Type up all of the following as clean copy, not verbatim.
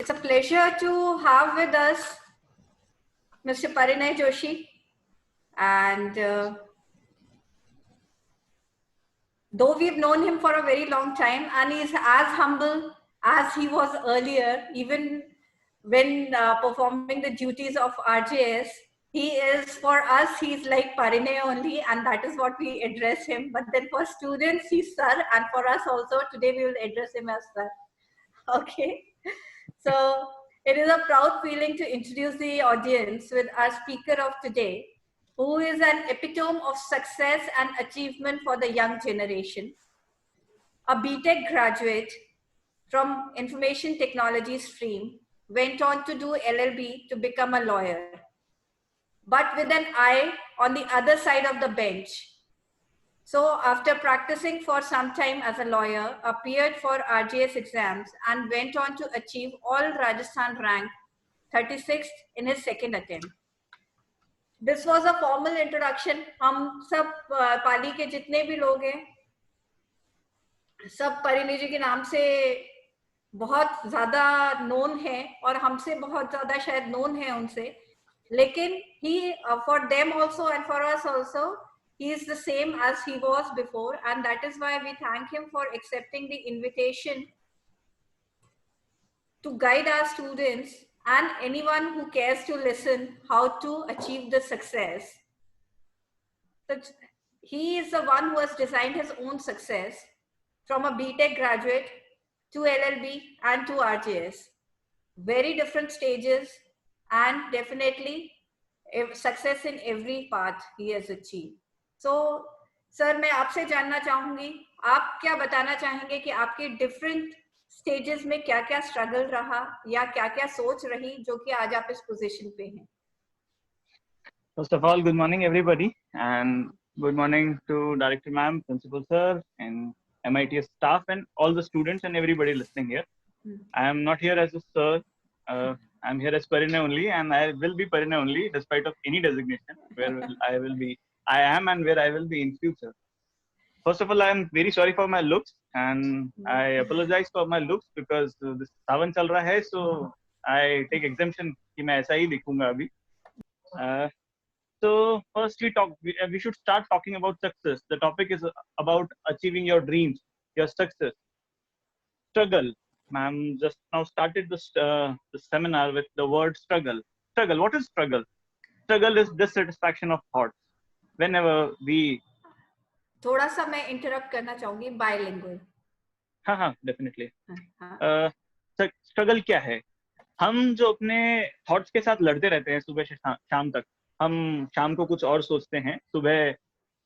It's a pleasure to have with us Mr. Parinay Joshi, and though we've known him for a very long time, and he's as humble as he was earlier, even when performing the duties of RJS, he is, for us, he's like Parinay only, and that is what we address him. But then for students, he's sir, and for us also, today we will address him as sir. Okay. So it is a proud feeling to introduce the audience with our speaker of today, who is an epitome of success and achievement for the young generation. A BTech graduate from Information Technology stream, went on to do LLB to become a lawyer, but with an eye on the other side of the bench. So after practicing for some time as a lawyer, appeared for RJS exams and went on to achieve all Rajasthan rank 36th in his second attempt. This was a formal introduction. हम सब पाली के जितने भी लोग हैं, सब परिणय जी के नाम से बहुत ज़्यादा known हैं और हमसे बहुत ज़्यादा शायद known हैं उनसे. लेकिन he, for them also and for us also, he is the same as he was before, and that is why we thank him for accepting the invitation to guide our students and anyone who cares to listen how to achieve the success. So he is the one who has designed his own success from a BTech graduate to LLB and to RJS. Very different stages, and definitely success in every path he has achieved. So, sir मैं आपसे जानना चाहूंगी, आप क्या बताना चाहेंगे कि आपके डिफरेंट स्टेजेस में क्या क्या स्ट्रगल रहा या क्या क्या सोच रही जो कि आज आप इस पोजीशन पे हैं? First of all, good morning everybody, and good morning to Director Ma'am, Principal Sir, and MITS staff, and all the students and everybody listening here. I am not here as a sir. I'm here as Parinay only, and I will be Parinay only despite of any designation where I am and where I will be in future. First of all, I am very sorry for my looks, and I apologize for my looks because this sawan chal raha hai, so I take exemption कि मैं ऐसा ही दिखूंगा अभी. So first we should start talking about success. The topic is about achieving your dreams, your success. Struggle. Ma'am just now started the seminar with the word struggle. Struggle. What is struggle? Struggle is dissatisfaction of thoughts. Whenever we थोड़ा सा मैं interrupt करना चाहूंगी, bilingual. हाँ definitely. Struggle क्या है? हम जो अपने थॉट्स के साथ लड़ते रहते हैं सुबह से शाम तक, हम शाम को कुछ और सोचते हैं, सुबह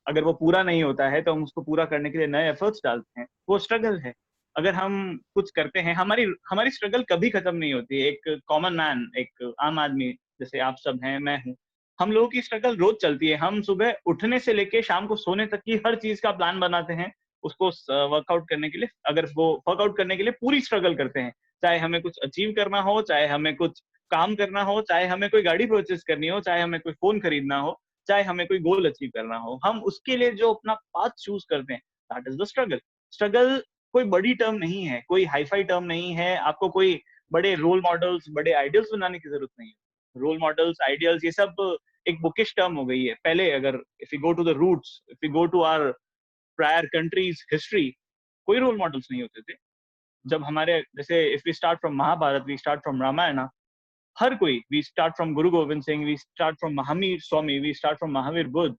अगर वो पूरा नहीं होता है तो हम उसको पूरा करने के लिए नए एफर्ट्स डालते हैं, वो स्ट्रगल है. अगर हम कुछ करते हैं, हमारी स्ट्रगल कभी खत्म नहीं होती. एक कॉमन मैन, एक आम आदमी जैसे आप सब हैं, मैं हूँ, हम लोगों की स्ट्रगल रोज चलती है. हम सुबह उठने से लेके शाम को सोने तक की हर चीज का प्लान बनाते हैं, उसको वर्कआउट करने के लिए. अगर वो वर्कआउट करने के लिए पूरी स्ट्रगल करते हैं, चाहे हमें कुछ अचीव करना हो, चाहे हमें कुछ काम करना हो, चाहे हमें कोई गाड़ी परचेस करनी हो, चाहे हमें कोई फोन खरीदना हो, चाहे हमें कोई गोल अचीव करना हो, हम उसके लिए जो अपना पाथ चूज करते हैं, that is the struggle. Struggle कोई बड़ी टर्म नहीं है, कोई हाईफाई टर्म नहीं है. आपको कोई बड़े रोल मॉडल्स, बड़े आइडियल्स बनाने की जरूरत नहीं है. रोल मॉडल्स, आइडियल्स, ये सब एक बुकिश टर्म हो गई है. पहले अगर if you go to the roots, if you go to our prior countries history, कोई रोल मॉडल्स नहीं होते थे. जब हमारे जैसे if we start from Mahabharata, we start from Ramayana, हर कोई, we start from Guru Gobind Singh, we start from Mahavir Swami, we start from Mahavir Buddha,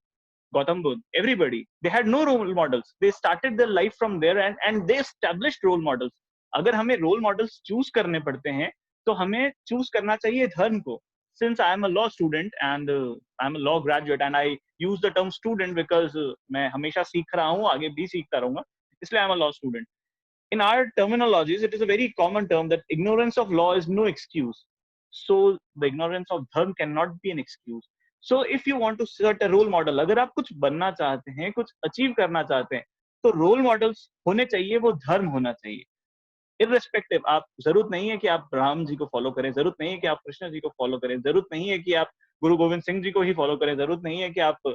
Gautam Buddha, everybody, they had no role models. They started their life from there and they established role models. अगर हमें role models choose करने पड़ते हैं, तो हमें choose करना चाहिए धर्म को. Since I am a law student and I am a law graduate and I use the term student because मैं हमेशा सीख रहा हूँ, आगे भी सीखता रहूँगा, इसलिए I am a law student. In our terminologies, it is a very common term that ignorance of law is no excuse. So the ignorance of dharma cannot be an excuse. So if you want to set a role model, अगर आप कुछ बनना चाहते हैं, कुछ achieve करना चाहते हैं, तो रोल मॉडल्स होने चाहिए, वो धर्म होना चाहिए. इररेस्पेक्टिव, आप जरूरत नहीं है कि आप राम जी को फॉलो करें, जरूरत नहीं है कि आप कृष्ण जी को फॉलो करें, जरूरत नहीं है कि आप गुरु गोविंद सिंह जी को ही फॉलो करें, जरूरत नहीं है कि आप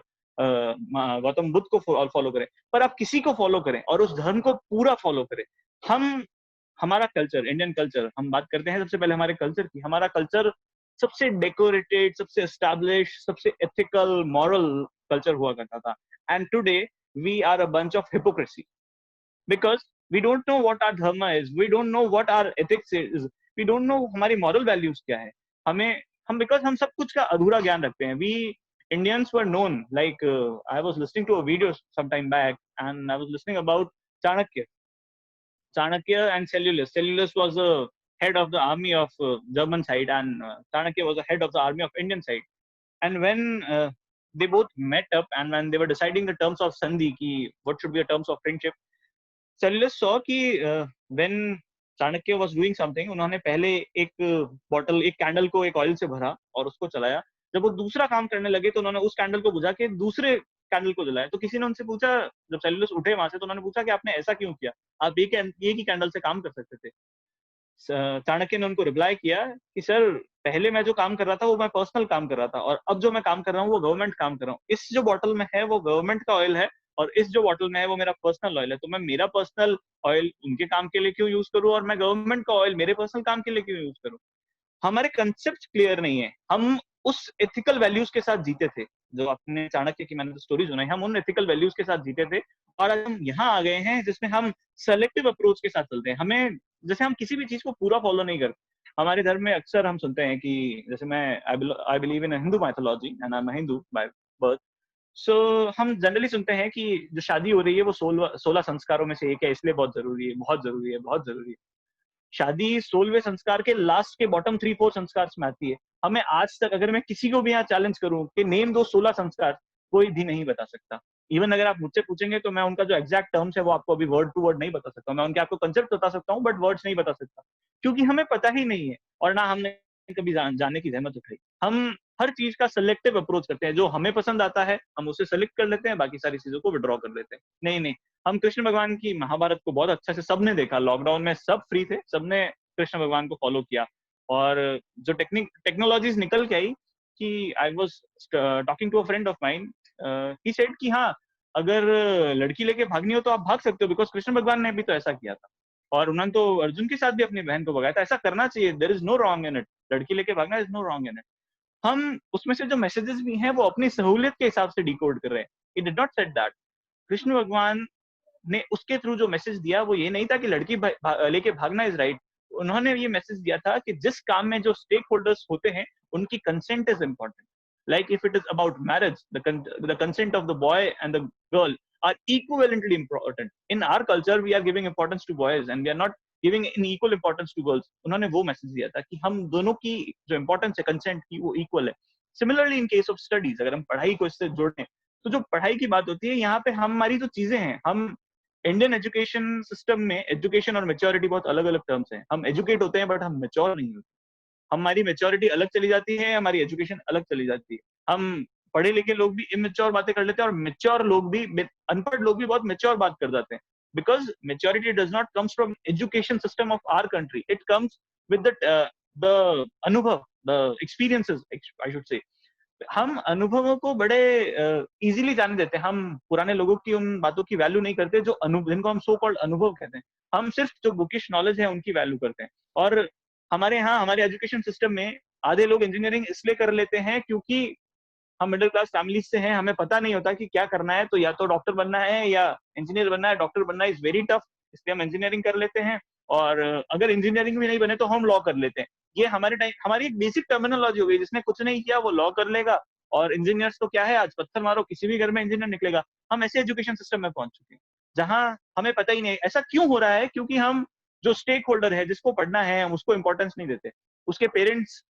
गौतम बुद्ध को फॉलो करें, पर आप किसी को फॉलो करें और उस धर्म को पूरा फॉलो करें. हमारा कल्चर, इंडियन कल्चर, हम बात करते हैं सबसे पहले हमारे कल्चर की। हमारा कल्चर सबसे डेकोरेटेड, सबसे एस्टैब्लिश, सबसे एथिकल, मॉरल कल्चर हुआ करता था। And today we are a bunch of hypocrisy, because we don't know what our dharma is, we don't know what our ethics is, we don't know हमारी moral values क्या है। हमें हम because हम सब कुछ का अधूरा ज्ञान रखते हैं। We Indians were known, like I was listening to a video sometime back, and I was listening about Chanakya. Chanakya and Cellulus. Cellulus was the head of the army of German side, and Chanakya was the head of the army of Indian side. And when they both met up, and when they were deciding the terms of Sandhi, ki what should be the terms of friendship, Cellulus saw कि when Chanakya was doing something, उन्होंने पहले एक bottle, एक candle को एक oil से भरा और उसको चलाया। जब वो दूसरा काम करने लगे तो उन्होंने उस कैंडल को बुझा के दूसरे कैंडल को जलाया। तो किसी ने उनसे पूछा, जब सेल्यूलस उठे वहां से, तो उन्होंने पूछा कि आपने ऐसा क्यों किया, आप एक ही कैंडल से काम कर सकते थे। चाणक्य ने उनको रिप्लाई किया कि सर, पहले मैं जो काम कर रहा था वो मैं पर्सनल काम कर रहा था, और अब जो मैं काम कर रहा हूँ वो गवर्नमेंट काम कर रहा हूँ। इस जो बॉटल में है वो गवर्नमेंट का ऑयल है, और इस जो बॉटल में है वो मेरा पर्सनल ऑयल है। तो मैं मेरा पर्सनल ऑयल उनके काम के लिए क्यों यूज करूँ, और मैं गवर्नमेंट का ऑयल मेरे पर्सनल काम के लिए क्यों यूज करूँ। हमारे कंसेप्ट क्लियर नहीं है। हम उस एथिकल वैल्यूज के साथ जीते थे, जो अपने चाणक्य की मैंने तो स्टोरी सुनाई, हम उन एथिकल वैल्यूज के साथ जीते थे। और आज हम यहाँ आ गए हैं जिसमें हम सेलेक्टिव अप्रोच के साथ चलते हैं। हमें, जैसे हम किसी भी चीज को पूरा फॉलो नहीं करते। हमारे धर्म में अक्सर हम सुनते हैं कि, जैसे मैं I believe in Hindu mythology and I am Hindu by birth. So हम जनरली सुनते हैं कि जो शादी हो रही है वो 16 संस्कारों में से एक है, इसलिए बहुत जरूरी है, बहुत जरूरी है, बहुत जरूरी है। शादी 16वें संस्कार के लास्ट के बॉटम 3-4 संस्कार में आती है। हमें आज तक, अगर मैं किसी को भी यहाँ चैलेंज करूं कि नेम दो 16 संस्कार, कोई भी नहीं बता सकता। इवन अगर आप मुझसे पूछेंगे तो मैं उनका जो एग्जैक्ट टर्म्स है वो आपको अभी वर्ड टू वर्ड नहीं बता सकता। मैं उनके आपको कंसेप्ट बता सकता हूँ, बट वर्ड्स नहीं बता सकता, क्योंकि हमें पता ही नहीं है, और ना हमने कभी जानने की जहमत उठाई। हम हर चीज का सिलेक्टिव अप्रोच करते हैं। जो हमें पसंद आता है हम उसे सेलेक्ट कर लेते हैं, बाकी सारी चीजों को विड्रॉ कर लेते हैं। नहीं नहीं, हम कृष्ण भगवान की महाभारत को बहुत अच्छे से सबने देखा। लॉकडाउन में सब फ्री थे, सबने कृष्ण भगवान को फॉलो किया। और जो टेक्नोलॉजीज निकल के आई, कि I was talking to a friend of mine, he said कि हाँ, अगर लड़की लेके भागनी हो तो आप भाग सकते हो, बिकॉज कृष्ण भगवान ने भी तो ऐसा किया था, और उन्होंने तो अर्जुन के साथ भी अपनी बहन को भगाया था। ऐसा करना चाहिए, there is no wrong in it. लड़की लेके भागना is no wrong in it. हम उसमें से जो मैसेजेस भी हैं वो अपनी सहूलियत के हिसाब से डिकोड कर रहे हैं। It did not said that. Krishna भगवान ने उसके थ्रू जो मैसेज दिया वो ये नहीं था कि लड़की लेके भागना इज राइट। उन्होंने ये मैसेज दिया था कि जिस काम में जो स्टेक होल्डर्स होते हैं उनकी consent is important. Like if it is about marriage, the consent of the boy and the girl are equivalently important. In our culture we are giving importance to boys and we are not giving in equal importance to girls. उन्होंने वो message दिया था कि हम दोनों की जो importance है कंसेंट की वो इक्वल है। Similarly in case of studies, अगर हम पढ़ाई को इससे जोड़ें, तो जो पढ़ाई की बात होती है यहाँ पे हमारी जो चीजें हैं, हम इंडियन एजुकेशन सिस्टम में एजुकेशन और मेच्योरिटी बहुत अलग अलग टर्म्स हैं। हम एजुकेट होते हैं बट हम मेच्योर नहीं होते। हमारी मेच्योरिटी अलग चली जाती है, हमारी एजुकेशन अलग चली जाती है। हम पढ़े लिखे लोग भी इमेच्योर बातें कर लेते हैं, और मेच्योर लोग भी, अनपढ़ लोग भी बहुत मेच्योर बात कर जाते हैं। Because maturity does not comes from education system of our country, it comes with the anubhav, the experiences I should say. हम अनुभवों को बड़े इजीली जाने देते हैं। हम पुराने लोगों की उन बातों की वैल्यू नहीं करते जो जिनको हम सो कॉल्ड अनुभव कहते हैं। हम सिर्फ जो बुकिश नॉलेज है उनकी वैल्यू करते हैं। और हमारे यहाँ, हमारे एजुकेशन सिस्टम में आधे लोग इंजीनियरिंग इसलिए कर लेते हैं क्योंकि हम मिडिल क्लास फैमिली से हैं, हमें पता नहीं होता कि क्या करना है। तो या तो डॉक्टर बनना है या इंजीनियर बनना है। डॉक्टर बनना इज वेरी टफ, इसलिए हम इंजीनियरिंग कर लेते हैं, और अगर इंजीनियरिंग भी नहीं बने तो हम लॉ कर लेते हैं। ये हमारे टाइम, हमारी एक बेसिक टर्मिनोलॉजी हो गई। जिसने कुछ नहीं किया वो लॉ कर लेगा, और इंजीनियर्स तो क्या है, आज पत्थर मारो किसी भी घर में इंजीनियर निकलेगा। हम ऐसे एजुकेशन सिस्टम में पहुंच चुके हैं जहां हमें पता ही नहीं। ऐसा क्यों हो रहा है? क्योंकि हम जो स्टेक होल्डर है, जिसको पढ़ना है, हम उसको इंपॉर्टेंस नहीं देते। उसके पेरेंट्स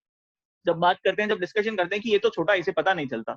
जब बात करते हैं, जब डिस्कशन करते हैं कि ये तो छोटा है, इसे पता नहीं चलता,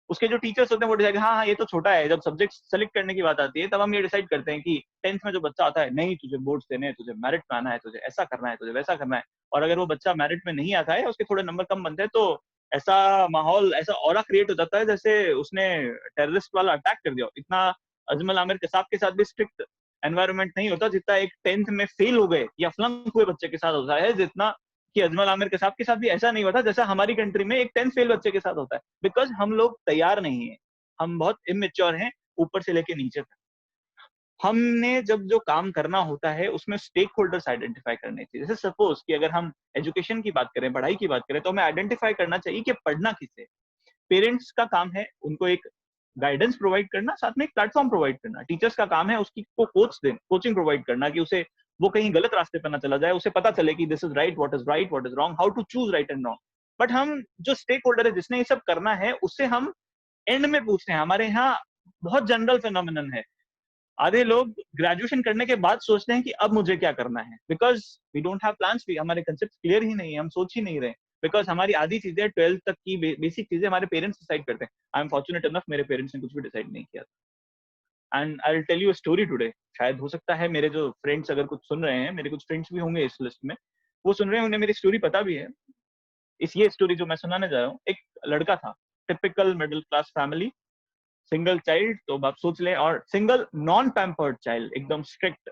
उसके जो टीचर्स होते हैं वो डिसाइड, हाँ हाँ ये तो छोटा है। जब सब्जेक्ट सेलेक्ट करने की बात आती है तब हम ये डिसाइड करते हैं कि 10th में जो बच्चा आता है, नहीं तुझे बोर्ड्स देने हैं, तुझे मेरिट में आना है, तुझे ऐसा करना है, तुझे वैसा करना है। और अगर वो बच्चा मेरिट में नहीं आता है, उसके थोड़े नंबर कम बनते हैं, तो ऐसा माहौल, ऐसा ऑरा क्रिएट हो जाता है जैसे उसने टेररिस्ट वाला अटैक कर दिया। इतना अजमल आमिर कसाब के साथ भी स्ट्रिक्ट एनवायरमेंट नहीं होता जितना एक 10th में फेल हो गए या फ्लंक हुए बच्चे के साथ होता है, जितना कि अजमल आमिर कसाब के साथ भी ऐसा नहीं होता जैसा हमारी कंट्री में एक 10th फेल बच्चे के साथ होता है। बिकॉज हम लोग तैयार नहीं है, हम बहुत इमेच्योर हैं ऊपर से लेके नीचे तक। हमने जब जो काम करना होता है उसमें स्टेक होल्डर्स आइडेंटिफाई करने चाहिए। जैसे सपोज कि अगर हम एजुकेशन की बात करें, पढ़ाई की बात करें, तो हमें आइडेंटिफाई करना चाहिए कि पढ़ना किसे। पेरेंट्स का काम है उनको एक गाइडेंस प्रोवाइड करना, साथ में एक प्लेटफॉर्म प्रोवाइड करना। टीचर्स का काम है उसकी को कोचिंग प्रोवाइड करना कि उसे वो कहीं गलत रास्ते पर ना चला जाए, उसे पता चले कि this is right, what is wrong, how to choose right and wrong. But हम जो स्टेक होल्डर है जिसने ये सब करना है उससे हम एंड में पूछते हैं। हमारे यहाँ बहुत जनरल फिनोमिनन है, आधे लोग ग्रेजुएशन करने के बाद सोचते हैं कि अब मुझे क्या करना है, because we don't have plans, हमारे कंसेप्ट क्लियर ही नहीं है, हम सोच ही नहीं रहे, बिकॉज हमारी आधी चीजें 12th तक की बेसिक चीजें हमारे पेरेंट्स डिसाइड करते हैं। आई एम फॉर्चुनेट इनफ, मेरे पेरेंट्स ने कुछ भी डिसाइड नहीं किया। And I will tell you a story today. शायद हो सकता है मेरे जो फ्रेंड्स अगर कुछ सुन रहे हैं, मेरे कुछ फ्रेंड्स भी होंगे इस लिस्ट में, वो सुन रहे हैं, उन्हें मेरी स्टोरी पता भी है। ये स्टोरी जो मैं सुनाने जा रहा हूँ, एक लड़का था, typical middle class family, single child, तो आप सोच लें, और सिंगल नॉन पैम्पर्ड चाइल्ड, एकदम स्ट्रिक्ट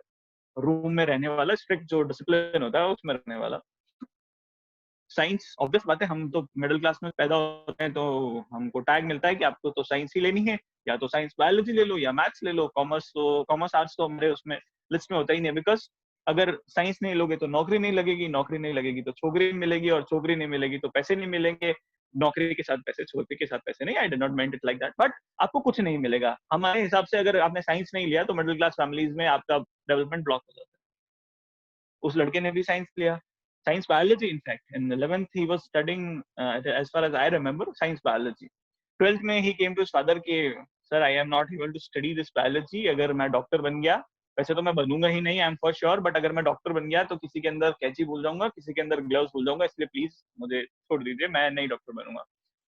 रूम में रहने वाला, स्ट्रिक्ट जो डिसिप्लिन होता है उसमें रहने वाला। साइंस, ऑब्वियस बात है, हम तो मिडिल क्लास में पैदा होते हैं तो हमको टैग मिलता है कि आपको तो साइंस ही लेनी है, या तो साइंस बायोलॉजी ले लो या मैथ्स ले लो। कॉमर्स आर्ट्स तो हमारे उसमें लिस्ट में होता ही नहीं, बिकॉज अगर साइंस नहीं लोगे तो नौकरी नहीं लगेगी, नौकरी नहीं लगेगी तो छोकरी मिलेगी, और छोकरी नहीं मिलेगी तो पैसे नहीं मिलेंगे, नौकरी के साथ पैसे, छोकरी के साथ पैसे नहीं। आई did not meant it like that, but आपको कुछ नहीं मिलेगा हमारे हिसाब से। अगर आपने साइंस नहीं लिया तो मिडिल क्लास फैमिलीज में आपका डेवलपमेंट ब्लॉक हो जाता है। उस लड़के ने भी साइंस लिया, science biology. In fact in 11th ही was studying, as far as I remember, science biology. 12th में ही केम टू हिज फादर के, sir I am not able to study this biology, अगर मैं डॉक्टर बन गया, वैसे तो मैं बनूंगा ही नहीं, I am for sure, but अगर मैं डॉक्टर बन गया तो किसी के अंदर कैंची भूल जाऊंगा, किसी के अंदर ग्लव्स भूल जाऊंगा, इसलिए प्लीज मुझे छोड़ दीजिए, मैं नहीं डॉक्टर बनूंगा।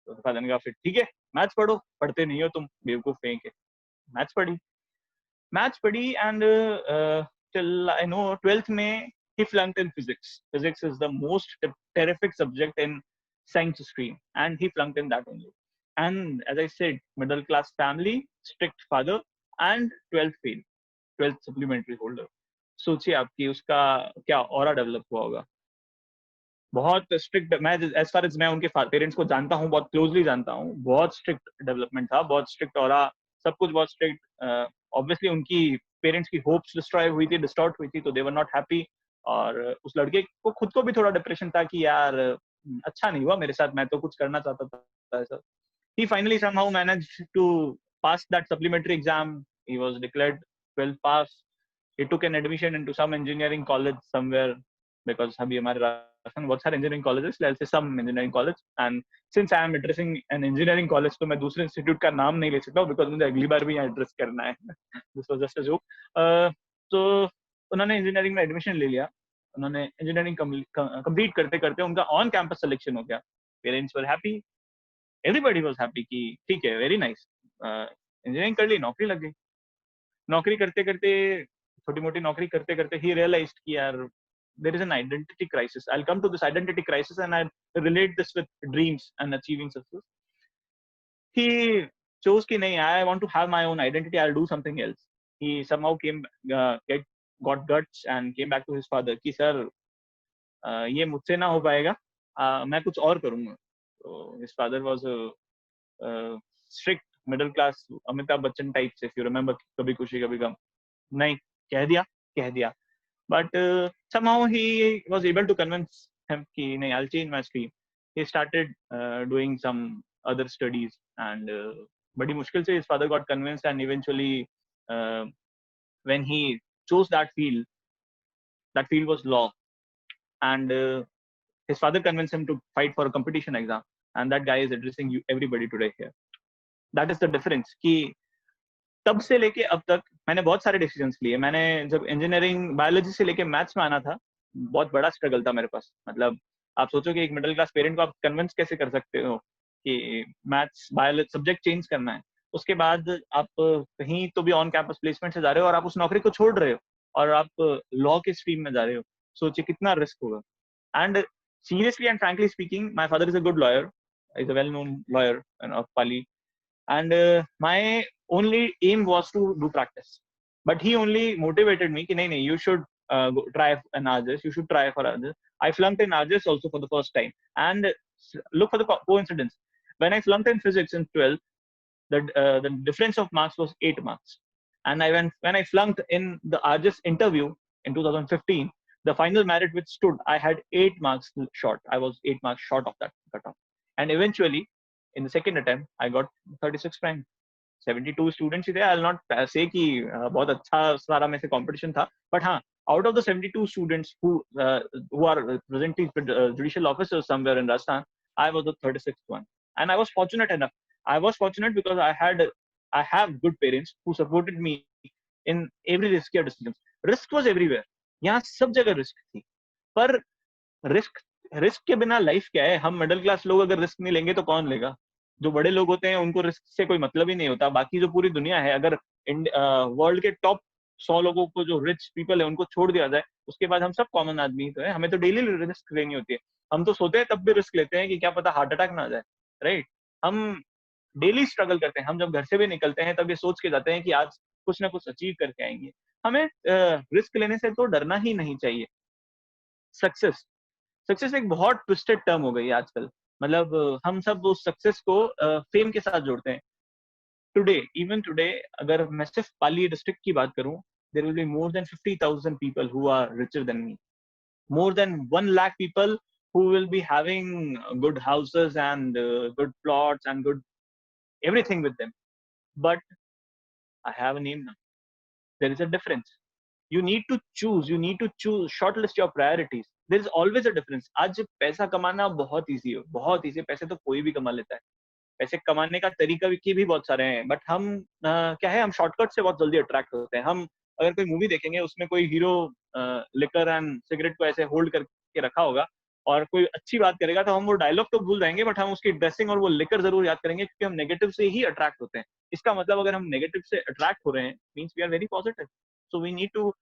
तो फादर ने कहा फिर ठीक है, मैथ्स पढ़ो, पढ़ते नहीं हो तुम, बेवकूफ फेंक है। मैथ्स पढ़ी, and till I know 12th में he flunked in physics. Physics is the most terrific subject in science stream, and he flunked in that only. And as I said, middle class family, strict father, and 12th fail, 12th supplementary holder. सोचिए आपकी उसका क्या aura develop हुआ होगा। बहुत strict, मैं as far as मैं उनके पेरेंट्स को जानता हूँ, बहुत क्लोजली जानता हूँ, बहुत स्ट्रिक्ट डेवलपमेंट था, बहुत स्ट्रिक्ट ऑरा, सब कुछ बहुत स्ट्रिक्ट। ऑब्वियसली उनकी पेरेंट्स की होप्स डिस्ट्रॉय हुई थी, डिस्टॉर्ट हुई थी, तो दे वर नॉट हैप्पी। और उस लड़के को खुद को भी थोड़ा डिप्रेशन था कि यार अच्छा नहीं हुआ मेरे साथ, मैं तो कुछ करना चाहता था ऐसा। He finally somehow managed to pass that supplementary exam. He was declared 12th pass. He took an admission into some engineering college somewhere, because अभी हमारे राजस्थान बहुत सारे engineering colleges, let's say some engineering college. And since I am addressing an engineering college, तो मैं दूसरे institute का नाम नहीं ले सकता हूँ, because मुझे अगली बार भी एड्रेस करना है। This was just a joke. तो उन्होंने इंजीनियरिंग में एडमिशन ले लिया, उन्होंने इंजीनियरिंग कंप्लीट करते करते उनका ऑन कैंपस सिलेक्शन हो गया। Parents were happy, everybody was happy कि ठीक है, वेरी नाइस, इंजीनियरिंग कर ली, नौकरी लग गई। नौकरी करते करते, छोटी मोटी नौकरी करते करते ही रियलाइज्ड कि यार there is an identity crisis. I'll come to this identity crisis and I relate this with dreams and achieving success. He chose कि नहीं, I want to have my own identity, I'll do something else. He somehow got guts and came back to his father कि sir ये मुझसे ना हो पाएगा, मैं कुछ और करूंगा। तो his father was a strict middle class Amitabh Bachchan types, if you remember, कभी खुशी कभी गम। नहीं, कह दिया, but somehow he was able to convince him कि नहीं, I'll change my stream. He started doing some other studies, and बड़ी मुश्किल से his father got convinced, and eventually when he chose that field was law, and his father convinced him to fight for a competition exam, and that guy is addressing everybody today here. That is the difference कि तब से लेके अब तक मैंने बहुत सारे decisions लिए। मैंने जब इंजीनियरिंग बायोलॉजी से लेके मैथ्स में आना था, बहुत बड़ा स्ट्रगल था मेरे पास। मतलब आप सोचो कि एक मिडिल क्लास पेरेंट को आप कन्विंस कैसे कर सकते हो कि मैथ्स बायोलॉजी सब्जेक्ट चेंज करना है। उसके बाद आप कहीं तो भी ऑन कैंपस प्लेसमेंट से जा रहे हो, और आप उस नौकरी को छोड़ रहे हो और आप लॉ के स्ट्रीम में जा रहे हो। सोचिए कितना रिस्क होगा। And seriously and frankly speaking, my father is a good lawyer, is a well known lawyer of Pali, and my only aim was to do practice, but he only motivated me ki nahi, you should try an RJS, you should try for RJS. I flunked in RJS also for the first time, and look for the coincidence, when I flunked in physics in 12th, the difference of marks was 8 marks, And when I flunked in the RGS interview in 2015, the final merit which stood, I had 8 marks short. I was 8 marks short of that cutoff. And eventually, in the second attempt, I got 36 rank. 72 students ही थे. I'll not say कि बहुत अच्छा सारा में से competition था, but हाँ, out of the 72 students who are presently judicial officers somewhere in Rajasthan, I was the 36th one, and I was fortunate enough. I was fortunate because I have good parents who supported me in every risky decision. Risk was everywhere. यहाँ सब जगह risk थी, पर risk risk के बिना life क्या है? हम मिडिल क्लास लोग अगर रिस्क नहीं लेंगे तो कौन लेगा? जो बड़े लोग होते हैं उनको रिस्क से कोई मतलब ही नहीं होता. बाकी जो पूरी दुनिया है, अगर वर्ल्ड के टॉप 100 लोगों को, जो रिच पीपल है, उनको छोड़ दिया जाए, उसके बाद हम सब कॉमन आदमी तो है. हमें तो डेली रिस्क लेनी होती है. हम तो सोते हैं तब भी रिस्क लेते हैं कि क्या पता हार्ट अटैक ना आ जाए, राइट? हम डेली स्ट्रगल करते हैं. हम जब घर से भी निकलते हैं तब ये सोच के जाते हैं कि आज कुछ ना कुछ अचीव करके आएंगे. हमें रिस्क लेने से तो डरना ही नहीं चाहिए. सक्सेस सक्सेस एक बहुत ट्विस्टेड टर्म हो गई है आजकल. मतलब हम सब उस सक्सेस को फेम के साथ जोड़ते हैं. टुडे, इवन टुडे, अगर मैं सिर्फ पाली डिस्ट्रिक्ट की बात करूं, there will be more than 50,000 people who are richer than me. More than 1 lakh people who will be having good houses and good plots and good everything with them. But I have a name now. There is a difference. You need to choose, shortlist your priorities. There is always a difference. आज पैसा कमाना बहुत easy है, बहुत easy है. पैसे तो कोई भी कमा लेता है. पैसे कमाने का तरीका भी बहुत सारे हैं, बट हम क्या है, हम शॉर्टकट से बहुत जल्दी अट्रैक्ट होते हैं. हम अगर कोई मूवी देखेंगे, उसमें कोई हीरो लिकर एंड सिगरेट को ऐसे होल्ड करके रखा होगा और कोई अच्छी बात करेगा तो हम वो डायलॉग तो भूल जाएंगे, बट हम उसकी ड्रेसिंग और वो लिकर जरूर याद करेंगे, क्योंकि हम नेगेटिव से ही अट्रैक्ट होते हैं. इसका मतलब अगर हम नेगेटिव से अट्रैक्ट हो रहे हैं, means we are very positive. So we need to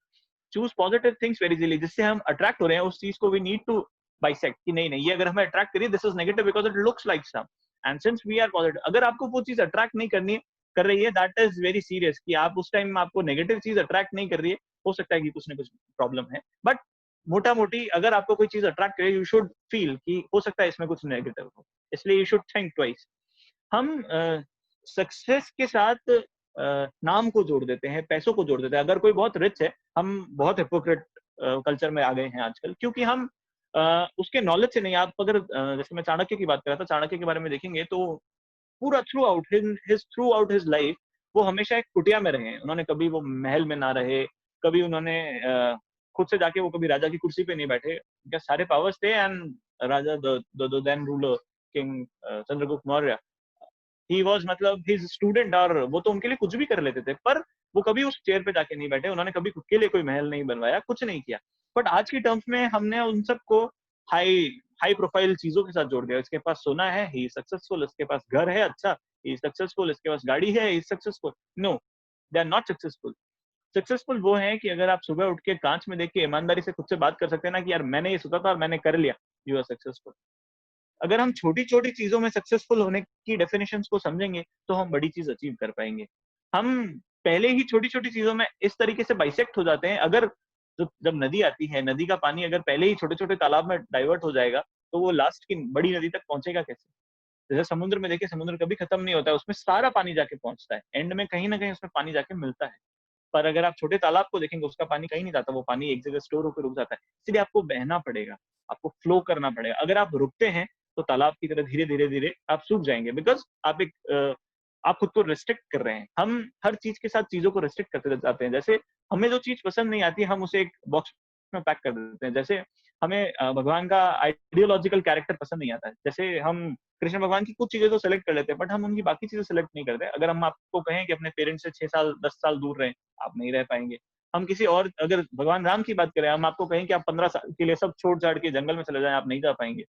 choose positive things very easily. जिससे हम अट्रैक्ट हो रहे हैं उस चीज को वी नीड टू बाइसेक्ट कि नहीं नहीं, ये अगर हमें अट्रैक्ट करिए, this is negative because it looks like some. And since we are positive, अगर आपको वो चीज अट्रैक्ट नहीं कर रही है, दैट इज वेरी सीरियस. कि आप उस टाइम आपको नेगेटिव चीज अट्रैक्ट नहीं कर रही है, हो सकता है कि कुछ ना कुछ प्रॉब्लम है. बट मोटा मोटी अगर आपको कोई चीज अट्रैक्ट करे, यू शुड फील कि हो सकता है इसमें कुछ नेगेटिव हो, इसलिए यू शुड थिंक ट्वाइस. हम सक्सेस के साथ नाम को जोड़ देते हैं, पैसों को जोड़ देते हैं. अगर कोई बहुत रिच है, हम बहुत हिपोक्रेट कल्चर में आ गए हैं आजकल, क्योंकि हम उसके नॉलेज से नहीं. आप अगर जैसे मैं चाणक्य की बात कर रहा था, चाणक्य के बारे में देखेंगे तो पूरा थ्रू आउट हिज लाइफ वो हमेशा एक कुटिया में रहे. उन्होंने कभी वो महल में ना रहे, कभी उन्होंने खुद से जाके वो कभी राजा की कुर्सी पे नहीं बैठे. उनके सारे पावर्स थे. And raja the then ruler king Chandragupta Maurya, he was मतलब हिज स्टूडेंट, और वो तो उनके लिए कुछ भी कर लेते थे, पर वो कभी उस चेयर पे जाके नहीं बैठे. उन्होंने कभी खुद के लिए कोई महल नहीं बनवाया, कुछ नहीं किया. बट आज की टर्म्स में हमने उन सबको हाई हाई प्रोफाइल चीजों के साथ जोड़ दिया. इसके पास सोना है, ही सक्सेसफुल. इसके पास घर है, अच्छा, ही सक्सेसफुल. इसके पास गाड़ी है, he successful. No, they are not successful. Successful वो है कि अगर आप सुबह उठ के कांच में देख के ईमानदारी से खुद से बात कर सकते हैं ना कि यार मैंने ये सोचा था और मैंने कर लिया, यू आर सक्सेसफुल. अगर हम छोटी छोटी चीजों में सक्सेसफुल होने की डेफिनेशंस को समझेंगे तो हम बड़ी चीज अचीव कर पाएंगे. हम पहले ही छोटी छोटी चीजों में इस तरीके से बाइसेक्ट हो जाते हैं. अगर जब नदी आती है, नदी का पानी अगर पहले ही छोटे छोटे तालाब में डाइवर्ट हो जाएगा, तो वो लास्ट की बड़ी नदी तक पहुंचेगा कैसे? जैसे समुद्र में देखिए, समुद्र कभी खत्म नहीं होता है, उसमें सारा पानी जाके पहुंचता है, एंड में कहीं ना कहीं उसमें पानी जाके मिलता है. पर अगर आप छोटे तालाब को देखेंगे, उसका पानी कहीं नहीं जाता, वो पानी एक जगह स्टोर होकर रुक जाता है. इसलिए आपको बहना पड़ेगा, आपको फ्लो करना पड़ेगा. अगर आप रुकते हैं तो तालाब की तरह धीरे धीरे धीरे आप सूख जाएंगे, बिकॉज आप खुद को रिस्ट्रिक्ट कर रहे हैं. हम हर चीज के साथ चीजों को रिस्ट्रिक्ट करते जाते हैं. जैसे हमें जो चीज पसंद नहीं आती, हम उसे एक बॉक्स में पैक कर देते हैं. जैसे हमें भगवान का आइडियोलॉजिकल कैरेक्टर पसंद नहीं आता है. जैसे हम कृष्ण भगवान की कुछ चीजें तो सेलेक्ट कर लेते हैं, बट हम उनकी बाकी चीजें सेलेक्ट नहीं करते. अगर हम आपको कहें कि अपने पेरेंट्स से 6 साल 10 साल दूर रहें, आप नहीं रह पाएंगे. हम किसी और, अगर भगवान राम की बात करें, हम आपको कहें कि आप 15 साल के लिए सब छोड़ छाड़ के जंगल में चले जाएं, आप नहीं जा पाएंगे.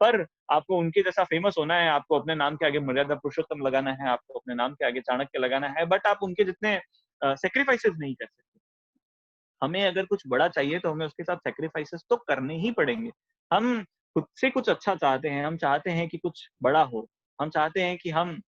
पर आपको उनके जैसा फेमस होना है, आपको अपने नाम के आगे मर्यादा पुरुषोत्तम लगाना है, आपको अपने नाम के आगे चाणक्य लगाना है, बट आप उनके जितने सेक्रीफाइसेस नहीं कर सकते. हमें अगर कुछ बड़ा चाहिए तो हमें उसके साथ सेक्रीफाइसेस तो करने ही पड़ेंगे. हम खुद से कुछ अच्छा चाहते हैं, हम चाहते हैं कि कुछ बड़ा हो, हम चाहते हैं कि हम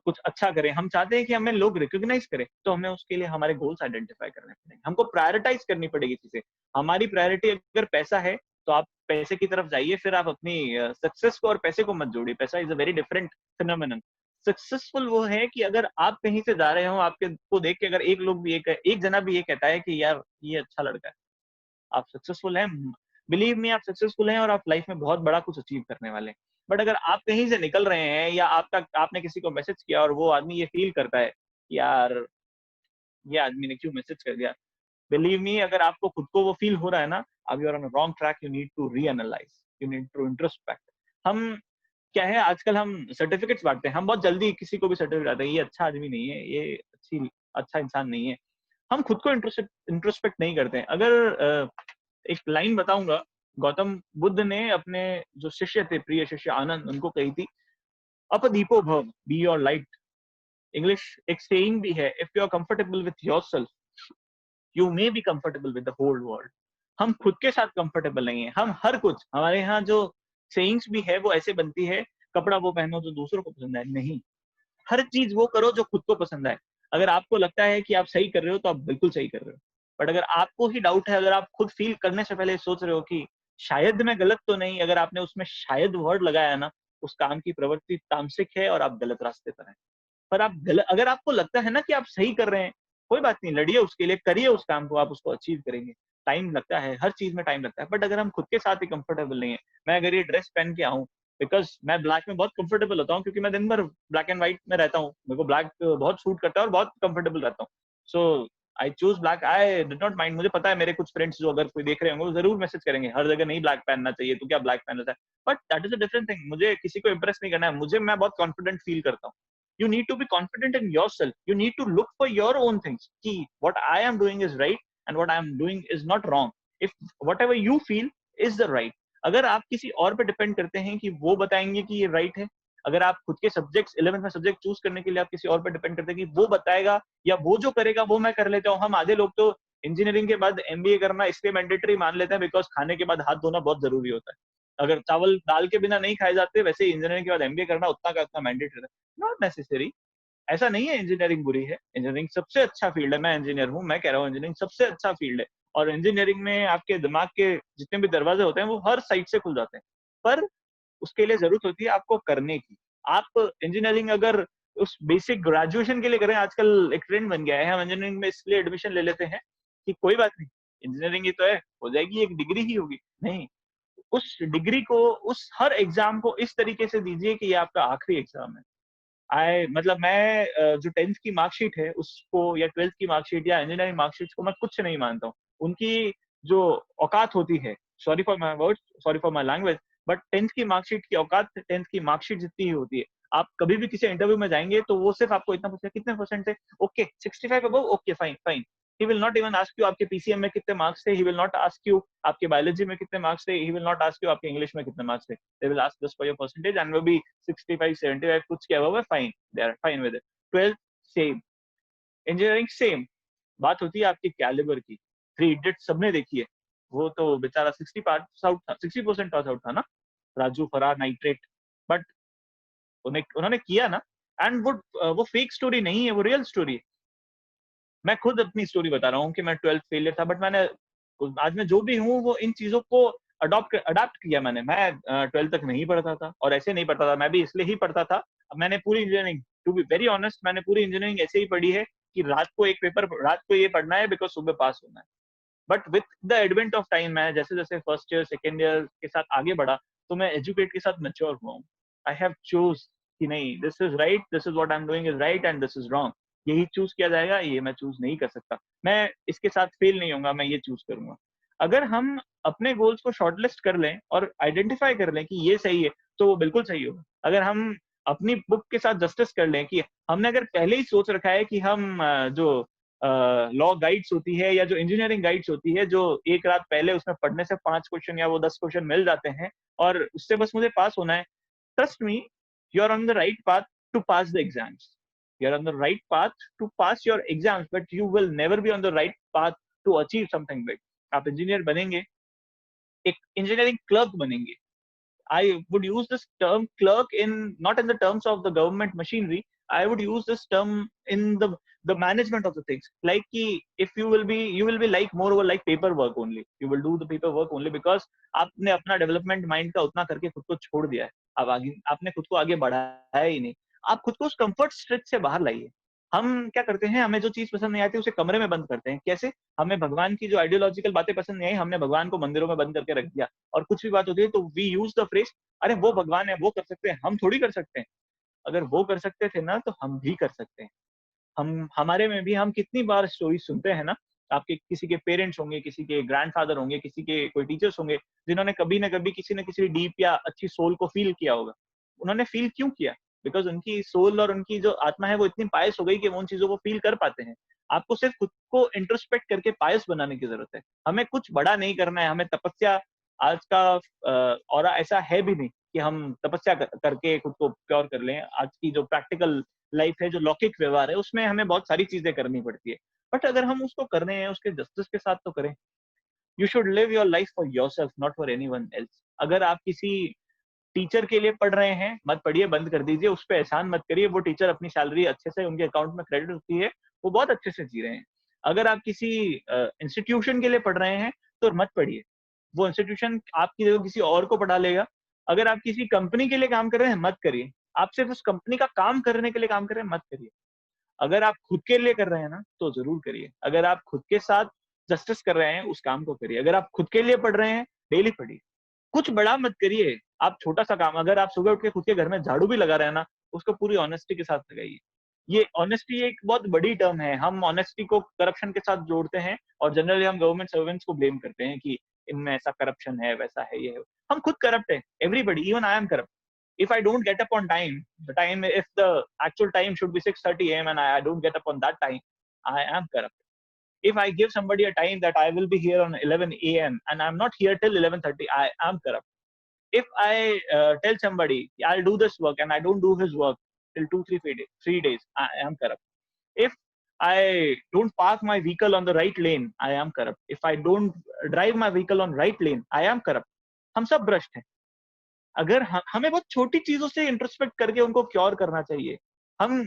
कुछ अच्छा करें, हम चाहते हैं कि हमें लोग रिकॉग्नाइज करें, तो हमें उसके लिए हमारे गोल्स आइडेंटिफाई करने पड़ेंगे. हमको प्रायोरिटाइज करनी पड़ेगी चीजें. हमारी प्रायोरिटी अगर पैसा है तो आप पैसे की तरफ जाइए, फिर आप अपनी सक्सेस को और पैसे को मत जोड़िए. पैसा is a very different phenomenon. Successful वो है कि अगर आप कहीं से जा रहे हो, आपके को देख के अगर एक जना भी ये कहता है कि यार ये अच्छा लड़का है, आप सक्सेसफुल हैं। बिलीव मी, आप सक्सेसफुल हैं और आप लाइफ में बहुत बड़ा कुछ अचीव करने वाले हैं। बट अगर आप कहीं से निकल रहे हैं या आपने किसी को मैसेज किया और वो आदमी ये फील करता है कि यार ये आदमी ने क्यों मैसेज कर दिया, बिलीव मी, अगर आपको खुद को वो फील हो रहा है ना, अब you are on wrong track, you need to reanalyse, you need to introspect. हम क्या है, आजकल हम सर्टिफिकेट्स बांटते हैं, हम बहुत जल्दी किसी को भी सर्टिफिकेट आते हैं, ये अच्छा आदमी नहीं है, ये अच्छा इंसान नहीं है। हम खुद को इंट्रोस्पेक्ट नहीं करते हैं। अगर एक लाइन बताऊंगा, गौतम बुद्ध ने अपने जो शिष्य थे, प्रिय शिष्य आनंद, उनको कही थी, अपदीपो भव, बी योर लाइट। इंग्लिश एक सेइंग भी है, if you are comfortable with yourself you may be comfortable with the whole world. हम खुद के साथ कंफर्टेबल नहीं है। हम हर कुछ, हमारे यहाँ जो सेइंग्स भी है वो ऐसे बनती है, कपड़ा वो पहनो जो दूसरों को पसंद है, नहीं, हर चीज वो करो जो खुद को पसंद आए। अगर आपको लगता है कि आप सही कर रहे हो तो आप बिल्कुल सही कर रहे हो। बट अगर आपको ही डाउट है, अगर आप खुद फील करने से पहले सोच रहे हो कि शायद मैं गलत तो नहीं, अगर आपने उसमें शायद वर्ड लगाया ना, उस काम की प्रवृत्ति तामसिक है और आप गलत रास्ते पर हैं। पर अगर आपको लगता है ना कि आप सही कर रहे हैं, कोई बात नहीं, लड़िए उसके लिए, करिए उस काम को, आप उसको अचीव करेंगे। टाइम लगता है, हर चीज में टाइम लगता है। बट अगर हम खुद के साथ ही कंफर्टेबल नहीं है, मैं अगर ये ड्रेस पहन के आऊं, बिकॉज मैं ब्लैक में बहुत कंफर्टेबल होता हूँ, क्योंकि मैं दिन भर ब्लैक एंड व्हाइट में रहता हूँ, मेरे को ब्लैक बहुत सूट करता है और बहुत कंफर्टेबल रहता हूँ। So I choose black, I did not mind. मुझे पता है मेरे कुछ फ्रेंड्स जो अगर कोई देख रहे होंगे वो जरूर मैसेज करेंगे, हर जगह नहीं ब्लैक पहनना चाहिए, तो क्या ब्लैक पहनना है। But that is a different thing. मुझे किसी को इंप्रेस नहीं करना है, मैं बहुत कॉन्फिडेंट फील करता हूँ। You need to be confident in yourself. You need to look for your own things. कि what I am doing is right and what I am doing is not wrong. If whatever you feel is the right. अगर आप किसी और पे depend करते हैं कि वो बताएंगे कि ये राइट है, अगर आप खुद के सब्जेक्ट्स 11th में सब्जेक्ट चूज करने के लिए आप किसी और पे डिपेंड करते हैं कि वो बताएगा या वो जो करेगा वो मैं कर लेता हूँ। हम आधे लोग तो इंजीनियरिंग के बाद एमबीए करना इसलिए मैंडेटरी मान लेते हैं बिकॉज खाने के बाद हाथ धोना बहुत जरूरी होता है। अगर चावल दाल के बिना नहीं खाए जाते, वैसे इंजीनियरिंग के बाद एमबीए करना उतना का उतना मैंडेटरी है। Not necessary. ऐसा नहीं है इंजीनियरिंग बुरी है, इंजीनियरिंग सबसे अच्छा फील्ड है। मैं इंजीनियर हूँ, मैं कह रहा हूँ इंजीनियरिंग सबसे अच्छा फील्ड है। और इंजीनियरिंग में आपके दिमाग के जितने भी दरवाजे होते हैं वो हर साइड से खुल जाते हैं। पर उसके लिए जरूरत होती है आपको करने की। आप इंजीनियरिंग अगर उस बेसिक ग्रेजुएशन के लिए करें, आजकल एक ट्रेंड बन गया है, हम इंजीनियरिंग में इसलिए एडमिशन ले लेते हैं कि कोई बात नहीं, इंजीनियरिंग ही तो है, हो जाएगी, एक डिग्री ही होगी। नहीं, उस डिग्री को, उस हर एग्जाम को इस तरीके से दीजिए कि ये आपका आखिरी एग्जाम है। मतलब मैं जो 10th की मार्कशीट है उसको, या 12th की मार्कशीट या इंजीनियरिंग मार्कशीट को मैं कुछ नहीं मानता हूँ। उनकी जो औकात होती है, sorry for my words, sorry for my language, but 10th की मार्कशीट की औकात 10th की मार्कशीट जितनी ही होती है। आप कभी भी किसी इंटरव्यू में जाएंगे तो वो सिर्फ आपको इतना पूछेगा कितने परसेंट थे, okay 65 above, okay fine fine. He will not even ask you आपके पीसीएम में कितने मार्क्स थे, he will not ask you आपके बायोलॉजी में कितने मार्क्स थे, he will not ask you आपके इंग्लिश में कितने मार्क्स थे। They will ask just for your percentage and वो भी 65 75 कुछ के अबव है, fine, they are fine with it. 12th same, engineering same. बात होती है आपके कैलिबर की। थ्री इडियट्स सबने देखी है, वो तो बेचारा 60% पास आउट था ना, राजू फरार नाइट्रेट। बट उन्होंने किया ना। एंड वो फेक स्टोरी नहीं है, वो रियल स्टोरी है। मैं खुद अपनी स्टोरी बता रहा हूँ कि मैं 12th फेलियर था, बट मैंने आज मैं जो भी हूँ वो इन चीजों को अडॉप्ट किया मैंने। मैं 12th तक नहीं पढ़ता था, और ऐसे नहीं पढ़ता था, मैं भी इसलिए ही पढ़ता था। अब मैंने पूरी engineering, to be very honest, मैंने पूरी इंजीनियरिंग ऐसे ही पढ़ी है कि रात को ये पढ़ना है बिकॉज सुबह पास होना है। But with the advent of time, मैं जैसे जैसे फर्स्ट ईयर सेकेंड ईयर के साथ आगे बढ़ा, तो मैं एजुकेट के साथ मैच्योर हुआ हूँ। आई हैव चूज कि नहीं, this is right, this is what I am doing is right and this is wrong. यही चूज किया जाएगा, ये मैं चूज नहीं कर सकता, मैं इसके साथ फेल नहीं होऊंगा, मैं ये चूज करूंगा। अगर हम अपने गोल्स को शॉर्टलिस्ट कर लें और आइडेंटिफाई कर लें कि ये सही है, तो वो बिल्कुल सही होगा। अगर हम अपनी बुक के साथ जस्टिस कर लें कि हमने अगर पहले ही सोच रखा है कि हम जो लॉ गाइड्स होती है या जो इंजीनियरिंग गाइड्स होती है, जो एक रात पहले उसमें पढ़ने से 5 क्वेश्चन या वो 10 क्वेश्चन मिल जाते हैं और उससे बस मुझे पास होना है, trust me, you are on the right path to pass the exams. You are on the right path to pass your exams, but you will never be on the right path to achieve something big. आप engineer बनेंगे, एक engineering clerk बनेंगे। I would use this term clerk in not in the terms of the government machinery. I would use this term in the management of the things. Like if you will be like moreover like paperwork only. You will do the paperwork only because आपने अपना development mind का उतना करके खुद को छोड़ दिया है। अब आगे आपने खुद को आगे बढ़ाया ही नहीं। आप खुद को उस कंफर्ट स्ट्रेच से बाहर लाइए। हम क्या करते हैं, हमें जो चीज पसंद नहीं आती उसे कमरे में बंद करते हैं। कैसे? हमें भगवान की जो आइडियोलॉजिकल बातें पसंद नहीं आई, हमने भगवान को मंदिरों में बंद करके रख दिया, और कुछ भी बात होती है तो वी यूज द फ्रेज, अरे वो भगवान है, वो कर सकते हैं, हम थोड़ी कर सकते हैं। अगर वो कर सकते थे ना, तो हम भी कर सकते हैं। हम हमारे में भी हम कितनी बार स्टोरी सुनते हैं ना, आपके किसी के पेरेंट्स होंगे, किसी के ग्रैंडफादर होंगे, किसी के कोई टीचर्स होंगे, जिन्होंने कभी ना कभी किसी न किसी डीप या अच्छी सोल को फील किया होगा। उन्होंने फील क्यों किया? बिकॉज़ उनकी सोल और उनकी जो आत्मा है वो इतनी पायस हो गई कि वो उन चीज़ों को फील कर पाते हैं। आपको सिर्फ खुद को इंट्रोस्पेक्ट करके पायस बनाने की ज़रूरत है। हमें कुछ बड़ा नहीं करना है, हमें तपस्या, आज का ऑरा ऐसा है भी नहीं कि हम तपस्या करके खुद को प्योर कर लें। आज की जो प्रैक्टिकल लाइफ है, जो लौकिक व्यवहार है, उसमें हमें बहुत सारी चीजें करनी पड़ती है। बट अगर हम उसको कर रहे हैं, उसके जस्टिस के साथ तो करें। You should live your life for yourself, not for anyone else. अगर आप किसी टीचर के लिए पढ़ रहे हैं, मत पढ़िए, बंद कर दीजिए, उस पे एहसान मत करिए। वो टीचर अपनी सैलरी अच्छे से उनके अकाउंट में क्रेडिट होती है, वो बहुत अच्छे से जी रहे हैं। अगर आप किसी इंस्टीट्यूशन के लिए पढ़ रहे हैं, तो मत पढ़िए। वो इंस्टीट्यूशन आपकी जगह किसी और को पढ़ा लेगा। अगर आप किसी कंपनी के लिए काम कर रहे हैं, मत करिए। आप सिर्फ उस कंपनी का काम करने के लिए काम कर रहे हैं, मत करिए। अगर आप खुद के लिए कर रहे हैं ना, तो जरूर करिए। अगर आप खुद के साथ जस्टिस कर रहे हैं, उस काम को करिए। अगर आप खुद के लिए पढ़ रहे हैं, डेली पढ़िए। कुछ बड़ा मत करिए, आप छोटा सा काम, अगर आप सुबह उठ के खुद के घर में झाड़ू भी लगा रहे हैं ना, उसको पूरी ऑनेस्टी के साथ लगाइए। ये ऑनेस्टी एक बहुत बड़ी टर्म है। हम ऑनेस्टी को करप्शन के साथ जोड़ते हैं, और जनरली हम गवर्नमेंट सर्वेंट्स को ब्लेम करते हैं कि इनमें ऐसा करप्शन है, वैसा है, ये है। हम खुद करप्ट है, everybody, even I am corrupt. If I don't get up on time, if the actual time should be 6:30 a.m. and I don't get up on that time, I am corrupt. If I give somebody a time that I will be here on 11 a.m. and I'm not here till 11:30, I am corrupt. If I tell somebody I'll do this work and I don't do his work till 3 days, I am corrupt. If I don't park my vehicle on the right lane, I am corrupt. If I don't drive my vehicle on right lane, I am corrupt. हम सब भ्रष्ट हैं। अगर हमें बहुत छोटी चीजों से इंट्रोस्पेक्ट करके उनको क्योर करना चाहिए। हम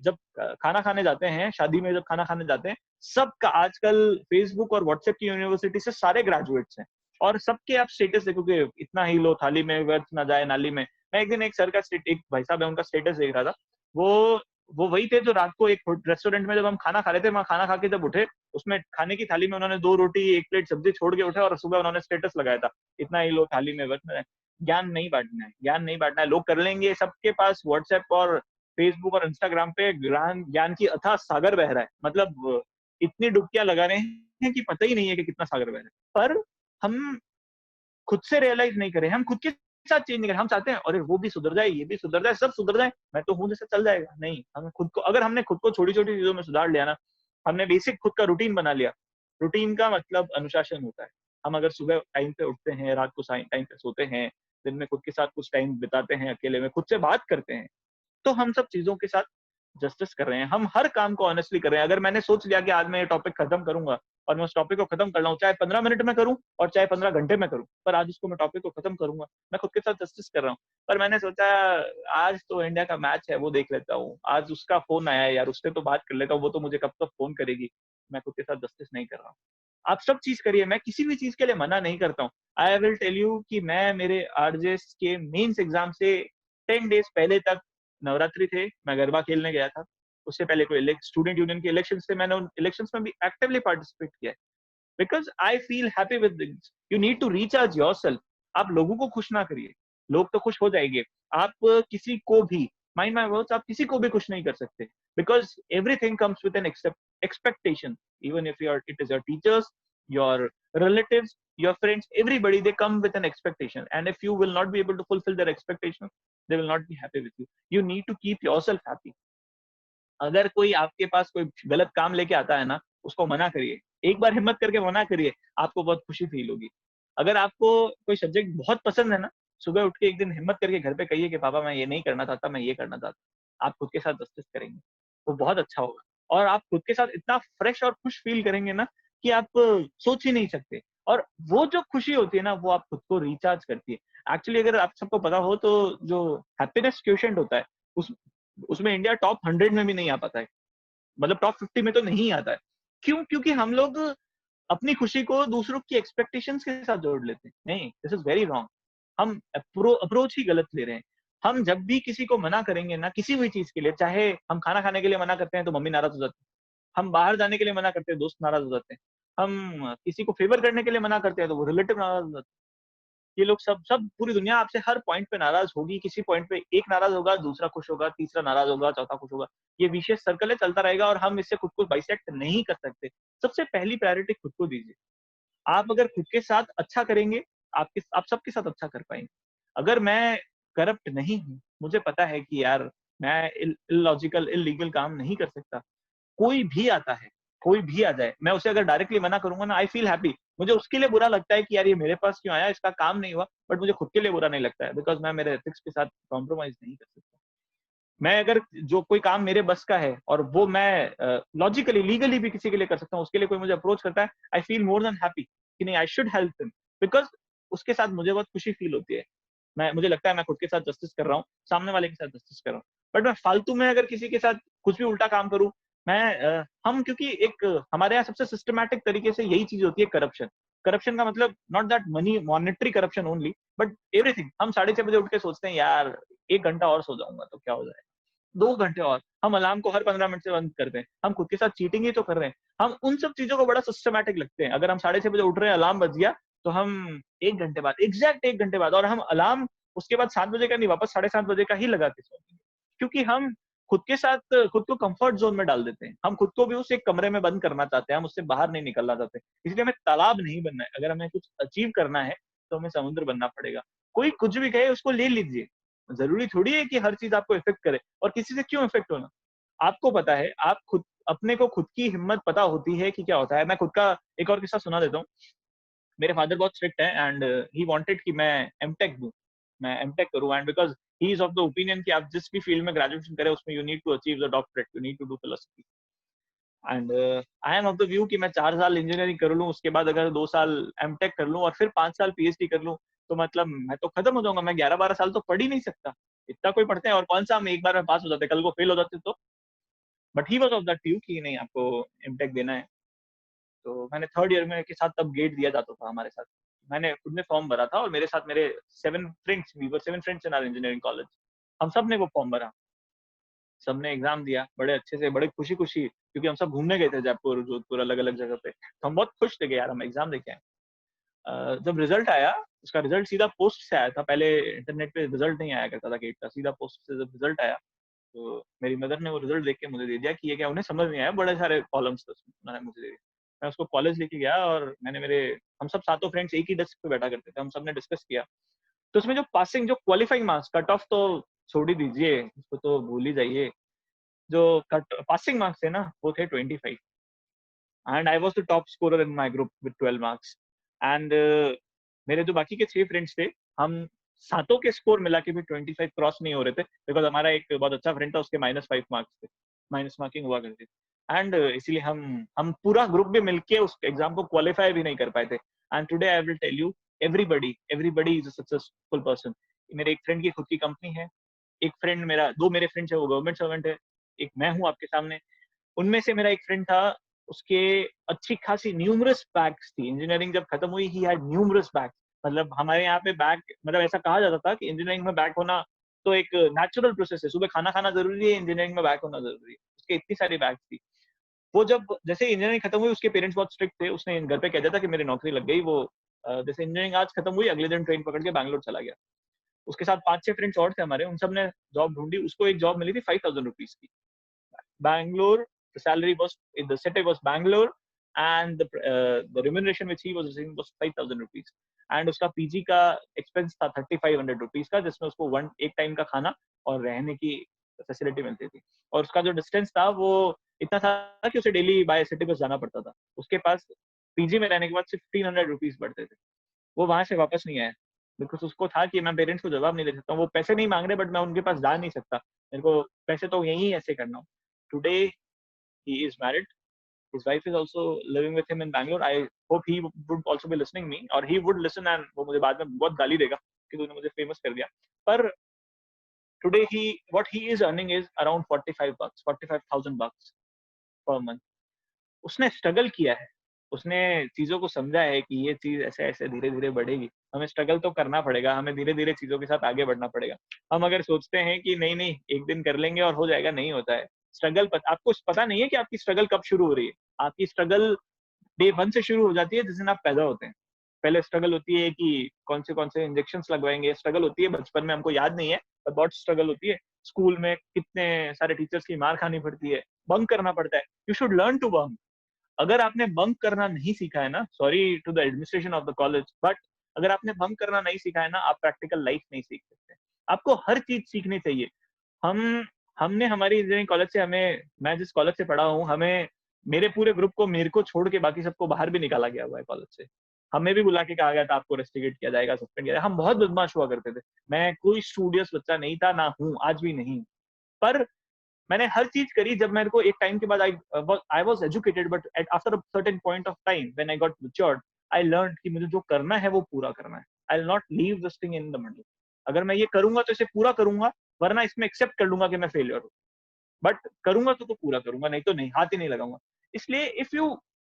जब खाना खाने जाते हैं, शादी में जब खाना खाने जाते हैं, सबका आजकल फेसबुक और व्हाट्सएप की यूनिवर्सिटी से सारे ग्रेजुएट्स हैं, और सबके आप स्टेटस देखोगे, इतना ही लो थाली में, व्यर्थ ना जाए नाली में। मैं एक दिन एक सर का एक भाई साहब है, उनका स्टेटस देख रहा था। वो वही थे जो रात को एक रेस्टोरेंट में जब हम खाना खा रहे थे, वहां खाना खा के जब उठे, उसमें खाने की थाली में उन्होंने 2 रोटी 1 प्लेट सब्जी छोड़ के उठे, और सुबह उन्होंने स्टेटस लगाया था, इतना ही लो थाली में, व्यर्थ ना। ज्ञान नहीं बांटना है, ज्ञान नहीं बांटना है। लोग कर लेंगे, सबके पास व्हाट्सएप और फेसबुक और इंस्टाग्राम पे ज्ञान की अथाह सागर बह रहा है। मतलब इतनी डुबकियां लगा रहे हैं कि पता ही नहीं है कि कितना सागर बह रहा है। पर हम खुद से रियलाइज नहीं करें, हम खुद के साथ चेंज नहीं करें। हम चाहते हैं अरे वो भी सुधर जाए, ये भी सुधर जाए, सब सुधर जाए, मैं तो हूं जैसे चल जाएगा। नहीं, हमें खुद को, अगर हमने खुद को छोटी छोटी चीजों में सुधार लिया ना, हमने बेसिक खुद का रूटीन बना लिया। रूटीन का मतलब अनुशासन होता है। हम अगर सुबह टाइम पे उठते हैं, रात को टाइम पे सोते हैं, दिन में खुद के साथ कुछ टाइम बिताते हैं, अकेले में खुद से बात करते हैं, तो हम सब चीजों के साथ जस्टिस कर रहे हैं। हम हर काम को ऑनेस्टली कर रहे हैं। अगर मैंने सोच लिया कि आज मैं ये टॉपिक खत्म करूंगा, और मैं उस टॉपिक को खत्म कर रहा हूँ, चाहे 15 मिनट में करूं और चाहे 15 घंटे में करूं, पर आज उसको मैं टॉपिक को खत्म करूंगा, मैं खुद के साथ जस्टिस कर रहा हूँ। पर मैंने सोचा आज तो इंडिया का मैच है, वो देख लेता हूँ, आज उसका फोन आया है यार, उससे तो बात कर लेता हूँ, वो तो मुझे कब तक फोन करेगी। मैं खुद के साथ जस्टिस नहीं कर रहा हूँ। आप सब चीज करिए, मैं किसी भी चीज के लिए मना नहीं करता हूँ। आई विल टेल यू कि मैं मेरे आरजेएस के मेंस एग्जाम से 10 डेज पहले तक, नवरात्रि थे, मैं गरबा खेलने गया था। उससे पहले कोई स्टूडेंट यूनियन के इलेक्शन थे, मैंने उन इलेक्शंस में भी एक्टिवली पार्टिसिपेट किया है। Because I feel happy with things. You need to recharge yourself. आप लोगों को खुश ना करिए, लोग तो खुश हो जाएंगे। आप किसी को भी, माइंड माय वर्ड्स, आप किसी को भी खुश नहीं कर सकते, because everything comes with an expectation. Even if it is your teachers, your relatives, your friends, everybody, they come with an expectation, and if you will not be able to fulfill their expectations, they will not be happy with you. You need to keep yourself happy. अगर कोई आपके पास कोई गलत काम लेके आता है ना, उसको मना करिए। एक बार हिम्मत करके मना करिए, आपको बहुत खुशी फील होगी। अगर आपको कोई सब्जेक्ट बहुत पसंद है ना, सुबह उठ के एक दिन हिम्मत करके घर पे कहिए कि पापा मैं ये नहीं करना चाहता, मैं ये करना चाहता। आप खुद के साथ जस्टिस करेंगे, वो बहुत अच्छा होगा। और आप खुद के साथ इतना फ्रेश और खुश फील करेंगे ना कि आप सोच ही नहीं सकते। और वो जो खुशी होती है ना, वो आप खुद को रिचार्ज करती है। एक्चुअली अगर आप सबको पता हो तो जो हैप्पीनेस क्वोशिएंट होता है, उस उसमें इंडिया टॉप 100 में भी नहीं आ पाता है। मतलब टॉप 50 में तो नहीं आता है। क्यों? क्योंकि हम लोग अपनी खुशी को दूसरों की एक्सपेक्टेशंस के साथ जोड़ लेते हैं। नहीं, दिस इज वेरी रॉन्ग। हम अप्रोच ही गलत ले रहे हैं। हम जब भी किसी को मना करेंगे ना किसी भी चीज के लिए, चाहे हम खाना खाने के लिए मना करते हैं तो मम्मी नाराज हो जाती है, हम बाहर जाने के लिए मना करते हैं दोस्त नाराज हो जाते हैं, हम किसी को फेवर करने के लिए मना करते हैं तो वो रिलेटिव नाराज हो जाते हैं। ये लोग सब सब पूरी दुनिया आपसे हर पॉइंट पे नाराज होगी, किसी पॉइंट पे एक नाराज होगा, दूसरा खुश होगा, तीसरा नाराज होगा, चौथा खुश होगा। ये विशेष सर्कल है, चलता रहेगा और हम इससे खुद को बाइसेक्ट नहीं कर सकते। सबसे पहली प्रायोरिटी खुद को दीजिए। आप अगर खुद के साथ अच्छा करेंगे, आप सबके साथ अच्छा कर पाएँगे। अगर मैं करप्ट नहीं हूँ, मुझे पता है कि यार मैं इलॉजिकल, इल्लीगल काम नहीं कर सकता। कोई भी आता है, कोई भी आ जाए, मैं उसे अगर डायरेक्टली मना करूँगा ना, आई फील हैप्पी। मुझे उसके लिए बुरा लगता है कि यार ये मेरे पास क्यों आया, इसका काम नहीं हुआ, बट मुझे खुद के लिए बुरा नहीं लगता है, बिकॉज़ मैं मेरे एथिक्स के साथ कॉम्प्रोमाइज़ नहीं कर सकता। मैं अगर जो कोई काम मेरे बस का है और वो मैं लॉजिकली, लीगली भी किसी के लिए कर सकता हूँ, उसके लिए कोई मुझे अप्रोच करता है, I feel more than happy कि नहीं, I should help him, because उसके साथ मुझे बहुत खुशी फील होती है। मुझे लगता है मैं खुद के साथ जस्टिस कर रहा हूँ, सामने वाले के साथ जस्टिस कर रहा हूँ। बट मैं फालतू में अगर किसी के साथ कुछ भी उल्टा काम करूँ, हम क्योंकि एक हमारे यहाँ सबसे सिस्टमैटिक तरीके से यही चीज़ होती है करप्शन। करप्शन का मतलब not that money monetary corruption only, but everything. हम 6:30 बजे उठ के सोचते हैं यार 1 घंटा और सो जाऊँगा तो क्या हो जाएगा? 2 घंटे और, हम अलार्म को हर 15 मिनट से बंद कर दें। हम खुद के साथ चीटिंग ही तो कर रहे हैं। हम उन सब चीज़ों को बड़ा सिस्टमैटिक लगते हैं। अगर हम 6:30 बजे उठ रहे हैं, अलार्म बज गया, तो हम 1 घंटे बाद, एग्ज़ैक्ट 1 घंटे बाद, और हम अलार्म उसके बाद 7 बजे का नहीं, वापस 7:30 बजे का ही लगा के सोएंगे। क्योंकि हम खुद के साथ खुद को कम्फर्ट ज़ोन में डाल देते हैं। हम खुद को भी उस एक कमरे में बंद करना चाहते हैं, हम उससे बाहर नहीं निकलना चाहते। इसलिए हमें तालाब नहीं बनना है। अगर हमें कुछ अचीव करना है, तो हमें समुद्र बनना पड़ेगा। कोई कुछ भी कहे उसको ले लीजिए। ज़रूरी थोड़ी है कि हर चीज़ आपको इफ़ेक्ट करे, और किसी से क्यों इफ़ेक्ट होना? आपको पता है, आप खुद अपने को खुद की हिम्मत पता होती है कि क्या होता है। मैं खुद का एक और किस्सा सुना देता हूँ। मेरे फादर बहुत स्ट्रिक्ट हैं एंड ही वांटेड कि मैं एमटेक दूँ, मैं एमटेक करूँ, and because he is of the opinion कि आप जिस भी फील्ड में ग्रेजुएशन करें उसमें you need to achieve the doctorate, you need to do philosophy, and I am of the view कि मैं 4 साल इंजीनियरिंग कर लूँ, उसके बाद अगर 2 साल एमटेक कर लूँ और फिर 5 साल पीएचडी कर लूँ, तो मतलब मैं तो खत्म हो जाऊँगा। मैं 11-12 साल तो पढ़ ही नहीं सकता। इतना कोई पढ़ते हैं, और कौन-सा हम एक बार में पास हो जाते हैं, कल को फेल हो जाते तो? But he was of that view कि नहीं, आपको एमटेक देना है। तो मैंने 3rd ईयर में के साथ तब गेट दिया जाता था हमारे साथ। मैंने खुद ने फॉर्म भरा था और मेरे साथ मेरे 7 friends, we were 7 friends in our engineering college. हम सब ने वो फॉर्म भरा, सबने एग्ज़ाम दिया, बड़े अच्छे से, बड़े खुशी-खुशी, क्योंकि हम सब घूमने गए थे जयपुर, जोधपुर, अलग-अलग जगह पे। तो हम बहुत खुश थे कि यार हम एग्ज़ाम देके आए। जब रिज़ल्ट आया, उसका रिज़ल्ट सीधा पोस्ट से आया था। पहले इंटरनेट पे रिज़ल्ट नहीं आया करता था गेट का, सीधा पोस्ट से जब रिज़ल्ट आया, तो मेरी मदर ने वो रिज़ल्ट देख के मुझे दे दिया कि ये क्या, उन्हें समझ नहीं आया, बड़े सारे कॉलम्स थे उसमें, उन्होंने मुझे दे दिया। मैं उसको कॉलेज लेके गया और मैंने मेरे हम सब सातों फ्रेंड्स एक ही डेस्क पे बैठा करते थे, हम सबने डिस्कस किया। तो उसमें जो पासिंग, जो क्वालिफाइंग मार्क्स, कट ऑफ तो छोड़ ही दीजिए, उसको तो भूल ही जाइए। जो कट पासिंग मार्क्स थे ना, वो थे 25, and I was the top scorer in my group with 12 marks, and मेरे जो बाकी के 6 फ्रेंड्स थे, हम सातों के स्कोर मिला के भी 25 क्रॉस नहीं हो रहे थे, बिकॉज़ हमारा एक बहुत अच्छा फ्रेंड था, उसके -5 मार्क्स थे, माइनस मार्किंग हुआ करती थी, एंड इसीलिए हम पूरा ग्रुप भी मिलके उस एग्ज़ाम को क्वालीफाई भी नहीं कर पाए थे। And today I will tell you, everybody is a successful person. मेरे एक फ्रेंड की खुद की कंपनी है, एक फ्रेंड मेरा 2 मेरे फ्रेंड्स हैं वो गवर्नमेंट सर्वेंट है, एक मैं हूँ आपके सामने। उनमें से मेरा एक फ्रेंड था, उसके अच्छी खासी न्यूमरस बैक्स थी। इंजीनियरिंग जब खत्म हुई, ही हैड न्यूमरस बैक्स। मतलब हमारे यहाँ पे बैक, मतलब ऐसा कहा जाता था कि इंजीनियरिंग में बैक होना तो एक नेचुरल प्रोसेस है। सुबह खाना खाना ज़रूरी है, इंजीनियरिंग में बैक होना ज़रूरी है। उसके इतनी सारी बैक्स थी। वो जब जैसे इंजीनियरिंग खत्म हुई, उसके पेरेंट्स बहुत स्ट्रिक्ट थे। उसने घर पे कह दिया था कि मेरी नौकरी लग गई। वो जैसे इंजीनियरिंग आज खत्म हुई, अगले दिन ट्रेन पकड़ के बैंगलोर चला गया। उसके साथ 5-6 फ्रेंड्स और थे हमारे, उन सब ने जॉब ढूँढी। उसको एक जॉब मिली थी ₹5000 की। Bangalore, the salary was the city was Bangalore, and the remuneration which he was receiving was 5,000 rupees. And उसका पीजी का एक्सपेंस था 3,500 रुपीज का, जिसमें उसको एक टाइम का खाना और रहने की फैसिलिटी मिलती थी। और उसका जो डिस्टेंस था वो इतना था कि उसे डेली बाय सिटी बस जाना पड़ता था। उसके पास पीजी में रहने के बाद सिर्फ 1500 रुपीज बढ़ते थे। वो वहां से वापस नहीं आया, बिकॉज उसको था कि मैं पेरेंट्स को जवाब नहीं दे सकता हूँ। वो पैसे नहीं मांग रहे, बट मैं उनके पास जा नहीं सकता, मेरे को पैसे तो यही ऐसे करना हो। Today he is married, his wife is also living with him in Bangalore. I hope he would also be listening me, or he would listen, and वो मुझे बाद में बहुत गाली देगा कि तूने मुझे फेमस कर दिया। पर today what he is earning is around 45 bucks, 45,000 bucks per month. उसने स्ट्रगल किया है, उसने चीजों को समझा है कि ये चीज ऐसे ऐसे धीरे धीरे बढ़ेगी, हमें स्ट्रगल तो करना पड़ेगा, हमें धीरे धीरे चीजों के साथ आगे बढ़ना पड़ेगा। हम अगर सोचते हैं कि नहीं नहीं एक दिन कर लेंगे और हो जाएगा, नहीं होता है। स्ट्रगल आपको पता नहीं है कि आपकी स्ट्रगल कब शुरू हो रही है। आपकी स्ट्रगल डे 1 से शुरू हो जाती है जिस दिन आप पैदा होते हैं। पहले स्ट्रगल होती है कि कौन से इंजेक्शंस लगवाएंगे, स्ट्रगल होती है बचपन में, हमको याद नहीं है पर बहुत स्ट्रगल होती है। स्कूल में कितने सारे टीचर्स की मार खानी पड़ती है, बंक करना पड़ता है। You should learn to bunk. अगर आपने बंक करना नहीं सीखा है ना, sorry to the administration of the college, but अगर आपने बंक करना नहीं सीखा है ना, आप प्रैक्टिकल लाइफ नहीं सीख सकते। आपको हर चीज सीखनी चाहिए। हम हमने हमारी इंजीनियरिंग कॉलेज से, हमें, मैं जिस कॉलेज से पढ़ा हूँ, हमें मेरे पूरे ग्रुप को, मेरे को छोड़ के बाकी सबको बाहर भी निकाला गया हुआ है कॉलेज से। हमें भी बुला के कहा गया था आपको रेस्टिकेट किया जाएगा, सस्पेंड किया जाएगा। हम बहुत बदमाश हुआ करते थे। मैं कोई स्टूडियस बच्चा नहीं था, ना हूँ, आज भी नहीं। पर मैंने हर चीज करी। जब मेरे को एक टाइम के बाद I was educated, but after a certain point of time when I got matured, I learn कि मुझे जो करना है वो पूरा करना है। I will not leave this thing in the middle. अगर मैं ये करूंगा तो इसे पूरा करूंगा, वरना इसमें एक्सेप्ट कर लूंगा कि मैं फेलियर हूँ। बट करूंगा तो पूरा करूंगा, नहीं तो नहीं, हाथ ही नहीं लगाऊंगा। इसलिए if you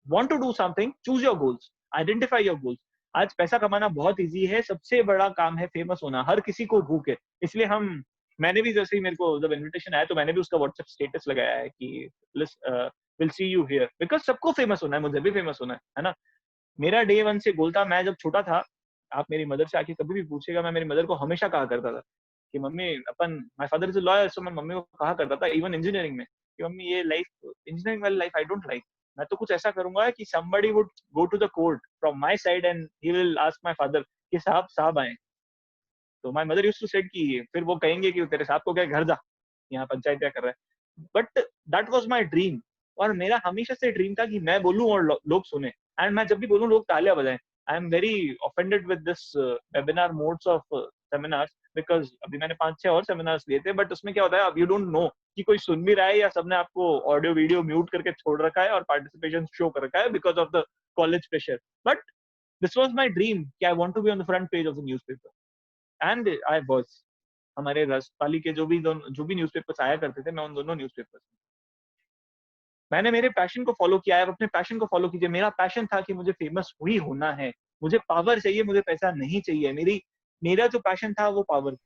want to do something, choose your goals, identify your goals. आज पैसा कमाना बहुत इजी है, सबसे बड़ा काम है फेमस होना। हर किसी को भूख है। इसलिए मैंने भी, जैसे ही मेरे को जब इनविटेशन आया तो मैंने भी उसका व्हाट्सएप स्टेटस लगाया है कि will see you here, because सबको फेमस होना है, मुझे भी फेमस होना है ना। मेरा डे 1 से गोल था। मैं जब छोटा था, आप मेरी मदर से आके कभी भी पूछेगा, मैं मेरी मदर को हमेशा कहा करता था कि mummy, my father is a lawyer, so मैं मम्मी को कहा करता था इवन इंजीनियरिंग में कि मम्मी ये लाइफ, इंजीनियरिंग वाली लाइफ आई डोंट लाइक। मैं तो कुछ ऐसा करूंगा कि somebody would go to the court from my side and he will ask my father कि साहब साहब आए। तो my mother used to said कि फिर वो कहेंगे कि तेरे साहब को क्या, घर जा, यहाँ पंचायत क्या कर रहा है। But that was my dream. और मेरा हमेशा से ड्रीम था कि मैं बोलूं और लोग सुने। एंड मैं जब भी बोलूं लोग तालियां बजाएं। I am very offended with this webinar modes of seminars, because अभी मैंने 5-6 और सेमिनार्स लिए थे, बट उसमें क्या होता है, अब यू डोंट नो कि कोई सुन भी रहा है या सबने आपको ऑडियो वीडियो म्यूट करके छोड़ रखा है और पार्टिसिपेशन शो कर रखा है because of the college pressure. But this was my dream कि I want to be on the front page of the newspaper and I was. हमारे रसपाली के जो भी न्यूज़पेपर्स आया करते थे, मैं उन दोनों न्यूज़पेपर्स, मैंने मेरे पैशन को फॉलो किया है। आप अपने पैशन को फॉलो कीजिए। मेरा पैशन था कि मुझे फेमस ही होना है, मुझे पावर चाहिए, मुझे पैसा नहीं चाहिए। मेरा जो पैशन था वो पावर।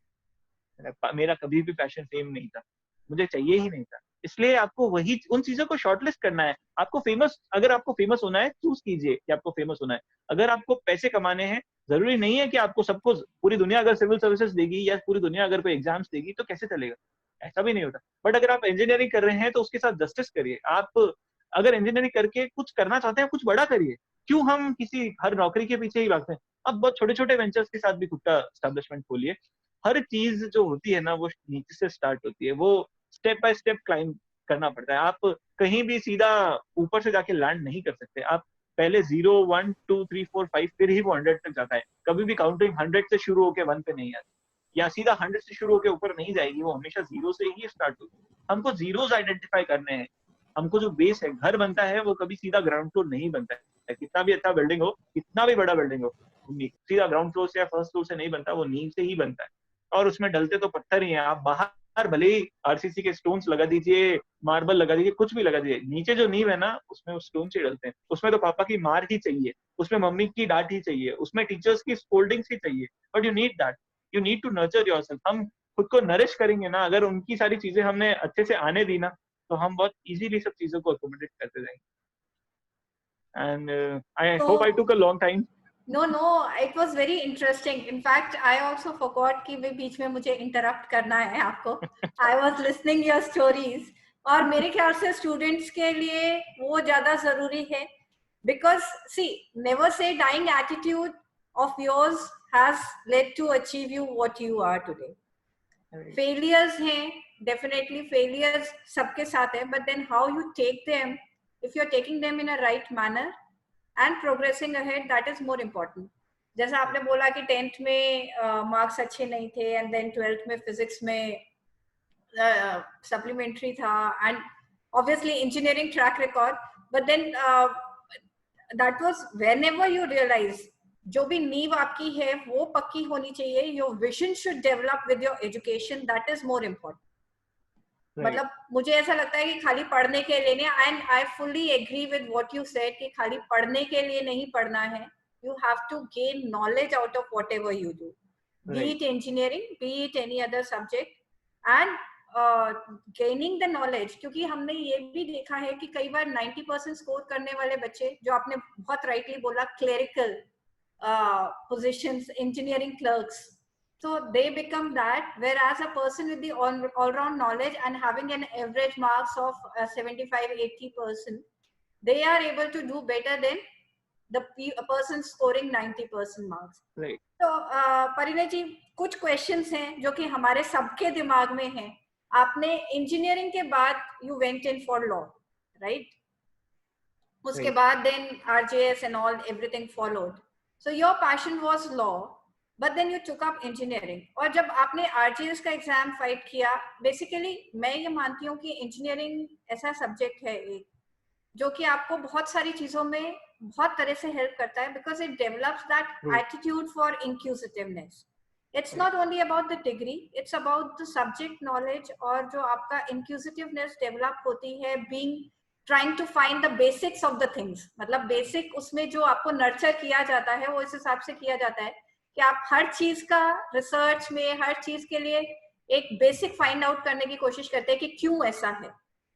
मेरा कभी भी पैशन फेम नहीं था, मुझे चाहिए ही नहीं था। इसलिए आपको वही उन चीजों को शॉर्टलिस्ट करना है। आपको फेमस, अगर आपको फेमस होना है, चूज कीजिए कि आपको फेमस होना है। अगर आपको पैसे कमाने हैं, जरूरी नहीं है कि आपको सबको, पूरी दुनिया अगर सिविल सर्विसेज देगी या पूरी दुनिया अगर कोई एग्जाम्स देगी तो कैसे चलेगा, ऐसा भी नहीं होता। बट अगर आप इंजीनियरिंग कर रहे हैं तो उसके साथ जस्टिस करिए। आप अगर इंजीनियरिंग करके कुछ करना चाहते हैं, कुछ बड़ा करिए। क्यों हम किसी हर नौकरी के पीछे ही भागते हैं। अब बहुत छोटे छोटे वेंचर्स के साथ भी खुद का एस्टेब्लिशमेंट खोलिए। हर चीज जो होती है ना, वो नीचे से स्टार्ट होती है, वो स्टेप बाय स्टेप क्लाइंब करना पड़ता है। आप कहीं भी सीधा ऊपर से जाके लैंड नहीं कर सकते। आप पहले 0, 1, 2, 3, 4, 5 फिर ही वो 100 तक जाता है। कभी भी काउंटिंग 100 से शुरू होकर 1 पे नहीं आती, या सीधा 100 से शुरू होकर ऊपर नहीं जाएगी, वो हमेशा 0 से ही स्टार्ट होगी। हमको जीरोस आइडेंटिफाई करने हैं। हमको जो बेस है, घर बनता है, वो कभी सीधा ग्राउंड फ्लोर नहीं बनता है। कितना भी अच्छा बिल्डिंग हो, कितना भी बड़ा बिल्डिंग हो, सीधा ग्राउंड फ्लोर से या फर्स्ट फ्लोर से नहीं बनता, वो नींव से ही बनता है। और उसमें डलते तो पत्थर ही हैं। आप बाहर भले ही आरसीसी के स्टोन्स लगा दीजिए, मार्बल लगा दीजिए, कुछ भी लगा दीजिए, नीचे जो नींव है ना, उसमें उस स्टोन से डलते हैं। उसमें तो पापा की मार ही चाहिए, उसमें मम्मी की डांट ही चाहिए, उसमें टीचर्स की स्कोल्डिंग्स ही चाहिए। But you need that, you need to nurture yourself. हम खुद को नरिश करेंगे ना, अगर उनकी सारी चीजें हमने अच्छे से आने दी ना, तो हम बहुत इजीली सब चीजों को अकोमोडेट करते जाएंगे। And I hope I So took a long time. no, it was very interesting. In fact, I also forgot कि वे बीच में मुझे interrupt करना है आपको. I was listening your stories. और मेरे ख्याल से students के लिए वो ज़्यादा ज़रूरी है. Because see, never say dying attitude of yours has led to achieve you what you are today. Failures हैं, definitely failures सबके साथ है, but then how you take them, if you're taking them in a right manner and progressing ahead, that is more important. जैसा आपने बोला कि 10th में marks अच्छे नहीं थे and then 12th में फिजिक्स में supplementary था and obviously engineering track record, but then that was whenever you realize जो भी नींव आपकी है वो पक्की होनी चाहिए. Your vision should develop with your education, that is more important. मतलब मुझे ऐसा लगता है कि खाली पढ़ने के लिए नहीं, and I fully agree with what you said कि खाली पढ़ने के लिए नहीं पढ़ना है. You have to gain knowledge out of whatever you do, be it engineering, be it any other subject, and gaining the knowledge. क्योंकि हमने ये भी देखा है कि कई बार 90% स्कोर करने वाले बच्चे, जो आपने बहुत राइटली बोला, clerical positions, engineering clerks, so they become that, whereas a person with the all-round knowledge and having an average marks of 75-80%, they are able to do better than a person scoring 90% marks. Right. तो परिणय जी, कुछ questions हैं जो कि हमारे सबके दिमाग में हैं. आपने इंजीनियरिंग के बाद you went in for law, right? उसके बाद then RJS and all, everything followed. So your passion was law, but then you took up engineering. और जब आपने RJS का एग्जाम फाइट किया, बेसिकली मैं ये मानती हूँ कि इंजीनियरिंग ऐसा सब्जेक्ट है एक जो कि आपको बहुत सारी चीजों में बहुत तरह से हेल्प करता है, because it develops that attitude for inquisitiveness. It's not only about the degree, it's about the subject knowledge, और जो आपका इंक्यूजिटिवनेस डेवलप होती है, being trying to find the basics of the things. मतलब बेसिक उसमें जो आपको नर्चर किया जाता है वो इस हिसाब से किया जाता है कि आप हर चीज का रिसर्च में, हर चीज के लिए एक बेसिक फाइंड आउट करने की कोशिश करते हैं कि क्यों ऐसा है,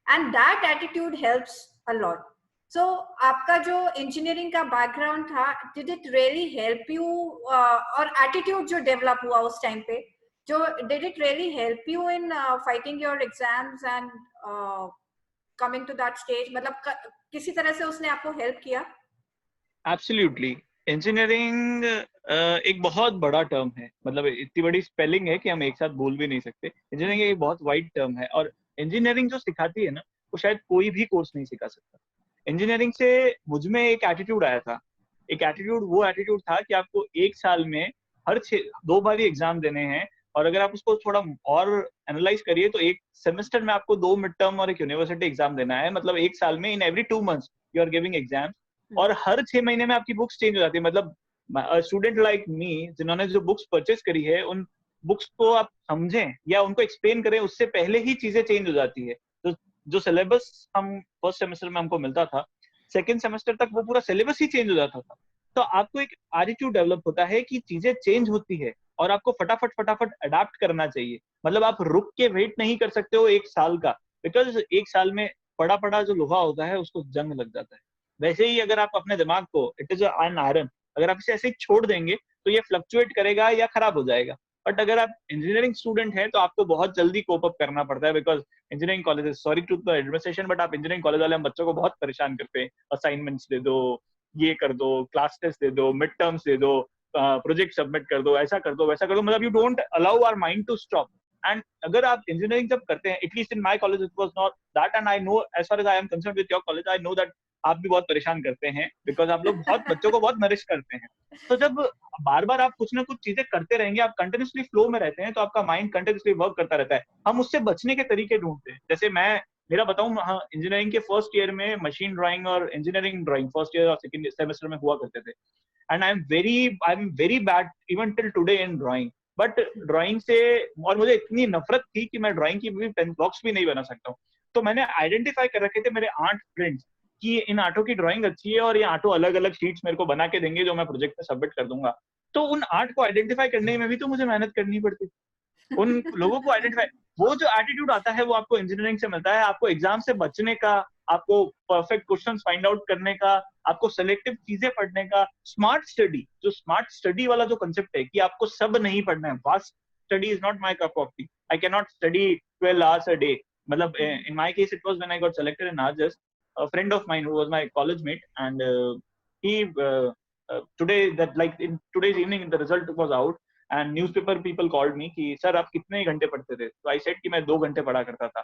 and that attitude helps a lot. So आपका जो इंजीनियरिंग का बैकग्राउंड था, did it really help you, और एटीट्यूड जो डेवलप हुआ उस टाइम पे, जो did it really help you in fighting your exams and coming to that stage? मतलब किसी तरह से उसने आपको हेल्प किया? एब्सोल्युटली. इंजीनियरिंग एक बहुत बड़ा टर्म है, मतलब इतनी बड़ी स्पेलिंग है कि हम एक साथ बोल भी नहीं सकते. इंजीनियरिंग एक बहुत वाइड टर्म है, और इंजीनियरिंग जो सिखाती है ना, वो शायद कोई भी कोर्स नहीं सिखा सकता. इंजीनियरिंग से मुझ में एक एटीट्यूड आया था. एक एटीट्यूड, वो एटीट्यूड था कि आपको एक साल में हर 2 बार ही एग्जाम देने हैं, और अगर आप उसको थोड़ा और एनालाइज करिए तो एक सेमेस्टर में आपको 2 मिड टर्म और एक यूनिवर्सिटी एग्जाम देना है. मतलब एक साल में in every 2 months you are giving exam, और हर 6 महीने में आपकी बुक्स चेंज हो जाती है. मतलब स्टूडेंट लाइक मी, जिन्होंने जो बुक्स परचेज करी है, उन बुक्स को आप समझें या उनको एक्सप्लेन करें, उससे पहले ही चीजें चेंज हो जाती है. तो जो सिलेबस हम फर्स्ट सेमेस्टर में हमको मिलता था, सेकेंड सेमेस्टर तक वो पूरा सिलेबस ही चेंज हो जाता था. तो आपको एक एटीट्यूड डेवलप होता है कि चीजें चेंज होती है और आपको फटाफट अडाप्ट करना चाहिए. मतलब आप रुक के वेट नहीं कर सकते हो एक साल का, बिकॉज एक साल में पड़ा जो लोहा होता है उसको जंग लग जाता है. वैसे ही अगर आप अपने दिमाग को, इट इज एन आयरन, अगर आप इसे ऐसे ही छोड़ देंगे तो ये फ्लक्चुएट करेगा या खराब हो जाएगा. बट अगर आप इंजीनियरिंग स्टूडेंट हैं तो आपको बहुत जल्दी कोप अप करना पड़ता है, because engineering college, sorry to the administration, but आप इंजीनियरिंग कॉलेज वाले हम बच्चों को बहुत परेशान करते हैं. असाइनमेंट्स दे दो, ये कर दो, क्लास टेस्ट दे दो, मिड टर्म्स दे दो, प्रोजेक्ट सबमिट कर दो, ऐसा कर दो, वैसा कर दो. मतलब you don't allow our mind to stop. And अगर आप इंजीनियरिंग जब करते हैं, at least in my college it was not that, and I know, as far as I am concern with your college, I know that आप भी बहुत परेशान करते हैं, बिकॉज आप लोग बहुत बच्चों को बहुत नरिश करते हैं. तो जब बार बार आप कुछ ना कुछ चीजें करते रहेंगे, आप कंटिन्यूसली फ्लो में रहते हैं, तो आपका माइंड कंटिन्यूसली वर्क करता रहता है. हम उससे बचने के तरीके ढूंढते हैं. जैसे मैं मेरा बताऊं, इंजीनियरिंग के फर्स्ट ईयर में मशीन ड्राइंग और इंजीनियरिंग ड्राइंग फर्स्ट ईयर और सेकंड सेमेस्टर में हुआ करते थे. And I am very bad even till today in drawing. But drawing से, और मुझे इतनी नफरत थी कि मैं ड्राइंग की भी पेन बॉक्स भी नहीं बना सकता हूँ. तो मैंने आइडेंटिफाई कर रखे थे मेरे 8 फ्रेंड्स कि इन आटो की ड्राइंग अच्छी है और ये आटो अलग अलग शीट्स मेरे को बना के देंगे जो मैं प्रोजेक्ट में सबमिट कर दूंगा. तो उन 8 को आइडेंटिफाई करने में भी तो मुझे मेहनत करनी पड़ती. उन लोगों को आइडेंटिफाई, वो जो एटीट्यूड आता है वो आपको इंजीनियरिंग से मिलता है. आपको एग्जाम से बचने का, आपको परफेक्ट क्वेश्चंस फाइंड आउट करने का, आपको सेलेक्टिव चीजें पढ़ने का, स्मार्ट स्टडी, जो स्मार्ट स्टडी वाला जो कंसेप्ट है कि आपको सब नहीं पढ़ना है. Vast study is not my cup of T. I can not study 12 hours a day. मतलब in my case it was when I got selected in RJS, a friend of mine who was my college mate, and he today, that like in today's evening the result was out and newspaper people called me कि sir आप कितने घंटे पढ़ते थे. तो I said कि मैं 2 घंटे पढ़ा करता था.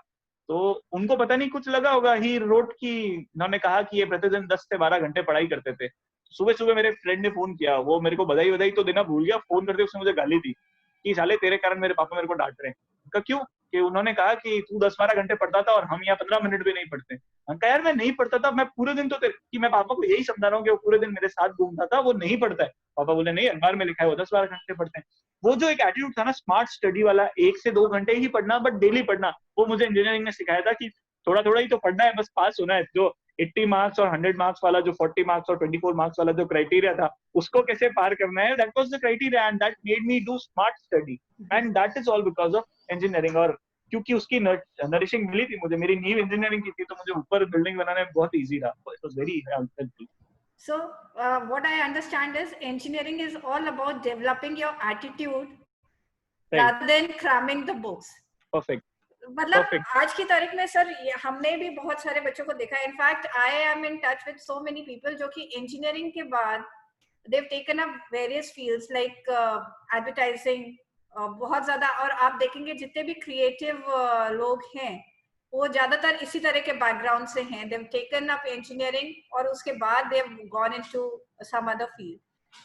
तो उनको पता नहीं कुछ लगा होगा. ही रोट कि उन्होंने कहा कि ये प्रतिदिन 10 से 12 घंटे पढ़ाई करते थे. सुबह सुबह मेरे फ्रेंड ने फोन किया, वो मेरे को बधाई तो देना भूल गया. फोन करते उसने मुझे गाली दी कि साले तेरे कारण मेरे पापा मेरे को डांट रहे हैं. उनका क्यों? कि उन्होंने कहा कि तू 10-12 घंटे पढ़ता था और हम यहाँ 15 मिनट भी नहीं पढ़ते. मैंने कहा यार मैं नहीं पढ़ता था, मैं पूरे दिन तो कि मैं पापा को यही समझा रहा हूँ कि वो पूरे दिन मेरे साथ घूमता था, वो नहीं पढ़ता है. पापा बोले नहीं, अखबार में लिखा है वो 10-12 घंटे पढ़ते हैं. वो जो एक एटीट्यूड था ना स्मार्ट स्टडी वाला, 1 से 2 घंटे ही पढ़ना बट डेली पढ़ना, वो मुझे इंजीनियरिंग ने सिखाया था कि थोड़ा थोड़ा ही तो पढ़ना है, बस पास होना है। जो 80 मार्क्स और 100 मार्क्स वाला, जो 40 मार्क्स और 24 मार्क्स वाला जो क्राइटेरिया था, उसको कैसे पार करना है, that was the criteria and that made me do smart study and that is all because of engineering. और क्योंकि उसकी नरिशिंग मिली थी मुझे, मेरी नींव इंजीनियरिंग की थी, तो मुझे ऊपर बिल्डिंग बनाने में बहुत ईजी था। It was very helpful. So what I understand is engineering is all about developing your attitude rather than cramming the books. Perfect. मतलब आज की तारीख में सर हमने भी बहुत सारे बच्चों को देखा है। In fact I am in touch with so many people जो कि इंजीनियरिंग के बाद they've taken up various fields like advertising, बहुत ज्यादा। और आप देखेंगे जितने भी क्रिएटिव लोग हैं वो ज्यादातर इसी तरह के बैकग्राउंड से हैं। they've taken up engineering और उसके बाद they've gone into some other field.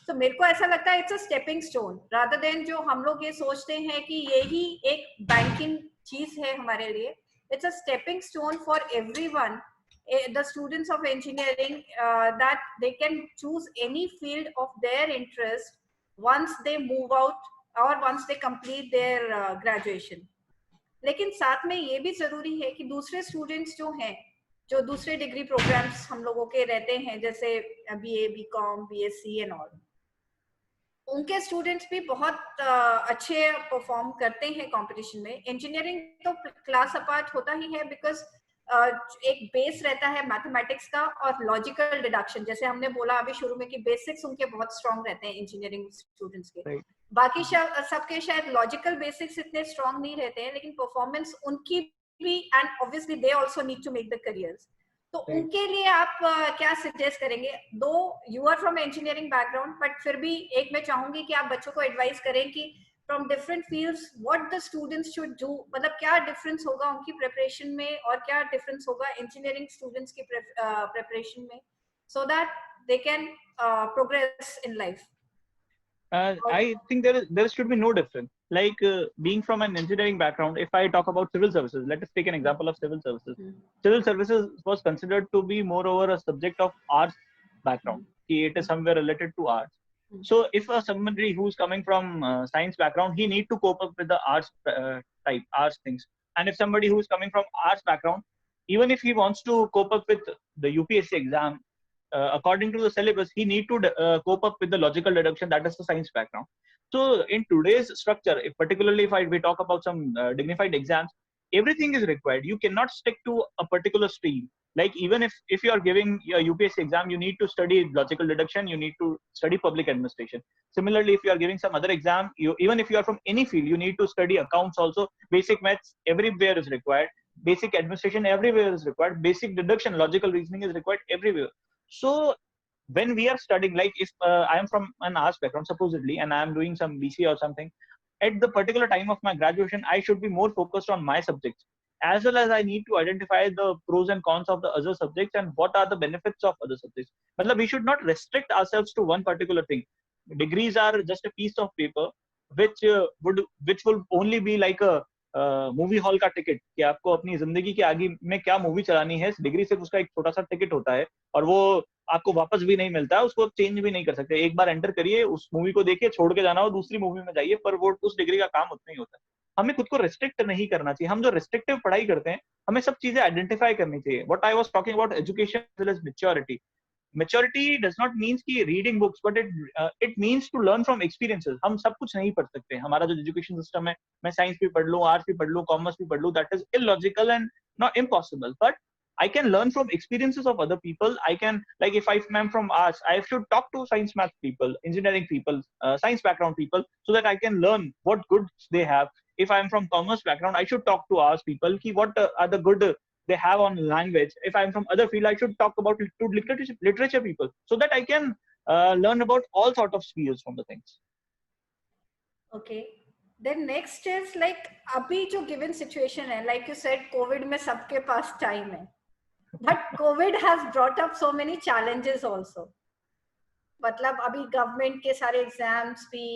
तो मेरे को ऐसा लगता है it's a stepping stone rather than जो हम लोग ये सोचते हैं कि यही एक बैंकिंग चीज है हमारे लिए। It's a stepping stone for everyone, the students of engineering, that they can choose any field of their interest once they move out or once they complete their graduation. लेकिन साथ में ये भी जरूरी है कि दूसरे स्टूडेंट्स जो हैं, जो दूसरे डिग्री प्रोग्राम्स हम लोगों के रहते हैं जैसे BA, BCom, BSc and all, उनके स्टूडेंट्स भी बहुत अच्छे परफॉर्म करते हैं कंपटीशन में। इंजीनियरिंग तो क्लास अपार्ट होता ही है बिकॉज एक बेस रहता है मैथमेटिक्स का और लॉजिकल डिडक्शन, जैसे हमने बोला अभी शुरू में कि बेसिक्स उनके बहुत स्ट्रांग रहते हैं इंजीनियरिंग स्टूडेंट्स के। बाकी सबके शायद लॉजिकल बेसिक्स इतने स्ट्रांग नहीं रहते हैं, लेकिन परफॉर्मेंस उनकी भी, and obviously they also need to make the careers. तो उनके लिए आप क्या सजेस्ट करेंगे? Though you are from engineering background, but फिर भी एक मैं चाहूंगी कि आप बच्चों को एडवाइस करें कि from different fields what the students should do, मतलब क्या डिफरेंस होगा उनकी प्रिपरेशन में और क्या डिफरेंस होगा इंजीनियरिंग स्टूडेंट्स की प्रिपरेशन में, so that they can progress in life. I think there should be no difference. Like being from an engineering background, if I talk about civil services, let us take an example of civil services. Civil services was considered to be moreover a subject of arts background. It is somewhere related to arts. So if somebody who's coming from science background, he need to cope up with the arts arts things. And if somebody who's coming from arts background, even if he wants to cope up with the UPSC exam, according to the syllabus, he need to cope up with the logical deduction, that is the science background. So in today's structure, particularly if we talk about some dignified exams, everything is required. You cannot stick to a particular stream. Like even if you are giving a UPSC exam, you need to study logical deduction, you need to study public administration. Similarly, if you are giving some other exam, even if you are from any field, you need to study accounts also. Basic maths everywhere is required. Basic administration everywhere is required. Basic deduction, logical reasoning is required everywhere. So when we are studying, like if I am from an arts background supposedly, and I am doing some BC or something, at the particular time of my graduation, I should be more focused on my subjects, as well as I need to identify the pros and cons of the other subjects and what are the benefits of other subjects. Matlab, we should not restrict ourselves to one particular thing. Degrees are just a piece of paper which will only be like a movie hall का ticket, कि आपको अपनी जिंदगी के आगे में क्या movie चलानी है, डिग्री सिर्फ उसका एक छोटा सा टिकट होता है और वो आपको वापस भी नहीं मिलता है, उसको चेंज भी नहीं कर सकते। एक बार एंटर करिए, उस मूवी को देखिए, छोड़ के जाना हो, दूसरी मूवी में जाइए, पर वो उस डिग्री का काम उतना ही होता है। हमें खुद को रिस्ट्रिक्ट नहीं करना चाहिए। हम जो रिस्ट्रिक्टिव पढ़ाई करते हैं, हमें सब चीजें आइडेंटिफाई करनी चाहिए। What I was talking about education as well as maturity. Maturity does not mean कि reading books, but it means to learn from experiences. हम सब कुछ नहीं पढ़ सकते। हमारा जो एजुकेशन सिस्टम है, मैं साइंस भी पढ़ लूँ, आर्ट्स भी पढ़ लूँ, कॉमर्स भी पढ़ लूँ, that is illogical and not impossible. But I can learn from experiences of other people. I can, like if I'm from arts, I should talk to science math people, engineering people, science background people, so that I can learn what goods they have. If I'm from commerce background, I should talk to arts people, ki what are the good they have on language. If I'm from other field, I should talk about to literature people, so that I can learn about all sort of spheres from the things. Okay. Then next is like अभी जो given situation है, like you said, COVID में सबके पास time है, but COVID has brought up so many challenges also. मतलब अभी government के सारे exams भी,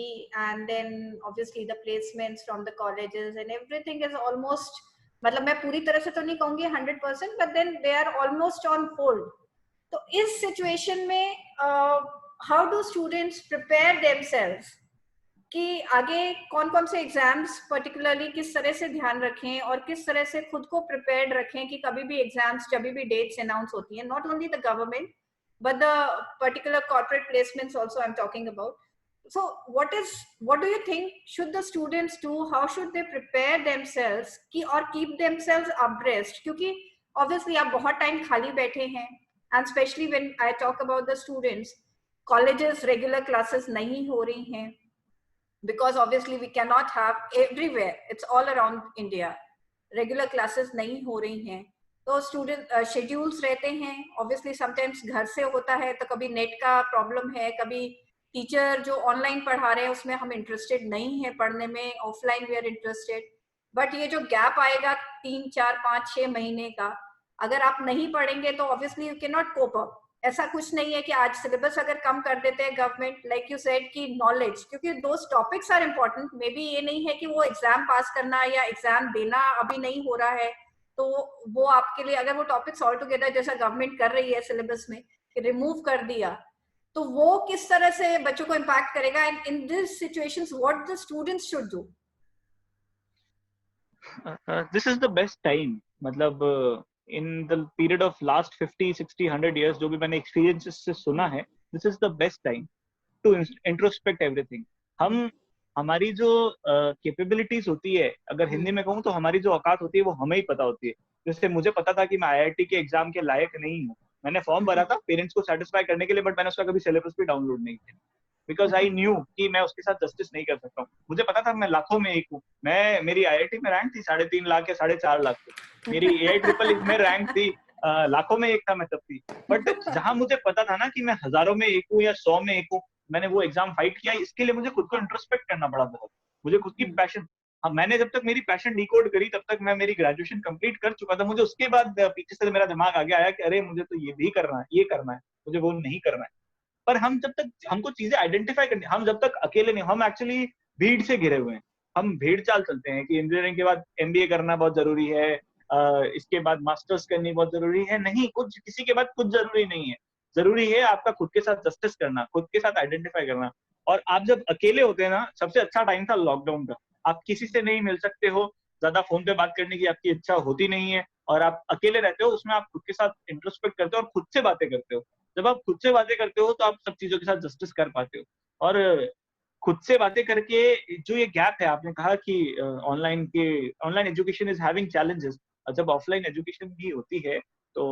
and then obviously the placements from the colleges and everything is almost, मतलब मैं पूरी तरह से तो नहीं कहूंगी 100%, but then they are almost on hold. तो इस situation में how do students prepare themselves कि आगे कौन कौन से एग्जाम्स पर्टिकुलरली किस तरह से ध्यान रखें और किस तरह से खुद को प्रिपेयर्ड रखें कि कभी भी एग्जाम्स जब भी डेट्स अनाउंस होती हैं, not only the government but the particular corporate placements also I'm talking about. So what do you think should the students do? How should they prepare themselves ki or keep themselves abreast? क्योंकि obviously आप बहुत time खाली बैठे हैं, and especially when I talk about the students, colleges regular classes नहीं हो रही हैं because obviously we cannot have everywhere, it's all around India, regular classes नहीं हो रही हैं, तो स्टूडेंट शेड्यूल्स रहते हैं, ऑब्वियसली समटाइम्स घर से होता है, तो कभी नेट का प्रॉब्लम है, कभी टीचर जो ऑनलाइन पढ़ा रहे हैं उसमें हम इंटरेस्टेड नहीं है पढ़ने में, offline we are interested, but ये जो गैप आएगा 3 4 5 6 महीने का, अगर आप नहीं पढ़ेंगे तो obviously you can not cope up. ऐसा कुछ नहीं है कि आज सिलेबस अगर कम कर देते हैं गवर्नमेंट, लाइक यू सेड कि नॉलेज, क्योंकि those topics are important, may be ये नहीं है कि वो एग्जाम पास करना या एग्जाम देना अभी नहीं हो रहा है, तो वो आपके लिए अगर वो टॉपिक्स ऑल टुगेदर जैसा गवर्नमेंट कर रही है सिलेबस में कि रिमूव कर दिया, तो वो किस तरह से बच्चों को इम्पैक्ट करेगा, and in this situations what the students should do? This is the best time, मतलब in the period of last 50 60 100 years जो भी मैंने एक्सपीरियंसेस से सुना है, this is the best time to introspect everything. हम हमारी जो कैपेबिलिटीज होती है, अगर हिंदी में कहूँ तो हमारी जो औकात होती है वो हमें ही पता होती है। जैसे मुझे पता था कि मैं आईआईटी के एग्जाम के लायक नहीं हूँ, मैंने फॉर्म भरा था पेरेंट्स को सेटिस्फाई करने के लिए, बट मैंने उसका कभी सिलेबस भी डाउनलोड नहीं किया, बिकॉज आई न्यू कि मैं उसके साथ जस्टिस नहीं कर सकता हूँ। मुझे पता था मैं लाखों में एक हूँ, मेरी आईआईटी में रैंक थी 3.5 लाख या 4.5 लाख की, मेरी AIEEE में रैंक थी लाखों में एक था मैं तब थी, बट जहां मुझे पता था ना कि मैं हजारों में एक हूँ या 100 में एक हूँ, मैंने वो एग्जाम फाइट किया। इसके लिए मुझे खुद को इंट्रोस्पेक्ट करना पड़ा बहुत, मुझे खुद की पैशन, मैंने जब तक मेरी पैशन डिकोड करी तब तक मैं मेरी ग्रेजुएशन कंप्लीट कर चुका था। मुझे उसके बाद पीछे से मेरा दिमाग आगे आया कि अरे मुझे तो ये भी करना है, ये करना है, मुझे वो नहीं करना है। पर हम जब तक हमको चीजें आइडेंटिफाई करनी, हम जब तक अकेले नहीं, हम एक्चुअली भीड़ से घिरे हुए हैं, हम भीड़ चाल चलते हैं कि इंजीनियरिंग के बाद MBA करना बहुत जरूरी है, इसके बाद मास्टर्स करनी बहुत जरूरी है। नहीं, कुछ किसी के बाद कुछ जरूरी नहीं है, जरूरी है आपका खुद के साथ जस्टिस करना, खुद के साथ आइडेंटिफाई करना। और आप जब अकेले होते हैं ना, सबसे अच्छा टाइम था लॉकडाउन का, आप किसी से नहीं मिल सकते हो, ज्यादा फोन पे बात करने की आपकी इच्छा होती नहीं है, और आप अकेले रहते हो, उसमें आप खुद के साथ इंट्रोस्पेक्ट करते हो और खुद से बातें करते हो। जब आप खुद से बातें करते हो तो आप सब चीजों के साथ जस्टिस कर पाते हो। और खुद से बातें करके जो ये गैप है, आपने कहा कि online education is having challenges, जब ऑफलाइन एजुकेशन भी होती है तो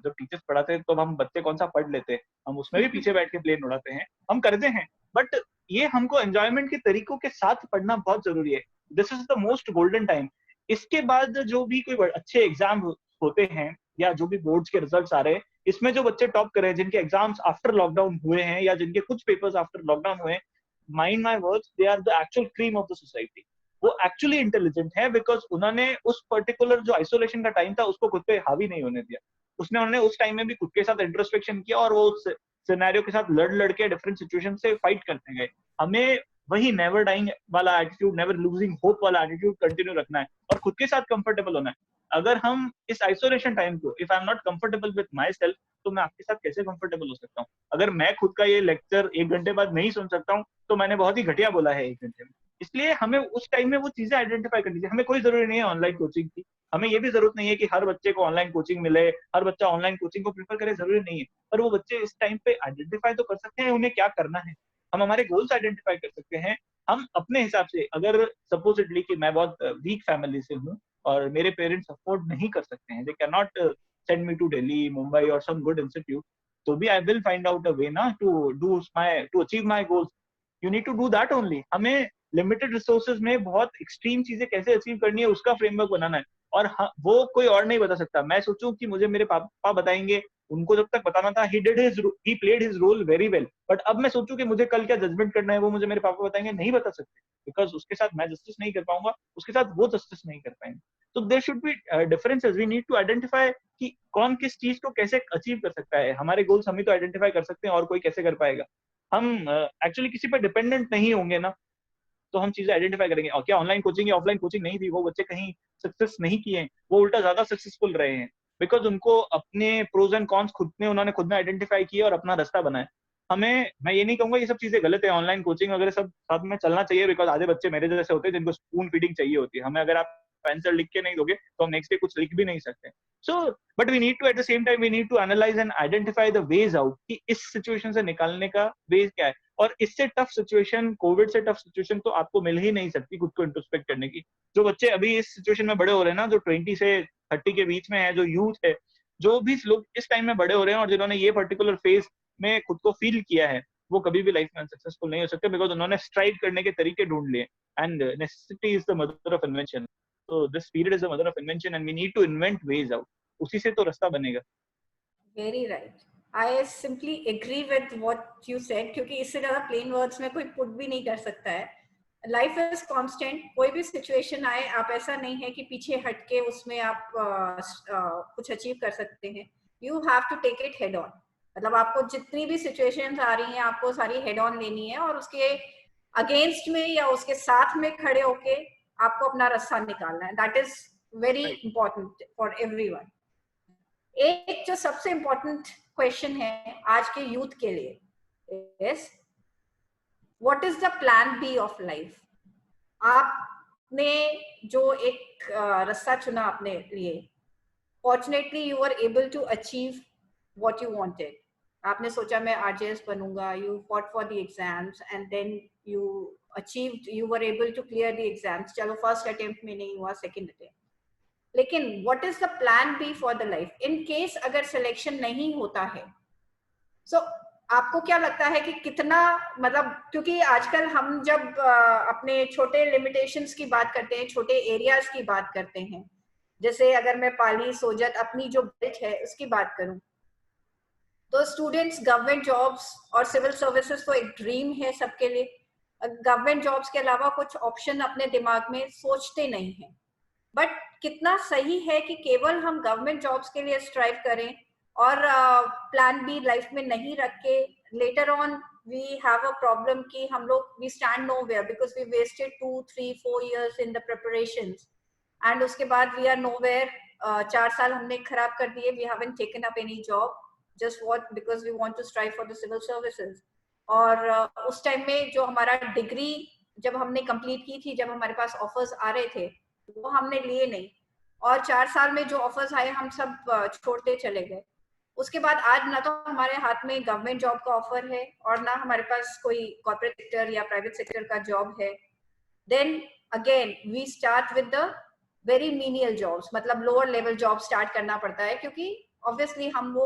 जब टीचर्स पढ़ाते हैं तो हम बच्चे कौन सा पढ़ लेते हैं, हम उसमें भी पीछे बैठ के प्लेन उड़ाते हैं, हम करते हैं, बट ये हमको एंजॉयमेंट के तरीकों के साथ पढ़ना बहुत जरूरी है। This is the most golden time. इसके बाद जो भी कोई अच्छे एग्जाम होते हैं या जो भी बोर्ड्स के रिजल्ट्स आ रहे हैं, इसमें जो बच्चे टॉप कर रहे हैं, जिनके एग्जाम्स आफ्टर लॉकडाउन हुए हैं या जिनके कुछ पेपर्स आफ्टर लॉकडाउन हुए हैं, mind my words, they are the actual cream of the society. वो एक्चुअली इंटेलिजेंट है बिकॉज उन्होंने उस पर्टिकुलर जो आइसोलेशन का टाइम था उसको खुद पे हावी नहीं होने दिया, उन्होंने उस टाइम में भी खुद के साथ इंट्रोस्पेक्शन किया और वो उस सिनेरियो के साथ लड़ के डिफरेंट सिचुएशन से फाइट करते गए। हमें वही नेवर डाइंग वाला एटीट्यूड, नेवर लूजिंग होप वाला एटीट्यूड कंटिन्यू रखना है और खुद के साथ कंफर्टेबल होना है। अगर हम इस आइसोलेशन टाइम को, if I am not comfortable with my self, तो मैं आपके साथ कैसे कंफर्टेबल हो सकता हूँ? अगर मैं खुद का ये लेक्चर 1 घंटे बाद नहीं सुन सकता हूँ तो मैंने बहुत ही घटिया बोला है 1 घंटे में। इसलिए हमें उस टाइम में वो चीजें आइडेंटिफाई करनी चाहिए। हमें कोई जरूरी नहीं है ऑनलाइन कोचिंग की, हमें ये भी जरूरत नहीं है कि हर बच्चे को ऑनलाइन कोचिंग मिले, हर बच्चा ऑनलाइन कोचिंग को प्रीफर करे, जरूरी नहीं है। पर वो बच्चे इस टाइम पे आइडेंटिफाई तो कर सकते हैं उन्हें क्या करना है, हम हमारे गोल्स आइडेंटिफाई कर सकते हैं। हम अपने हिसाब से, अगर सपोजिटली कि मैं बहुत वीक फैमिली से हूँ और मेरे पेरेंट्स अफोर्ड नहीं कर सकते हैं, they can not send me to Delhi, Mumbai और सम गुड इंस्टीट्यूट, तो भी I will find out a way ना to achieve my goals. You need to do that only. हमें लिमिटेड रिसोर्सेज में बहुत एक्सट्रीम चीजें कैसे अचीव करनी है उसका फ्रेमवर्क बनाना है, और वो कोई और नहीं बता सकता। मैं सोचूं कि मुझे मेरे पापा बताएंगे, उनको जब तक बताना था he played his role very well, but अब मैं सोचूं कि मुझे कल क्या जजमेंट करना है वो मुझे मेरे पापा बताएंगे, नहीं बता सकते, बिकॉज उसके साथ मैं जस्टिस नहीं कर पाऊंगा, उसके साथ वो जस्टिस नहीं कर पाएंगे। तो there should be differences, we need to identify कि कौन किस चीज को कैसे अचीव कर सकता है। हमारे गोल्स हम ही तो आइडेंटिफाई कर सकते हैं और कोई कैसे कर पाएगा? हम एक्चुअली किसी पर डिपेंडेंट नहीं होंगे ना, तो हम चीजें आइडेंटिफाई करेंगे। और क्या ऑनलाइन कोचिंग या ऑफलाइन कोचिंग नहीं थी, वो बच्चे कहीं सक्सेस नहीं किए, वो उल्टा ज्यादा सक्सेसफुल रहे हैं, बिकॉज उनको अपने प्रोज एंड कॉन्स खुद ने आइडेंटिफाई किए और अपना रास्ता बनाया। मैं ये नहीं कहूंगा ये सब चीजें गलत है, ऑनलाइन कोचिंग वगैरह सब साथ में चलना चाहिए, बिकॉज आधे बच्चे मेरे जैसे होते हैं जिनको स्पून फीडिंग चाहिए होती है। हमें अगर आप आंसर लिख के नहीं दोगे तो हम नेक्स्ट डे कुछ लिख भी नहीं सकते। So but we need to at the same time we need to analyse and identify the ways out कि इस सिचुएशन से निकालने का वे क्या है। और इससे टफ सिचुएशन, कोविड से टफ सिचुएशन तो आपको मिल ही नहीं सकती खुद को इंट्रोस्पेक्ट करने की। जो बच्चे अभी इस सिचुएशन में बड़े हो रहे हैं ना, जो 20 से 30 के बीच में है, जो यूथ है, जो भी लोग इस टाइम में बड़े हो रहे हैं और जिन्होंने ये पर्टिकुलर फेज में खुद को फील किया है, वो कभी भी लाइफ में सक्सेसफुल नहीं हो सकते, बिकॉज उन्होंने स्ट्राइव करने के तरीके ढूंढ लिए। And necessity is the mother of invention. So this period is the mother of invention and we need to invent ways out. उसी से तो रास्ता बनेगा। Very right. I simply agree with what you said, क्योंकि इससे ज्यादा plain words में कोई put भी नहीं कर सकता है। Life is constant. कोई भी situation आए, आप ऐसा नहीं है कि पीछे हटके उसमें आप कुछ अचीव कर सकते हैं। You have to take it head on. मतलब आपको जितनी भी situations आ रही हैं, आपको सारी head on लेनी है और उसके against में या उसके साथ में खड़े होके आपको अपना रास्ता निकालना है। That is very important for everyone. एक जो सबसे इंपॉर्टेंट क्वेश्चन है आज के यूथ के लिए is what is the plan B of life. आपने जो एक रास्ता चुना अपने लिए, fortunately you are able to achieve what you wanted. आपने सोचा मैं आरजेएस बनूंगा, you fought for the exams and then you achieved, you were able to clear the exams. चलो first attempt में नहीं हुआ, second attempt. लेकिन what is the plan B for the life? In case अगर selection नहीं होता है, so आपको क्या लगता है कि कितना, मतलब क्योंकि आजकल हम जब अपने छोटे limitations की बात करते हैं, छोटे areas की बात करते हैं, जैसे अगर मैं पाली सोजत अपनी जो बेल्ट है उसकी बात करूं, तो स्टूडेंट्स गवर्नमेंट जॉब्स और सिविल सर्विसेज तो एक ड्रीम है सबके लिए। गवर्नमेंट जॉब्स के अलावा कुछ ऑप्शन अपने दिमाग में सोचते नहीं हैं। बट कितना सही है कि केवल हम गवर्नमेंट जॉब्स के लिए स्ट्राइव करें और प्लान बी लाइफ में नहीं रख के later on we have a problem कि हम लोग we stand no where because we wasted 2, 3, 4 years in the preparations and उसके बाद वी आर नो वेयर। 4 साल हमने खराब कर दिए, we haven't taken up any job just what because we want to strive for the civil services। और उस time में जो हमारा डिग्री जब हमने कंप्लीट की थी, जब हमारे पास ऑफर्स आ रहे थे, वो हमने लिए नहीं और 4 साल में जो ऑफर्स आए हम सब छोड़ते चले गए। उसके बाद आज ना तो हमारे हाथ में गवर्नमेंट जॉब का ऑफर है और ना हमारे पास कोई कॉर्पोरेट सेक्टर या प्राइवेट सेक्टर का जॉब है। Then again we start with the very menial jobs, मतलब लोअर लेवल जॉब स्टार्ट करना पड़ता है क्योंकि ऑब्वियसली हम वो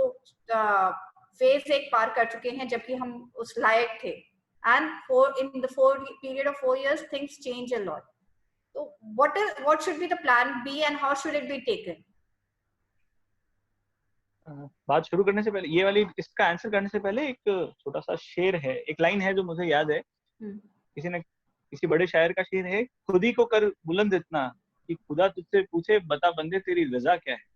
फेज एक पार कर चुके हैं जबकि हम उस लायक थे। And in the period of 4 years things change a lot. तो what should be the plan B and how should it be taken? बात शुरू करने से पहले ये वाली इसका आंसर करने से पहले एक छोटा सा शेर है, एक लाइन है जो मुझे याद है। किसी बड़े शायर का शेर है, खुद ही को कर बुलंद इतना कि खुदा तुझसे पूछे बता बंदे तेरी रजा क्या है।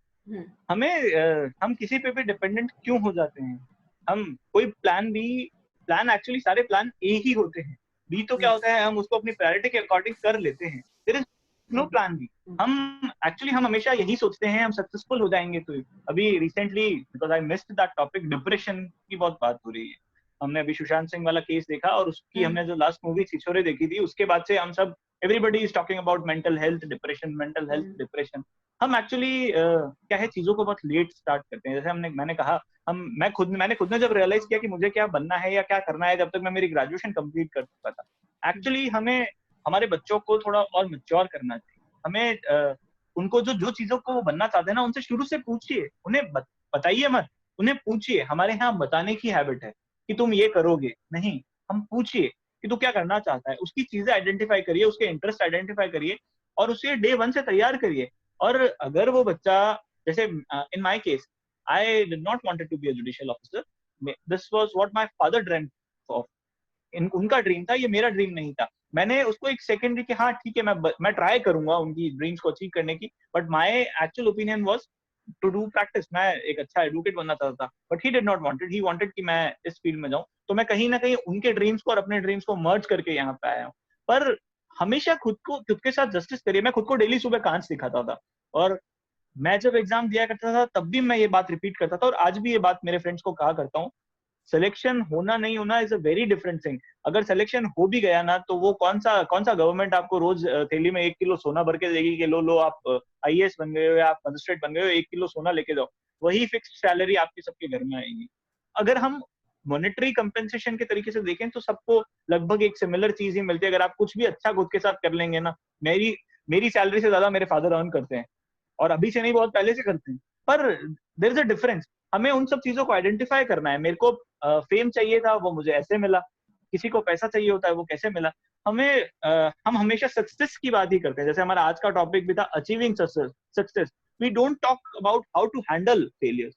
हम किसी पे भी डिपेंडेंट क्यों हो जाते हैं? हम कोई प्लान एक्चुअली सारे प्लान ए ही होते हैं। बी तो क्या होता है, हम उसको अपनी प्रायोरिटी के अकॉर्डिंग कर लेते हैं। There is no plan B. हम हमेशा यही सोचते हैं हम सक्सेसफुल हो जाएंगे। तो अभी recently because I missed that topic, depression की बहुत बात हो रही है। हमने अभी सुशांत सिंह वाला केस देखा और उसकी हमने जो लास्ट मूवी छिछोरे देखी थी, उसके बाद से हम सब everybody is talking about mental health depression. हम एक्चुअली क्या है, चीजों को बहुत लेट स्टार्ट करते हैं। जैसे मैंने कहा मैंने खुद ने जब रियलाइज किया कि मुझे क्या बनना है या क्या करना है, जब तक मैं मेरी ग्रेजुएशन कंप्लीट कर चुका था। एक्चुअली हमें हमारे बच्चों को थोड़ा और मैच्योर करना चाहिए। हमें उनको जो चीजों को वो बनना चाहते हैं ना, उनसे शुरू से पूछिए, उन्हें बताइए मत, उन्हें पूछिए। हमारे यहाँ बताने की हैबिट है कि तुम ये करोगे, नहीं, हम पूछिए कि तू क्या करना चाहता है, उसकी चीजें आइडेंटिफाई करिए, उसके इंटरेस्ट आइडेंटिफाई करिए और उसे डे 1 से तैयार करिए। और अगर वो बच्चा, जैसे in my case, I did not wanted to be a judicial officer, this was what my father dreamed of. उनका ड्रीम था, ये मेरा ड्रीम नहीं था। मैंने उसको एक सेकेंडरी कि हाँ ठीक है, मैं ट्राई करूंगा उनकी ड्रीम्स को अचीव करने की, but my actual opinion was to do practice. मैं एक अच्छा एडवोकेट बनना चाहता था, but he did not wanted, he wanted कि मैं इस फील्ड में जाऊं। तो मैं कहीं ना कहीं उनके ड्रीम्स को और अपने ड्रीम्स को मर्ज करके यहाँ पे आया हूँ। पर हमेशा खुद के साथ जस्टिस करिए। मैं खुद को डेली सुबह कांच दिखाता था और मैं जब एग्जाम दिया करता था तब भी मैं ये बात रिपीट करता था और आज भी ये बात मेरे फ्रेंड्स को कहा करता हूँ सिलेक्शन होना नहीं होना is a very different thing. अगर सिलेक्शन हो भी गया ना, तो वो कौन सा गवर्नमेंट आपको रोज थैली में 1 किलो सोना भर के देगी कि लो आप आईएएस बन गए हो या आप मजिस्ट्रेट बन गए हो, 1 किलो सोना लेके जाओ। वही फिक्स्ड सैलरी आपके सबके घर में आएगी। अगर हम मॉनेटरी कंपेंसेशन के तरीके से देखें तो सबको लगभग एक सिमिलर चीज ही मिलती है। अगर आप कुछ भी अच्छा खुद के साथ कर लेंगे ना, मेरी सैलरी से ज्यादा मेरे फादर अर्न करते हैं, और अभी से नहीं, बहुत पहले से करते हैं। पर देयर इज अ डिफरेंस। हमें उन सब चीजों को आइडेंटिफाई करना है। मेरे को फेम चाहिए था, वो मुझे ऐसे मिला। किसी को पैसा चाहिए होता है, वो कैसे मिला। हम हमेशा सक्सेस की बात ही करते हैं। जैसे हमारा आज का टॉपिक भी था achieving success. We don't talk about how to handle failures.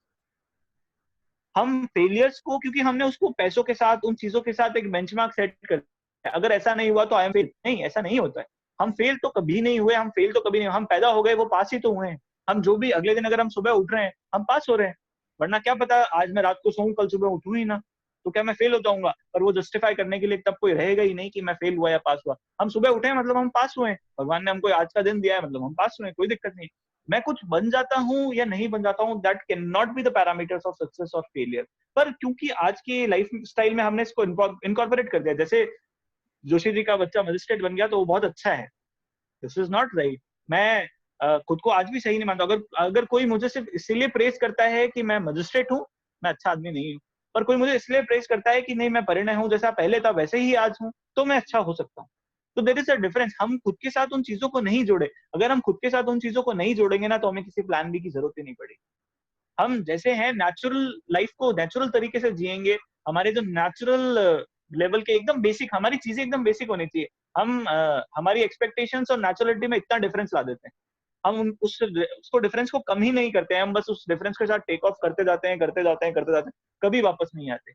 हम फेलियर्स को, क्योंकि हमने उसको पैसों के साथ, उन चीजों के साथ एक बेंचमार्क सेट कर दिया। अगर ऐसा नहीं हुआ तो आई एम फेल। नहीं, ऐसा नहीं होता है। हम फेल तो कभी नहीं हुए, हम फेल तो कभी नहीं हुए। हम पैदा हो गए, वो पास ही तो हुए हैं। हम जो भी अगले दिन अगर हम सुबह उठ रहे हैं, हम पास हो रहे हैं। वरना क्या पता आज मैं रात को सोऊं, कल सुबह उठूं ही ना, तो क्या मैं फेल हो जाऊंगा? पर वो जस्टिफाई करने के लिए तब कोई रहेगा ही नहीं कि मैं फेल हुआ या पास हुआ। हम सुबह उठे मतलब हम पास हुए हैं। भगवान ने हमको आज का दिन दिया है मतलब हम पास हुए हैं, कोई दिक्कत नहीं। मैं कुछ बन जाता हूँ या नहीं बन जाता हूँ, that can not be the parameters of success और फेलियर। पर क्योंकि आज की लाइफ स्टाइल में हमने इसको इनकॉर्पोरेट कर दिया, जैसे जोशी जी का बच्चा मजिस्ट्रेट बन गया तो वो बहुत अच्छा है। This is not right. मैं खुद को आज भी सही नहीं मानता। अगर कोई मुझे सिर्फ इसीलिए प्रेज करता है कि मैं मजिस्ट्रेट हूँ, मैं अच्छा आदमी नहीं हूँ। पर कोई मुझे इसलिए प्रेज करता है कि नहीं, मैं परिणय हूँ, जैसा पहले था वैसे ही आज हूँ, तो मैं अच्छा हो सकता हूँ। तो देयर इज अ डिफरेंस। हम खुद के साथ उन चीजों को नहीं जोड़े। अगर हम खुद के साथ उन चीजों को नहीं जोड़ेंगे ना, तो हमें किसी प्लान बी की जरूरत ही नहीं पड़ेगी। हम जैसे हैं, नेचुरल लाइफ को नेचुरल तरीके से जिएंगे। हमारे जो नेचुरल लेवल के एकदम बेसिक, हमारी चीजें एकदम बेसिक होनी चाहिए। हम हमारी एक्सपेक्टेशंस और नेचुरलिटी में इतना डिफरेंस ला देते हैं। हम उसको डिफरेंस को कम ही नहीं करते हैं। हम बस उस डिफरेंस के साथ टेक ऑफ करते जाते हैं, करते जाते हैं, करते जाते हैं, कभी वापस नहीं आते।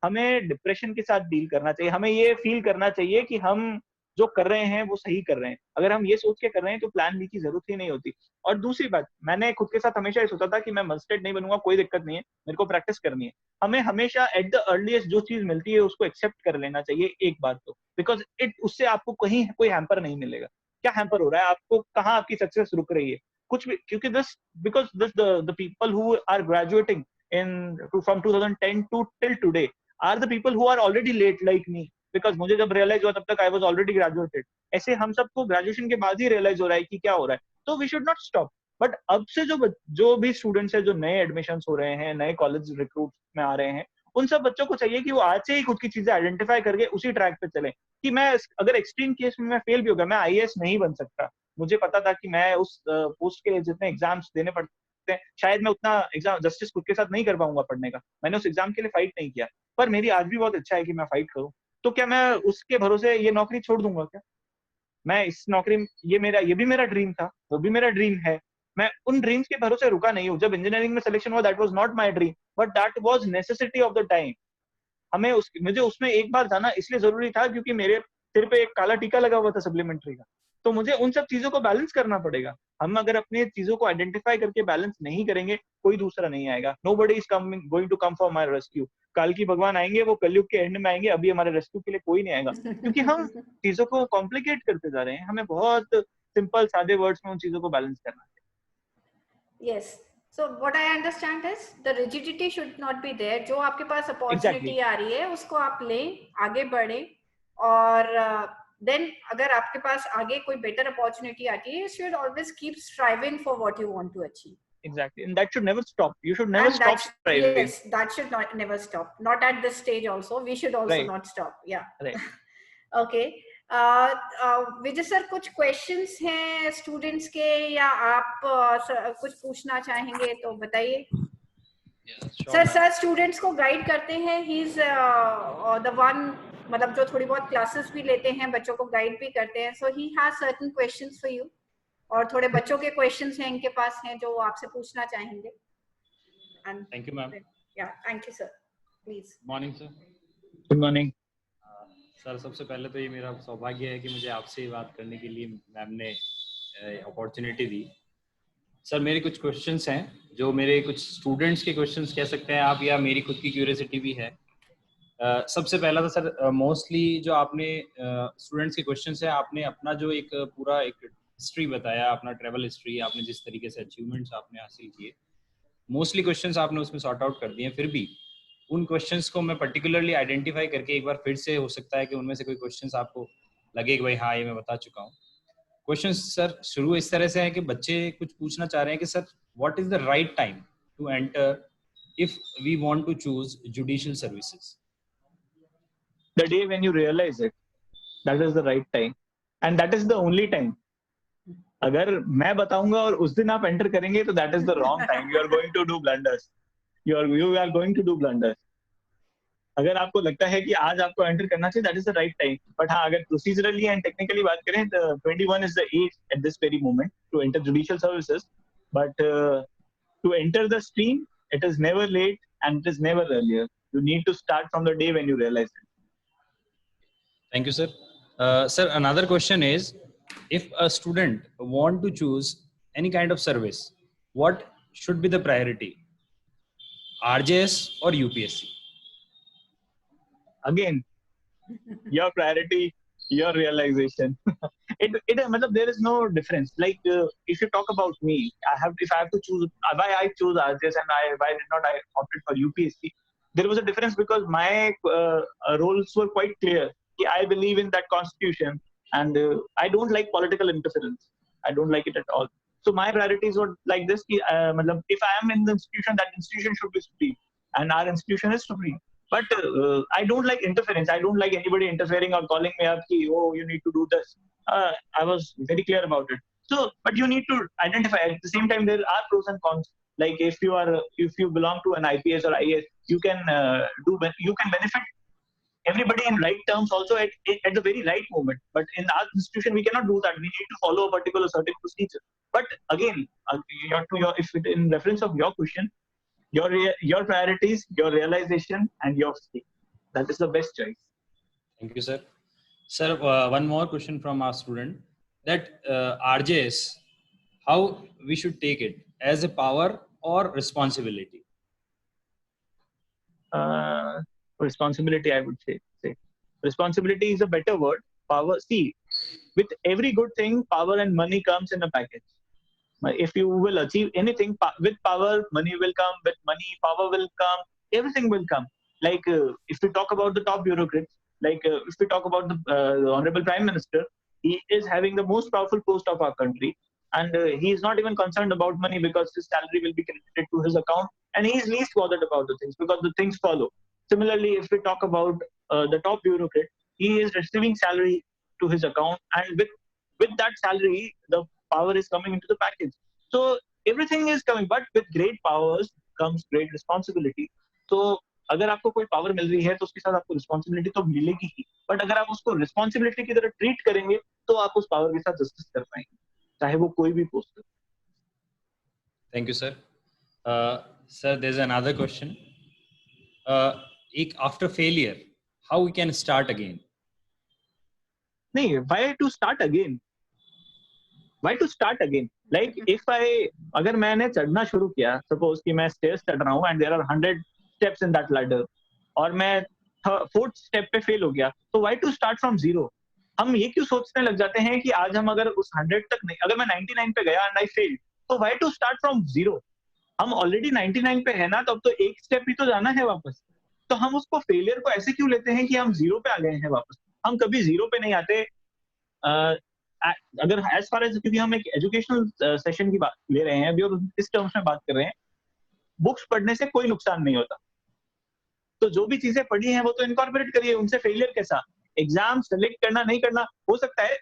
हमें डिप्रेशन के साथ डील करना चाहिए। हमें ये फील करना चाहिए कि हम जो कर रहे हैं वो सही कर रहे हैं। अगर हम ये सोच के कर रहे हैं तो प्लान बी की जरूरत ही नहीं होती। और दूसरी बात, मैंने खुद के साथ हमेशा ये सोचा था कि मैं मजिस्ट्रेट नहीं बनूंगा, कोई दिक्कत नहीं है, मेरे को प्रैक्टिस करनी है। हमें हमेशा एट द अर्लीस्ट जो चीज मिलती है उसको एक्सेप्ट कर लेना चाहिए एक बार तो, बिकॉज उससे आपको कहीं कोई हैम्पर नहीं मिलेगा। क्या हैम्पर हो रहा है आपको? कहाँ आपकी सक्सेस रुक रही है? कुछ भी। क्योंकि the people who are graduating from 2010 to till today are the people who are already late like me, because मुझे जब रियलाइज हुआ तब तक आई वाज ऑलरेडी ग्रेजुएटेड। ऐसे हम सबको ग्रेजुएशन के बाद ही रियलाइज हो रहा है कि क्या हो रहा है। तो we should not stop. But अब से जो भी स्टूडेंट्स है, जो नए एडमिशंस हो रहे हैं, नए कॉलेज रिक्रूट में आ रहे हैं, उन सब बच्चों को चाहिए कि वो आज से ही खुद की चीजें आइडेंटिफाई करके उसी ट्रैक पे चले। कि मैं अगर एक्सट्रीम केस में मैं फेल भी हो गया, मैं आईएएस नहीं बन सकता, मुझे पता था कि मैं उस पोस्ट के लिए जितने एग्जाम्स देने पड़ते हैं, शायद मैं उतना एग्जाम जस्टिस खुद के साथ नहीं कर पाऊंगा पढ़ने का। मैंने उस एग्जाम के लिए फाइट नहीं किया, पर मेरी आज भी बहुत अच्छा है कि मैं फाइट करूं। तो क्या मैं उसके भरोसे ये नौकरी छोड़ दूंगा क्या? मैं इस नौकरी, ये भी मेरा ड्रीम था, वो भी मेरा ड्रीम है। मैं उन ड्रीम्स के भरोसे रुका नहीं हूँ। जब इंजीनियरिंग में सिलेक्शन हुआ, that was not my dream, but that was necessity of the time. मुझे उसमें एक बार जाना इसलिए जरूरी था क्योंकि मेरे सिर पे एक काला टीका लगा हुआ था सप्लीमेंट्री का। तो मुझे उन सब चीजों को बैलेंस करना पड़ेगा। हम अगर अपनी चीजों को आइडेंटिफाई करके बैलेंस नहीं करेंगे, कोई दूसरा नहीं आएगा। Nobody is going to come for my rescue. काल की भगवान आएंगे, वो कलयुग के एंड में आएंगे, अभी हमारे रेस्क्यू के लिए कोई नहीं आएगा। क्योंकि हम चीजों को कॉम्प्लिकेट करते जा रहे हैं। हमें बहुत सिंपल सादे वर्ड्स में उन चीजों को बैलेंस करना है। Yes. So what I understand is the rigidity should not be there. जो आपके पास अपॉर्चुनिटी Exactly. आ रही है उसको आप लें, आगे बढ़े। और देन अगर आपके पास आगे कोई बेटर अपॉर्चुनिटी आती है, you should always keep striving for what you want to achieve. Exactly. And that should never stop. You should never And stop striving. yes, that should not never stop. Not at this stage also. We should also Right. not stop. Yeah. Right. Okay. Vijay sir, कुछ questions हैं students के, या आप कुछ पूछना चाहेंगे तो बताइए। सर स्टूडेंट्स को गाइड करते हैं। ही इज द वन, मतलब जो थोड़ी बहुत क्लासेस भी लेते हैं, बच्चों को गाइड भी करते हैं। So he has certain questions for you, और थोड़े बच्चों के क्वेश्चंस हैं इनके पास हैं जो आपसे पूछना चाहेंगे। Thank you ma'am. या thank you sir, please. Morning sir. Good morning sir, सबसे पहले तो ये मेरा सौभाग्य है कि मुझे आपसे बात करने के लिए मैम ने अपॉर्चुनिटी दी। सर, मेरे कुछ क्वेश्चंस हैं जो मेरे कुछ स्टूडेंट्स के क्वेश्चंस कह सकते हैं आप, या मेरी खुद की क्यूरियोसिटी भी है। सबसे पहला तो सर, मोस्टली जो आपने स्टूडेंट्स के क्वेश्चंस है, आपने अपना जो एक पूरा एक हिस्ट्री बताया, अपना ट्रैवल हिस्ट्री, आपने जिस तरीके से अचीवमेंट्स आपने हासिल किए, मोस्टली क्वेश्चंस आपने उसमें सॉर्ट आउट कर दिए हैं। फिर भी उन क्वेश्चंस को मैं पर्टिकुलरली आइडेंटिफाई करके एक बार फिर से, हो सकता है कि उनमें से कोई क्वेश्चंस आपको लगे कि भाई हाँ ये मैं बता चुका हूँ। क्वेश्चन सर शुरू इस तरह से है कि बच्चे कुछ पूछना चाह रहे हैं कि sir what is the right time to enter if we want to choose judicial services? The day when you realize it, that is the right time, and that is the only time. अगर मैं बताऊंगा और उस दिन आप enter करेंगे तो that is the wrong time. You are going to do blunders. You are going to do blunders. अगर आपको लगता है कि आज आपको एंटर करना चाहिए, that is the right time. But हाँ, अगर प्रोसीजरली एंड टेक्निकली बात करें तो 21 is the age at this very moment to enter judicial services. But to enter the stream, it is never late and it is never earlier. You need to start from the day when you realize it. Thank you, sir. Sir, another question is, if a student want to choose any kind of service, what should be the priority, RJS or UPSC? Again, your priority, your realization. मतलब there is no difference. Like if you talk about me, if I have to choose why I chose RJS and why did not I opted for UPSC, there was a difference because my roles were quite clear. I believe in that constitution and I don't like political interference. I don't like it at all. So my priorities were like this. मतलब if I am in the institution, that institution should be supreme, and our institution is supreme. But I don't like interference. I don't like anybody interfering or calling me up, oh, you need to do this. I was very clear about it. So, but you need to identify. At the same time, there are pros and cons. Like if you belong to an IPS or IAS, you can benefit everybody in right terms also at the very right moment. But in our institution, we cannot do that. We need to follow a particular certain procedure. But again, in reference of your question, your priorities, your realization, and your state. That is the best choice. Thank you, sir. Sir, one more question from our student, that RJS, how we should take it, as a power or responsibility? Responsibility, I would say. Responsibility is a better word. Power, see, with every good thing, power and money comes in a package. If you will achieve anything with power, money will come. With money, power will come. Everything will come. Like if we talk about the top bureaucrats, like if we talk about the Honorable Prime Minister, he is having the most powerful post of our country, and he is not even concerned about money because his salary will be credited to his account, and he is least bothered about the things because the things follow. Similarly, if we talk about the top bureaucrat, he is receiving salary to his account, and with that salary, the power is coming into the package. So everything is coming, but with great powers comes great responsibility. So अगर आपको कोई power मिल रही है तो उसके साथ आपको responsibility तो मिलेगी ही, बट अगर आप उसको रिस्पॉन्सिबिलिटी की तरह ट्रीट करेंगे तो आप उस पावर के साथ जस्टिस कर पाएंगे, चाहे वो कोई भी पोस्ट हो. Thank you sir. Sir, there is another question. After failure, how we can start again? नहीं, why to start again? Why to start again? Like if अगर मैंने चढ़ना शुरू किया, suppose कि मैं stairs चढ़ रहा हूँ and there are 100 steps in that ladder, और मैं 4th step पे fail हो गया, तो why to start from zero? हम ये क्यों सोचने लग जाते हैं कि आज हम अगर उस 100 तक नहीं, अगर मैं 99 पे गया and I failed, तो why to start from zero? हम already 99 पे है ना, तो अब तो एक step ही तो जाना है वापस. तो हम उसको failure को ऐसे क्यों लेते हैं कि हम zero पे आ गए हैं वापस? हम कभी zero पे नहीं आते. अगर एज फार एज, क्योंकि हम एक एजुकेशनल सेशन की बात ले रहे हैं अभी और इस टर्म्स में बात कर रहे हैं, बुक्स पढ़ने से कोई नुकसान नहीं होता. तो जो भी चीजें पढ़ी हैं वो तो इनकॉर्पोरेट करिए. उनसे फेलियर कैसा? एग्जाम सेलेक्ट करना नहीं करना हो सकता है,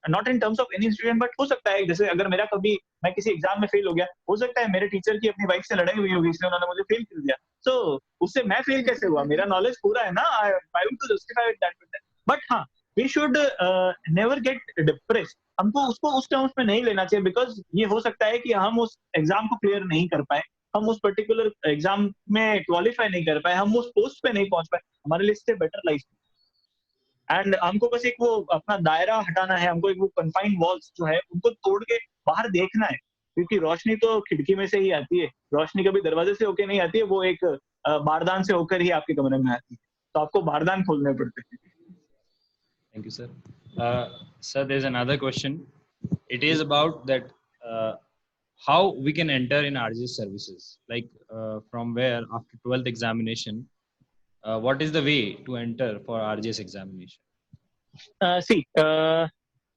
not in terms of any institution, but हो सकता है जैसे अगर मेरा कभी मैं किसी एग्जाम में फेल हो गया, हो सकता है मेरे टीचर की अपनी वाइफ से लड़ाई हुई होगी इसलिए उन्होंने मुझे फेल कर दिया. तो उससे मैं फेल कैसे हुआ? मेरा नॉलेज पूरा है ना. I want to justify that. But हाँ, we should never get depressed. हमको उसको उस टर्म्स में नहीं लेना चाहिए, बिकॉज ये हो सकता है कि हम उस एग्जाम को क्लियर नहीं कर पाए, हम उस पर्टिकुलर एग्जाम में क्वालिफाई नहीं कर पाए, हम उस पोस्ट पे नहीं पहुंच पाए. हमारे लिए इससे बेटर लाइफ, एंड हमको बस एक वो अपना दायरा हटाना है, हमको एक वो कन्फाइंड वॉल्स जो है उनको तोड़ के बाहर देखना है, क्योंकि रोशनी तो खिड़की में से ही आती है. रोशनी कभी दरवाजे से होकर नहीं आती है, वो एक बारदान से होकर ही आपके कमरे में आती है. तो आपको बारदान खोलने पड़ते हैं. Thank you, sir. Sir, there's another question. It is about that how we can enter in RGS services, like from where after 12th examination, what is the way to enter for RGS examination?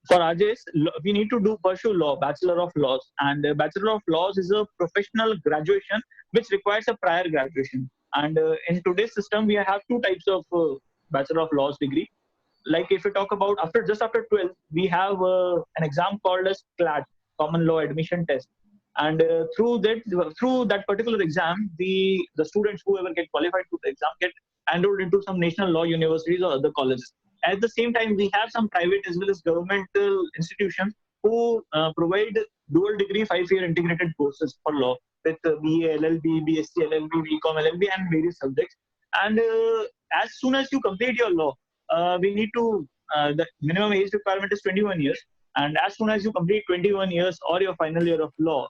For RJS, we need to pursue law, Bachelor of Laws, and Bachelor of Laws is a professional graduation which requires a prior graduation. And in today's system, we have two types of Bachelor of Laws degree. Like if we talk about after 12, we have an exam called as CLAT, Common Law Admission Test, and through that particular exam, the students whoever get qualified to the exam get enrolled into some national law universities or other colleges. At the same time, we have some private as well as governmental institutions who provide dual degree 5-year integrated courses for law with BA, LLB, BSc, LLB, BCom, LLB, and various subjects. And as soon as you complete your law, we need to, the minimum age requirement is 21 years. And as soon as you complete 21 years or your final year of law,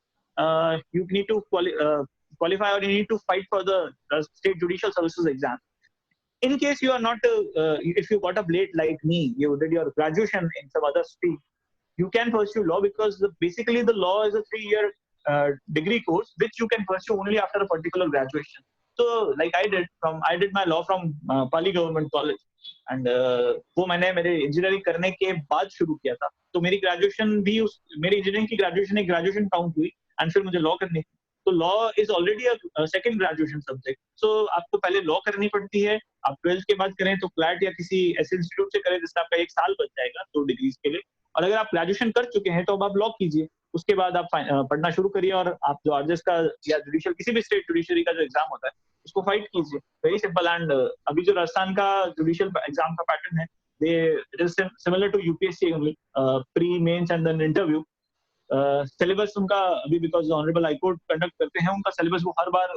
you need to qualify or you need to fight for the state judicial services exam. In case you are not, if you got up late like me, you did your graduation in some other stream, you can pursue law because basically the law is a 3-year degree course which you can pursue only after a particular graduation. So like I did my law from Pali Government College, and वो मैंने मेरे engineering करने के बाद शुरू किया था. तो मेरी ग्रेजुएशन भी मेरी इंजीनियरिंग की ग्रेजुएशन एक ग्रेजुएशन काउंट हुई एंड फिर मुझे लॉ करनी थी. तो law is already a second graduation subject. So आपको पहले लॉ करनी पड़ती है. आप 12th के बाद करें तो क्लैट या किसी ऐसे इंस्टीट्यूट से करें जिससे आपका 1 साल बच जाएगा 2 डिग्रीज के लिए. और अगर आप ग्रेजुएशन कर चुके हैं तो अब आप लॉ कीजिए. उसके बाद आप पढ़ना शुरू करिए और आप जो आरजेएस का या जुडिशियल किसी भी स्टेट जुडिशरी का जो एग्जाम होता है उसको फाइट कीजिए. Very simple. एंड अभी जो राजस्थान का जुडिशियल एग्जाम का पैटर्न है, it is similar to UPSC only, pre mains and then interview. Syllabus उनका अभी because honourable high court conduct करते हैं, उनका सिलेबस वो हर बार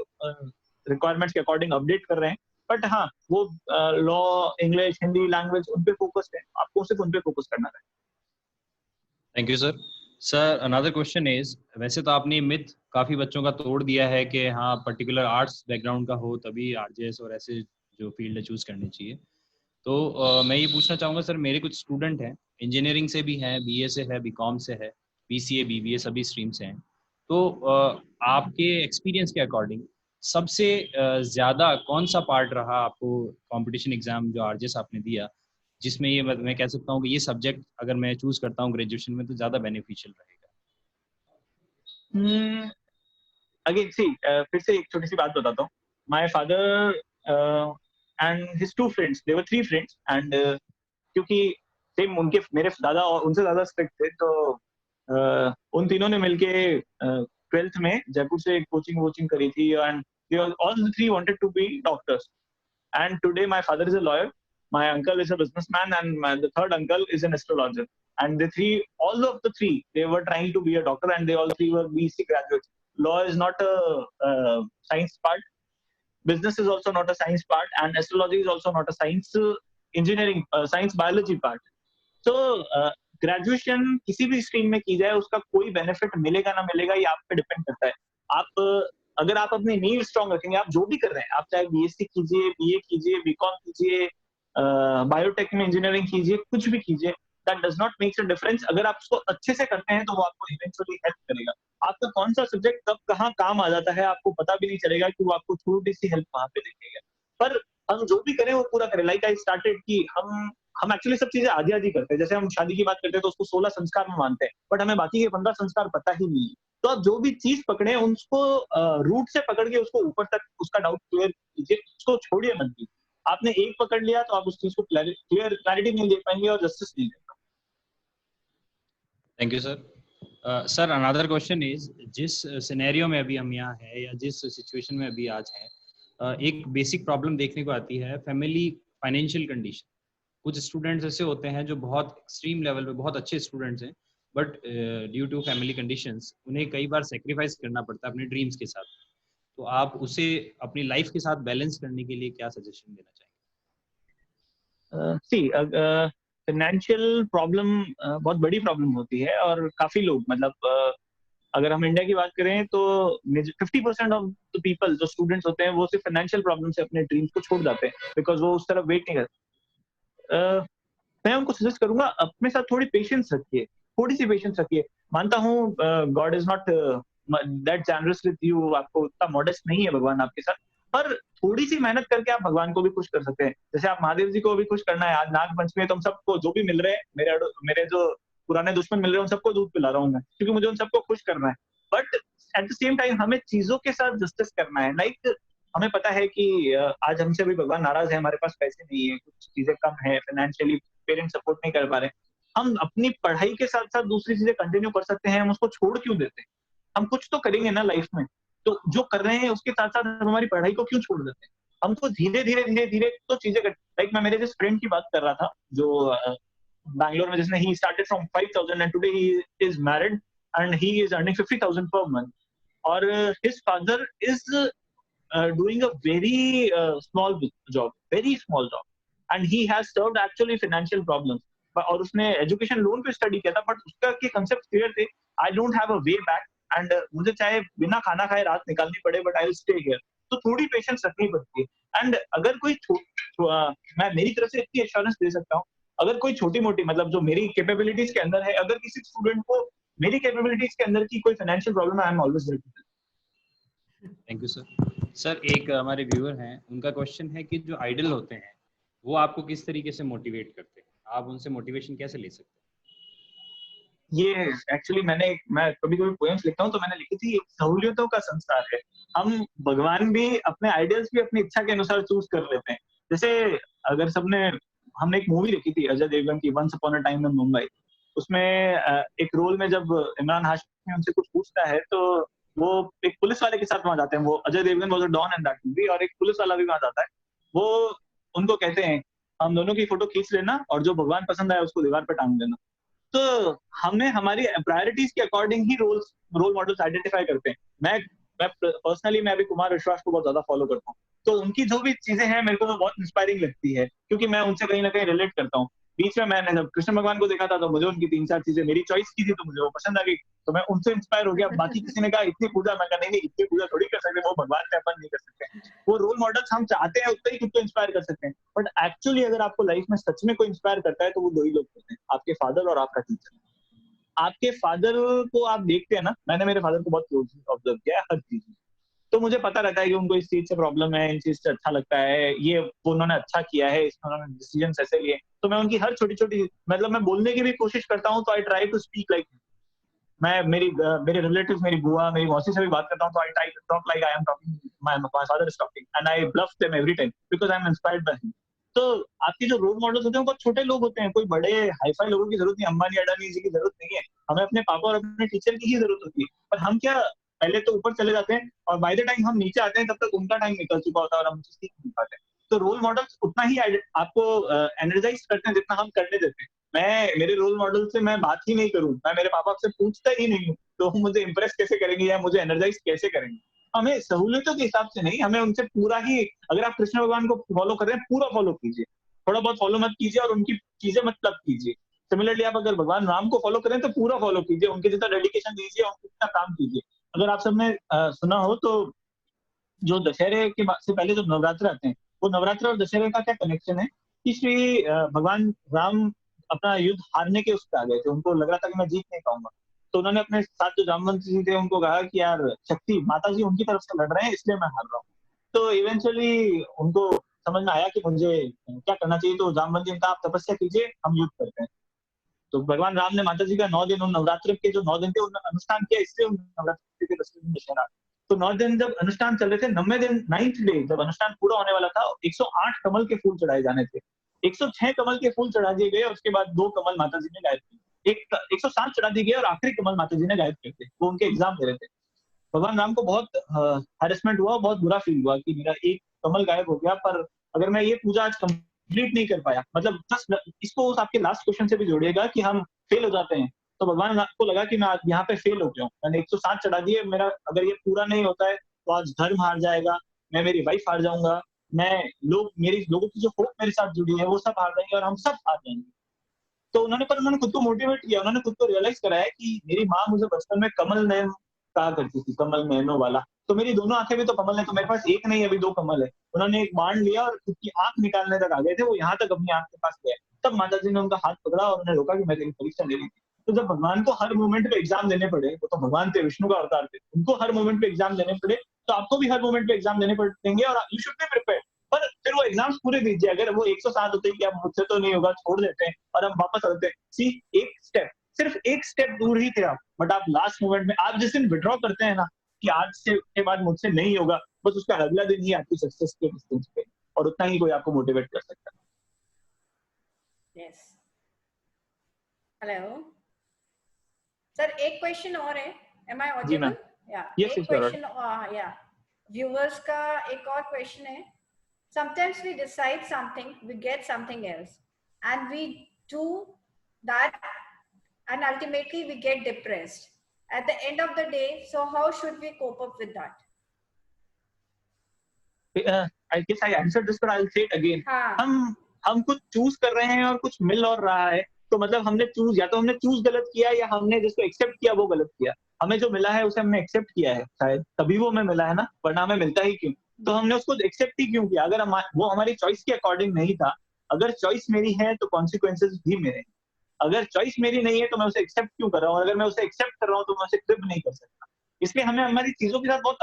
रिक्वायरमेंट्स के अकॉर्डिंग अपडेट कर रहे हैं. बट हाँ, वो लॉ, इंग्लिश, हिंदी लैंग्वेज उन पे फोकस है. आपको सिर्फ उन पे फोकस करना है. Thank you sir. Sir another question is, वैसे तो आपने मिथ काफी बच्चों का तोड़ दिया है कि हाँ पर्टिकुलर आर्ट्स बैकग्राउंड का हो तभी आरजेएस और ऐसे जो फील्ड चूज करनी चाहिए. तो मैं ये पूछना चाहूँगा सर, मेरे कुछ स्टूडेंट हैं, इंजीनियरिंग से भी हैं, बीए से है, बीकॉम से है, बीसीए, बीबीए सभी स्ट्रीम से हैं. तो आपके एक्सपीरियंस के अकॉर्डिंग सबसे ज़्यादा कौन सा पार्ट रहा आपको कंपटीशन एग्जाम जो आरजेएस आपने दिया, जिसमें ये मैं कह सकता हूँ कि ये सब्जेक्ट अगर मैं चूज करता हूँ ग्रेजुएशन में तो ज़्यादा बेनिफिशियल रहेगा? अगेन सी, फिर से एक छोटी सी बात बताता हूँ. My father and his 2 friends, they were 3 friends, and क्योंकि सेम उनके मेरे दादा और उनसे ज्यादा स्ट्रिक्ट थे, तो उन तीनों ने मिलके 12th में जयपुर से कोचिंग करी थी. And all the 3 wanted to be doctors. And today my father is a lawyer, my uncle is a businessman, and the third uncle is an astrologer. And all of the three, they were trying to be a doctor, and they all 3 were BC graduates. Law is not a science part. Business is also not a science part, and astrology is also not a science engineering, science biology part. So graduation किसी भी stream में की जाए उसका कोई benefit मिलेगा ना मिलेगा ये आप पे डिपेंड करता है. आप अगर आप अपनी नीड स्ट्रांग रखेंगे, आप जो भी कर रहे हैं, आप चाहे बीएससी कीजिए, बीए कीजिए, बीकॉम कीजिए, बायोटेक में इंजीनियरिंग कीजिए, कुछ भी कीजिए, that does not makes a difference. अगर आप उसको अच्छे से करते हैं तो वो आपको इवेंचुअली हेल्प करेगा. आपका कौन सा सब्जेक्ट कब कहाँ काम आ जाता है आपको पता भी नहीं चलेगा कि वो आपको छोटी सी हेल्प वहां पे देखेगा. पर हम जो भी करें वो पूरा करें. लाइक आई स्टार्टेड कि हम एक्चुअली सब चीजें आधी आधी करते हैं. जैसे हम शादी की बात करते हैं तो उसको 16 संस्कार में मानते हैं, बट हमें बाकी के 15 संस्कार पता ही नहीं है. तो आप जो भी चीज पकड़े उसको रूट से पकड़ के उसको ऊपर तक उसका डाउट क्लियर कीजिए, उसको छोड़िए मत कीजिए. आपने एक पकड़ लिया तो आप उस चीज को क्लैरिटी नहीं दे पाएंगे और जस्टिस नहीं दे पाएंगे. Thank you sir. Sir another question is, जिस सिनेरियो में अभी हम यहाँ हैं या जिस सिचुएशन में अभी आज हैं, एक बेसिक प्रॉब्लम देखने को आती है, फैमिली फाइनेंशियल कंडीशन. कुछ स्टूडेंट्स ऐसे होते हैं जो बहुत एक्सट्रीम लेवल पे बहुत अच्छे स्टूडेंट्स हैं, but due to family conditions उन्हें कई बार सेक्रीफाइस करना पड़ता है अपने ड्रीम्स के साथ. तो आप उसे अपनी लाइफ के साथ बैलेंस करने के लिए क्या सजेशन देना चाहेंगे? फाइनेंशियल प्रॉब्लम बहुत बड़ी प्रॉब्लम होती है और काफी लोग, मतलब अगर हम इंडिया की बात करें तो 50% ऑफ द पीपल जो स्टूडेंट्स होते हैं वो सिर्फ फाइनेंशियल प्रॉब्लम से अपने ड्रीम्स को छोड़ जाते हैं बिकॉज वो उस तरफ वेट नहीं करते. मैं उनको सजेस्ट करूंगा अपने साथ थोड़ी पेशेंस रखिए, थोड़ी सी पेशेंस रखिए. मानता हूँ God is not that generous with you, आपको उतना मॉडेस्ट नहीं है भगवान आपके साथ, पर थोड़ी सी मेहनत करके आप भगवान को भी खुश कर सकते हैं। जैसे आप महादेव जी को भी खुश करना है, आज नाग पंचमी है तो हम सबको जो भी मिल रहे हैं, मेरे जो पुराने दुश्मन मिल रहे हैं उन सबको दूध पिला रहा हूँ मैं, क्योंकि मुझे उन सबको खुश करना है। But at the same time हमें चीजों के साथ जस्टिस करना है। लाइक हमें पता है कि आज हमसे भी भगवान नाराज है, हमारे पास पैसे नहीं है, कुछ चीजें कम है, फाइनेंशियली पेरेंट्स सपोर्ट नहीं कर पा रहे, हम अपनी पढ़ाई के साथ साथ दूसरी चीजें कंटिन्यू कर सकते हैं, हम उसको छोड़ क्यों देते हैं? हम कुछ तो करेंगे ना लाइफ में, तो जो कर रहे हैं उसके साथ साथ हमारी पढ़ाई को क्यों छोड़ देते हैं? हमको धीरे धीरे धीरे धीरे तो चीजें कर, लाइक मैं मेरे जिस फ्रेंड की बात कर रहा था जो बैंगलोर में, जिसने he started from 5,000 and today he is married and he is earning 50,000 per month, और his father is doing a very small job, very small job, and he has served actually financial problems. और उसने education loan पे study किया था, but उसका के concept clear थे, I don't have a way back, and मुझे चाहे बिना खाना खाए रात निकालनी पड़े, but I will stay here. तो थोड़ी पेशेंस रखनी पड़ती है। एंड अगर कोई मैं मेरी तरफ से इतनी एश्योरेंस दे सकता हूँ, अगर कोई छोटी मोटी मतलब जो मेरी कैपेबिलिटीज के अंदर है, अगर किसी स्टूडेंट को मेरी कैपेबिलिटीज के अंदर की कोई फाइनेंशियल प्रॉब्लम है, I am always ready. Thank you sir. Sir एक हमारे व्यूअर हैं, उनका क्वेश्चन है कि जो आइडल होते हैं वो आपको किस तरीके से मोटिवेट करते हैं, आप उनसे मोटिवेशन कैसे ले सकते हैं? ये एक्चुअली मैं कभी कभी पोएम्स लिखता हूँ, तो मैंने लिखी थी, सहूलियतों का संसार है, हम भगवान भी अपने आइडियल्स भी अपनी इच्छा के अनुसार चूज कर लेते हैं। जैसे अगर हमने एक मूवी देखी थी अजय देवगन की, once upon a time in Mumbai, उसमें एक रोल में जब इमरान हाशमी उनसे कुछ पूछता है, तो वो एक पुलिस वाले के साथ वहां जाते हैं, वो Ajay Devgn was a don in that movie, और एक पुलिस वाला भी वहां जाता है, वो उनको कहते हैं हम दोनों की फोटो खींच लेना और जो भगवान पसंद आए उसको दीवार पर टांग देना। तो हमें हमारी प्रायोरिटीज के अकॉर्डिंग ही रोल मॉडल्स आइडेंटिफाई करते हैं। मैं पर्सनली मैं अभी कुमार विश्वास को बहुत ज्यादा फॉलो करता हूँ, तो उनकी जो भी चीजें हैं मेरे को वो बहुत इंस्पायरिंग लगती है, क्योंकि मैं उनसे कहीं ना कहीं रिलेट करता हूँ। बीच में मैंने जब कृष्ण भगवान को देखा था, तो मुझे उनकी 3-4 चीजें मेरी चॉइस की थी, तो मुझे वो पसंद आ गई, तो मैं उनसे इंस्पायर हो गया। बाकी किसी ने कहा इतनी पूजा, मैं कहा नहीं, इतनी पूजा थोड़ी कर सकते, वो भगवान से अपन नहीं कर सकते। वो रोल मॉडल्स हम चाहते हैं उतना ही खुद को इंस्पायर कर सकते हैं, बट एक्चुअली अगर आपको लाइफ में सच में कोई इंस्पायर करता है, तो वो दो ही लोग होते हैं, आपके फादर और आपका टीचर। आपके फादर को आप देखते हैं ना, मैंने मेरे फादर को बहुत क्लोजली ऑब्जर्व किया है हर चीज में, तो मुझे पता रहता है कि उनको इस चीज से प्रॉब्लम है, इन चीज से अच्छा लगता है, ये उन्होंने अच्छा किया है, इसमें उन्होंने डिसीजन ऐसे लिए, तो मैं उनकी हर छोटी छोटी, मतलब मैं बोलने की भी कोशिश करता हूँ, तो I try to speak like, मैं मेरे रिलेटिव्स, मेरी बुआ, मेरी मौसी से भी बात करता हूँ, तो I try to talk like I am talking, my father is talking, and I bluff them every time because I am inspired by him. तो आपके जो रोल मॉडल्स होते हैं वो बहुत छोटे लोग होते हैं, कोई बड़े हाईफाई लोगों की जरूरत नहीं, अंबानी अडानी जी की जरूरत नहीं है, हमें अपने पापा और अपने टीचर की ही जरूरत होती है। पर हम क्या पहले तो ऊपर चले जाते हैं, और बाय द टाइम हम नीचे आते हैं तब तक उनका टाइम निकल चुका होता है और हम उसे सीख नहीं पाते। तो रोल मॉडल्स उतना ही आपको एनर्जाइज करते हैं जितना हम करने देते हैं। मैं मेरे रोल मॉडल से मैं बात ही नहीं करूं, मैं मेरे पापा से पूछता ही नहीं हूँ, तो हम मुझे इंप्रेस कैसे करेंगे या मुझे एनर्जाइज कैसे करेंगे? हमें सहूलियतों के हिसाब से नहीं, हमें उनसे पूरा ही, अगर आप कृष्ण भगवान को फॉलो कर रहे हैं पूरा फॉलो कीजिए, थोड़ा बहुत फॉलो मत कीजिए और उनकी चीजें मत तलब कीजिए। सिमिलरली आप अगर भगवान राम को फॉलो करें तो पूरा फॉलो कीजिए, उनके जितना डेडिकेशन दीजिए, उनके जितना काम कीजिए। अगर आप सबने सुना हो तो जो दशहरे के से पहले जो नवरात्र आते हैं, वो नवरात्र और दशहरे का क्या कनेक्शन है कि श्री भगवान राम अपना युद्ध हारने के उस पर आ गए थे, उनको लग रहा था कि मैं जीत नहीं पाऊंगा, तो उन्होंने अपने साथ जो जामवंत जी थे उनको कहा कि यार शक्ति माता जी उनकी तरफ से लड़ रहे हैं, इसलिए मैं हार रहा हूँ। तो इवेंचुअली उनको समझ में आया कि मुझे क्या करना चाहिए, तो जामवंत जी ने कहा आप तपस्या कीजिए, हम युद्ध करते हैं। तो भगवान राम ने माता जी का 9 दिन, उन नवरात्र के जो 9 दिन थे उन्होंने अनुष्ठान किया, इसलिए उन नवरात्र के 10वें दिन दशहरा। तो 9 दिन जब अनुष्ठान चल रहे थे, 9वें दिन 9th डे जब अनुष्ठान पूरा होने वाला था, 108 कमल के फूल चढ़ाए जाने थे, 106 कमल के फूल चढ़ा दिए गए, उसके बाद 2 कमल माता जी ने गायब किए, 107 चढ़ा दिए गए और आखिरी कमल माता जी ने गायब कर दिए, वो उनके एग्जाम दे रहे थे। भगवान राम को बहुत हैरेसमेंट हुआ, बहुत बुरा फील हुआ कि मेरा एक कमल गायब हो गया, पर अगर मैं ये पूजा आज कंप्लीट नहीं कर पाया, मतलब जस्ट इसको उस आपके लास्ट क्वेश्चन से भी जोड़िएगा कि हम फेल हो जाते हैं, तो भगवान को लगा कि मैं यहाँ पे फेल हो गया हूँ, मैंने 107 चढ़ा दिए, मेरा अगर ये पूरा नहीं होता है तो आज धर्म हार जाएगा, मैं मेरी वाइफ हार जाऊंगा, मैं लोगों की जो होप मेरे साथ जुड़ी है वो सब हार जाएंगे और हम सब हार जाएंगे। तो उन्होंने खुद को मोटिवेट किया, उन्होंने खुद को रियलाइज कराया कि मेरी माँ मुझे बचपन में कमल नयन कहा करती थी, कमल नयनों वाला, तो मेरी दोनों आंखें भी तो कमल है, तो मेरे पास एक नहीं अभी 2 कमल है। उन्होंने एक बाण लिया और खुद की आंख निकालने तक आ गए थे, वो यहाँ तक अपनी आंख के पास गए, तब माता जी ने उनका हाथ पकड़ा और उन्हें रोका कि मैं तेरी परीक्षा ले रही थी। तो जब भगवान को हर मोमेंट पे एग्जाम देने पड़े, वो तो भगवान थे, विष्णु का अवतार थे, उनको हर मोमेंट पे एग्जाम देने पड़े, तो आपको भी हर मोमेंट पे एग्जाम देने पड़ेंगे और यू शुड बी प्रिपेयर्ड। पर फिर वो एग्जाम्स पूरे दीजिए। अगर वो 107 होते हैं कि अब मुझसे तो नहीं होगा, छोड़ देते हैं और हम वापस आते हैं, सी एक स्टेप, सिर्फ एक स्टेप दूर ही थे आप, बट आप लास्ट मोमेंट में, आप जिस दिन विड्रॉ करते हैं ना कि आज से के बाद मुझसे नहीं होगा, बस उसका अगला दिन ही आपकी सक्सेस के डिस्टेंस पे, और उतना ही कोई आपको मोटिवेट कर सकता है। यस, हेलो सर, एक क्वेश्चन और है, एम आई जी ऑडिबल? मैम, या यस एक यस क्वेश्चन, या व्यूअर्स का एक और क्वेश्चन है। Sometimes we decide something, we get something else, and we do that, and ultimately we get depressed at the end of the day. So how should we cope up with that? I guess I answered this, but I'll say it again. हाँ, हम कुछ choose कर रहे हैं और कुछ मिल और रहा है, तो मतलब हमने चूज, या तो हमने चूज गलत किया या हमने जिसको एक्सेप्ट किया वो गलत किया। हमें जो मिला है उसे हमने एक्सेप्ट किया है, शायद तभी वो हमें मिला है ना, वरना हमें मिलता ही क्यों? तो हमने उसको एक्सेप्ट ही क्यों किया? अगर वो हमारी चॉइस के अकॉर्डिंग नहीं था, अगर चॉइस मेरी है तो कॉन्सिक्वेंसेज भी मेरे हैं। अगर चॉइस मेरी नहीं है तो मैं उसे एक्सेप्ट क्यों कर रहा हूँ? अगर मैं उसे एक्सेप्ट कर रहा हूँ तो मैं उसे क्रिप नहीं कर सकता। इसलिए हमें हमारी चीजों के साथ बहुत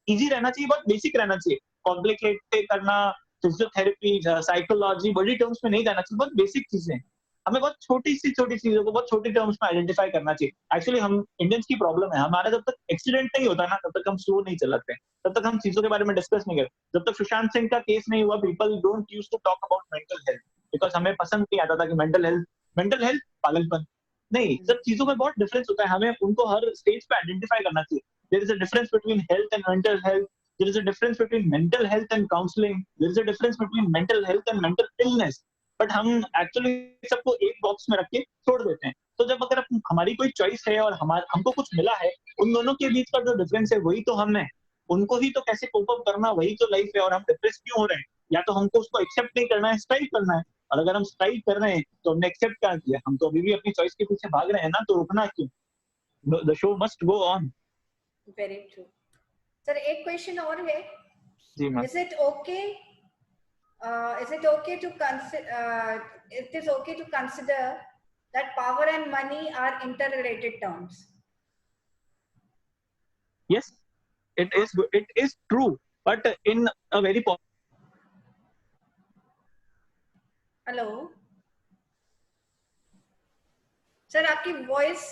इजी रहना चाहिए, बहुत बेसिक रहना चाहिए। कॉम्प्लिकेट करना, फिजियोथेरेपी, साइकोलॉजी, बड़ी टर्म्स में नहीं जाना चाहिए, बहुत बेसिक चीजें हैं। हमें बहुत छोटी चीजों को बहुत छोटी टर्म्स में आइडेंटिफाई करना चाहिए। एक्चुअली हम इंडियंस की प्रॉब्लम है, हमारा जब तक एक्सीडेंट नहीं होता ना तब तक हम स्लो नहीं चलाते, तब तक हम चीजों के बारे में डिस्कस नहीं करते। जब तक सुशांत सिंह का केस नहीं हुआ, people don't use to talk about mental health, because हमें पसंद नहीं आता था कि मेंटल हेल्थ पागलपन। नहीं, सब चीजों में बहुत डिफरेंस होता है, हमें उनको हर स्टेज पे आइडेंटिफाई करना चाहिए। There is a difference between health and mental health, there is a difference between mental health and counselling, there is a difference between mental health and mental illness. But हम actually सबको एक box में रख के छोड़ देते हैं। तो जब अगर हमारी कोई चॉइस है और हमको कुछ मिला है, उन दोनों के बीच का जो डिफरेंस है वही तो हम है, उनको ही तो कैसे कोप अप करना, वही तो लाइफ है। और हम डिप्रेस क्यों हो रहे हैं? या तो हमको उसको एक्सेप्ट नहीं करना है, स्ट्राइव करना है। और अगर हम स्ट्राइव कर रहे हैं तो हमने एक्सेप्ट क्या किया? हम तो अभी भी अपनी चॉइस के पीछे भाग रहे हैं ना, तो रुकना क्यों? The show must go on. Very true sir. एक क्वेश्चन और है, जी ma'am. Is it okay to consider it is okay to consider that power and money are interrelated terms? Yes, it is true, but in a very hello sir, आपकी voice,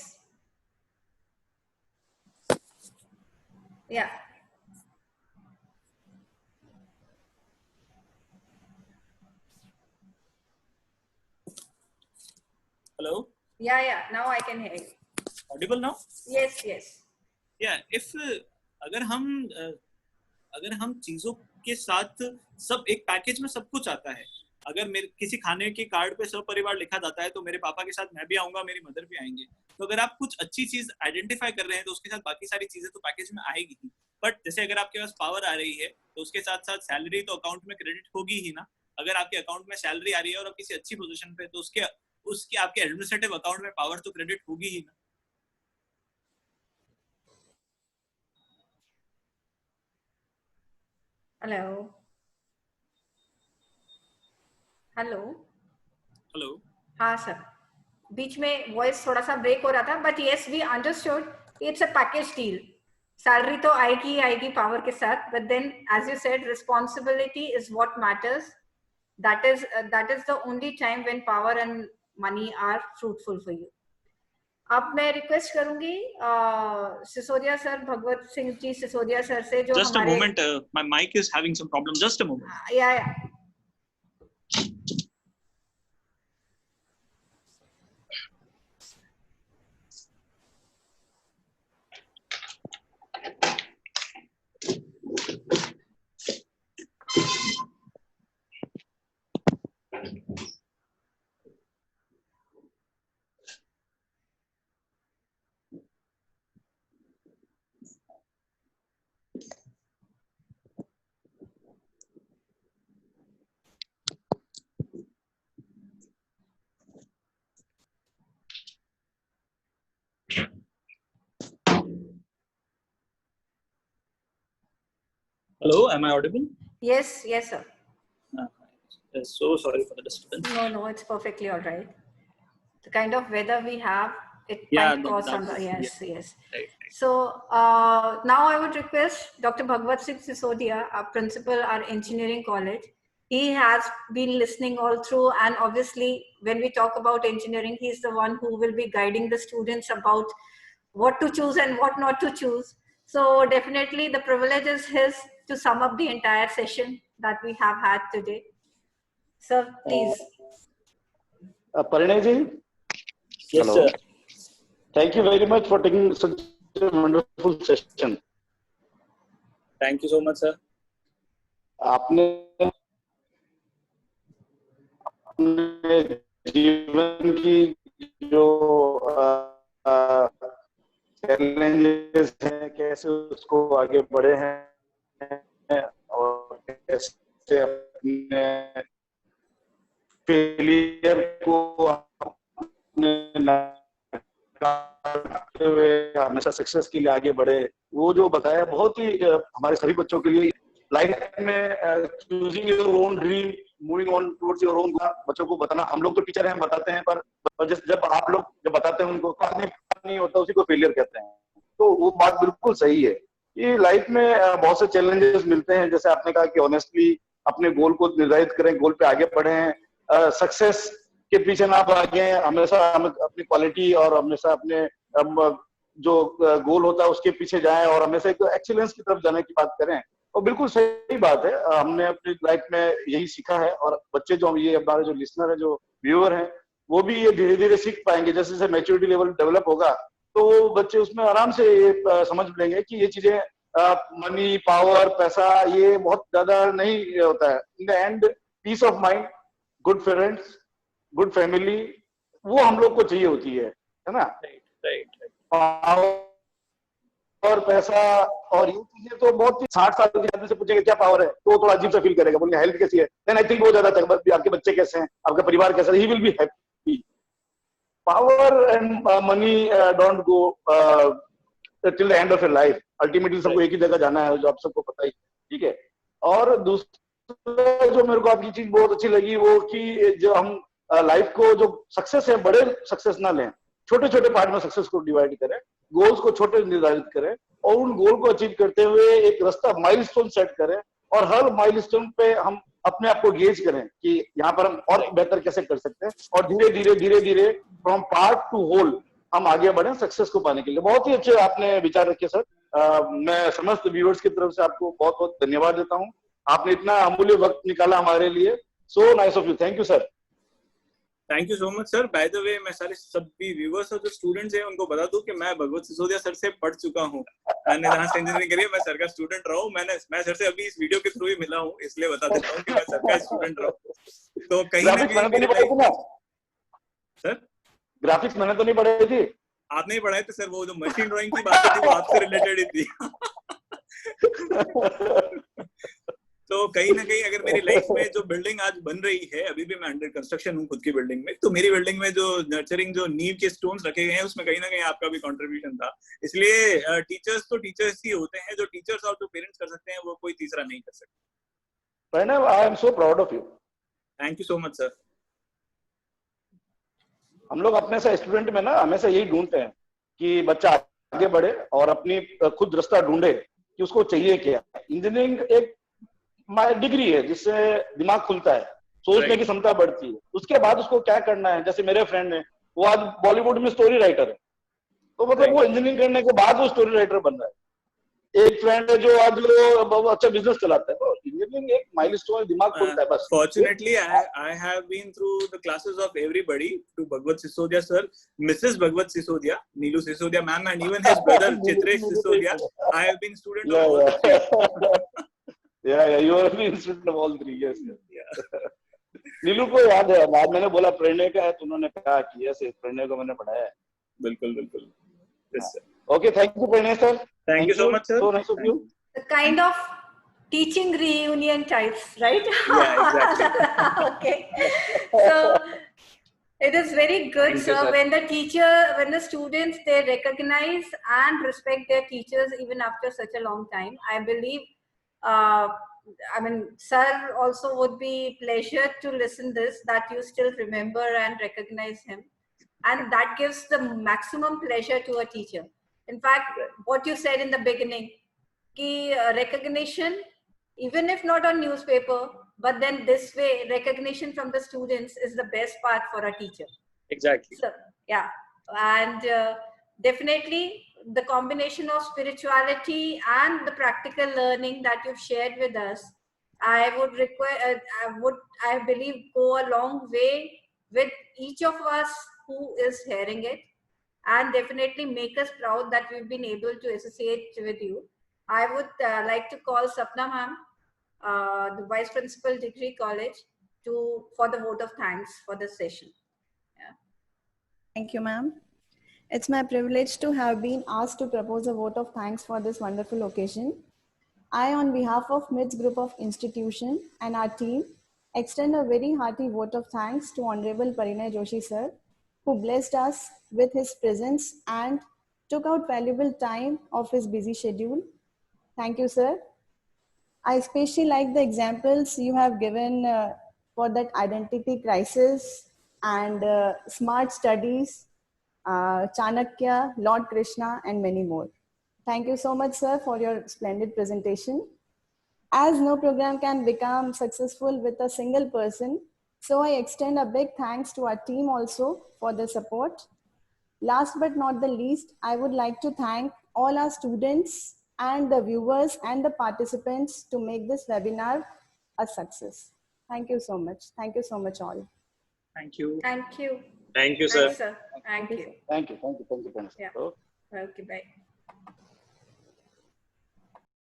या Hello, yeah, now I can hear you. audible now? Yes. Yeah, if अगर हम चीजों के साथ सब एक package में सब कुछ आता है, अगर मेरे किसी खाने के कार्ड पे सब परिवार लिखा जाता है तो मेरे पापा के साथ मैं भी आऊंगा, मेरी मदर भी आएंगे। तो अगर आप कुछ अच्छी चीज आइडेंटिफाई कर रहे हैं तो उसके साथ बाकी सारी चीजें तो पैकेज में आएगी ही। बट जैसे अगर आपके पास पावर आ रही है तो उसके साथ साथ सैलरी तो अकाउंट में क्रेडिट होगी ही ना। अगर आपके अकाउंट में सैलरी आ रही है और आप किसी अच्छी पोजीशन पे, तो उसके आपके एडमिनिस्ट्रेटिव अकाउंट में पावर तो क्रेडिट होगी ही ना। हेलो। हाँ सर, बीच में वॉइस थोड़ा सा ब्रेक हो रहा था, but yes we understood it's a package deal. Salary तो आएगी पावर के साथ, but then as you said responsibility is what matters. that is the only time when power and money are fruitful for you. अब मैं request करूंगी Sisodia sir, Bhagwat Singh ji Sisodia sir से, जो Just हमारे, a moment, my mic is having some problem. Just a moment. Yeah. Hello, am I audible? Yes, sir. So sorry for the disturbance. No, it's perfectly all right. the kind of weather we have, it Yeah, might cause some, that's- yes. Right. So now I would request Dr. Bhagwat Singh Sisodia, our principal, our engineering college. He has been listening all through, and obviously when we talk about engineering, he's the one who will be guiding the students about what to choose and what not to choose. So definitely the privilege is his to sum up the entire session that we have had today. Sir, please. Parinay ji? Yes, Hello. sir. Thank you very much for taking such a wonderful session. Thank you so much, sir. आपने अपने जीवन की जो challenges हैं, कैसे उसको आगे बढ़े हैं और कैसे अपने फेलियर को हमेशा सक्सेस के लिए आगे बढ़े, वो जो बताया बहुत ही हमारे सभी बच्चों के लिए लाइफ में choosing your own dream, moving on towards your own, बच्चों को बताना। हम लोग तो टीचर हैं, बताते हैं, पर जब आप लोग जब बताते हैं उनको नहीं होता, उसी को फेलियर कहते हैं। तो वो बात बिल्कुल सही है। ये लाइफ में बहुत से चैलेंजेस मिलते हैं, जैसे आपने कहा कि ऑनेस्टली अपने गोल को निर्धारित करें, गोल पे आगे बढ़ें, सक्सेस के पीछे ना भागें, हमेशा अपनी क्वालिटी और हमेशा अपने जो गोल होता है उसके पीछे जाएं और हमेशा एक एक्सीलेंस की तरफ जाने की बात करें। और बिल्कुल सही बात है, हमने अपनी लाइफ में यही सीखा है और बच्चे जो ये हमारे जो लिसनर है, जो व्यूअर हैं, वो भी ये धीरे धीरे सीख पाएंगे। जैसे जैसे मैच्योरिटी लेवल डेवलप होगा तो वो बच्चे उसमें आराम से ये समझ लेंगे कि ये चीजें मनी, पावर, पैसा ये बहुत ज्यादा नहीं होता है। In the end peace of mind, good friends, good family, वो हम लोग को चाहिए होती है ना? राइट। और पैसा और ये चीजें तो बहुत ही 60 साल के आदमी से पूछेंगे क्या पावर है तो वो थोड़ा अजीब सा फील करेगा, बोलेंगे हेल्थ कैसी है, देन आई थिंक वो ज्यादा तक आपके बच्चे कैसे हैं, आपका परिवार कैसा है, he will be happy. Power and money don't go till the end of your life. Ultimately सबको एक ही जगह जाना है, जो आप सबको पता ही, ठीक है। और दूसरा जो मेरे को आपकी चीज बहुत अच्छी लगी वो कि जो हम लाइफ को जो सक्सेस है, बड़े सक्सेस ना लें, छोटे छोटे पार्ट में सक्सेस को डिवाइड करें, गोल्स को छोटे निर्धारित करें और उन गोल को अचीव करते हुए एक रास्ता माइलस्टोन सेट करें और हर माइलस्टोन पे हम अपने आप को गेज करें कि यहाँ पर हम और बेहतर कैसे कर सकते हैं और धीरे धीरे फ्रॉम पार्ट टू होल हम आगे बढ़े सक्सेस को पाने के लिए। बहुत ही अच्छे आपने विचार रखे सर। मैं समस्त व्यूअर्स की तरफ से आपको बहुत बहुत धन्यवाद देता हूँ। आपने इतना अमूल्य वक्त निकाला हमारे लिए। So nice of you. Thank you sir. Thank you so much sir. By the way मैं सारे सभी व्यूअर्स और जो स्टूडेंट्स हैं उनको बता दूं कि मैं भगवत सिसोदिया सर से पढ़ चुका हूं। मैंने जहां से इंजीनियरिंग करी है, मैं सर का स्टूडेंट रहा हूं। मैं सर से अभी इस वीडियो के थ्रू ही मिला हूं, इसलिए बता देता हूं कि मैं सर का स्टूडेंट रहा हूं। तो कहीं ना कहीं सर ग्राफिक्स मैंने तो नहीं पढ़ाई थी। आपने ही पढ़ाए थे सर। वो जो मशीन ड्राइंग की बात थी वो आपसे रिलेटेड ही थी। तो कहीं ना कहीं अगर मेरी लाइफ में जो बिल्डिंग आज बन रही है, अभी भी मैं अंडर कंस्ट्रक्शन हूँ खुद की बिल्डिंग में, तो मेरी बिल्डिंग में जो नर्चरिंग जो नींव के स्टोन्स रखे गए हैं उसमें कहीं ना कहीं आपका भी कंट्रीब्यूशन था। इसलिए टीचर्स तो टीचर्स ही होते हैं, जो टीचर्स और जो पेरेंट्स कर सकते हैं वो कोई तीसरा नहीं कर सकता। Pranav, I am so proud of you. Thank you so much sir. हम लोग अपने से स्टूडेंट में ना हमेशा यही ढूंढते हैं कि बच्चा आगे बढ़े और अपनी खुद रास्ता ढूंढे कि उसको चाहिए क्या। इंजीनियरिंग एक डिग्री है जिससे दिमाग खुलता है, सोचने की क्षमता बढ़ती है। उसके बाद उसको क्या करना है, जैसे मेरे फ्रेंड है वो आज बॉलीवुड में स्टोरी राइटर है, तो मतलब वो इंजीनियरिंग करने के बाद वो स्टोरी राइटर बन रहा है। एक फ्रेंड है जो आज अच्छा बिजनेस चलाता है। तो इंजीनियरिंग एक माइलस्टोन, दिमाग खुलता है बस। Fortunately, I have been through the classes of everybody, to Bhagwat Sisodia sir, Mrs. Bhagwat Sisodia, Neelu Sisodia ma'am, and even his brother Chitresh Sisodia. I have been student of all the three. Yeah, you have been student of all three. Yes. नीलू को याद है, बाद मैंने बोला प्रणय का है तो उन्होंने कहा कि यस, प्रणय को मैंने पढ़ाया है। बिल्कुल। Yes sir. Okay, thank you Pranay sir. Thank you so much sir. So nice of you. The kind of teaching reunion types, right? Yeah, exactly. Okay. So it is very good, Thank you, sir, sir. when the students, they recognize and respect their teachers even after such a long time. I believe, I mean, sir also would be pleasure to listen this, that you still remember and recognize him. and that gives the maximum pleasure to a teacher. In fact, what you said in the beginning, ki recognition, even if not on newspaper, but then this way, recognition from the students is the best part for a teacher. Exactly. So, yeah, and definitely the combination of spirituality and the practical learning that you've shared with us, I would require, I believe, go a long way with each of us who is hearing it, and definitely make us proud that we've been able to associate with you. I would like to call Sapna ma'am, the Vice Principal, Degree College, for the vote of thanks for this session. Thank you, ma'am. It's my privilege to have been asked to propose a vote of thanks for this wonderful occasion. I, on behalf of MITS Group of Institution and our team, extend a very hearty vote of thanks to Honorable Parinay Joshi sir, who blessed us with his presence and took out valuable time of his busy schedule. Thank you, sir. I especially like the examples you have given for that identity crisis and smart studies, Chanakya, Lord Krishna, and many more. Thank you so much, sir, for your splendid presentation. As no program can become successful with a single person, so I extend a big thanks to our team also for the support. Last but not the least, I would like to thank all our students and the viewers and the participants to make this webinar a success. Thank you so much. Thank you so much all. Thank you. Thank you. Thank you, sir. Thanks, sir. Thank you. Thank you. Thank you. Thank you. Thank you. Yeah. Okay, bye.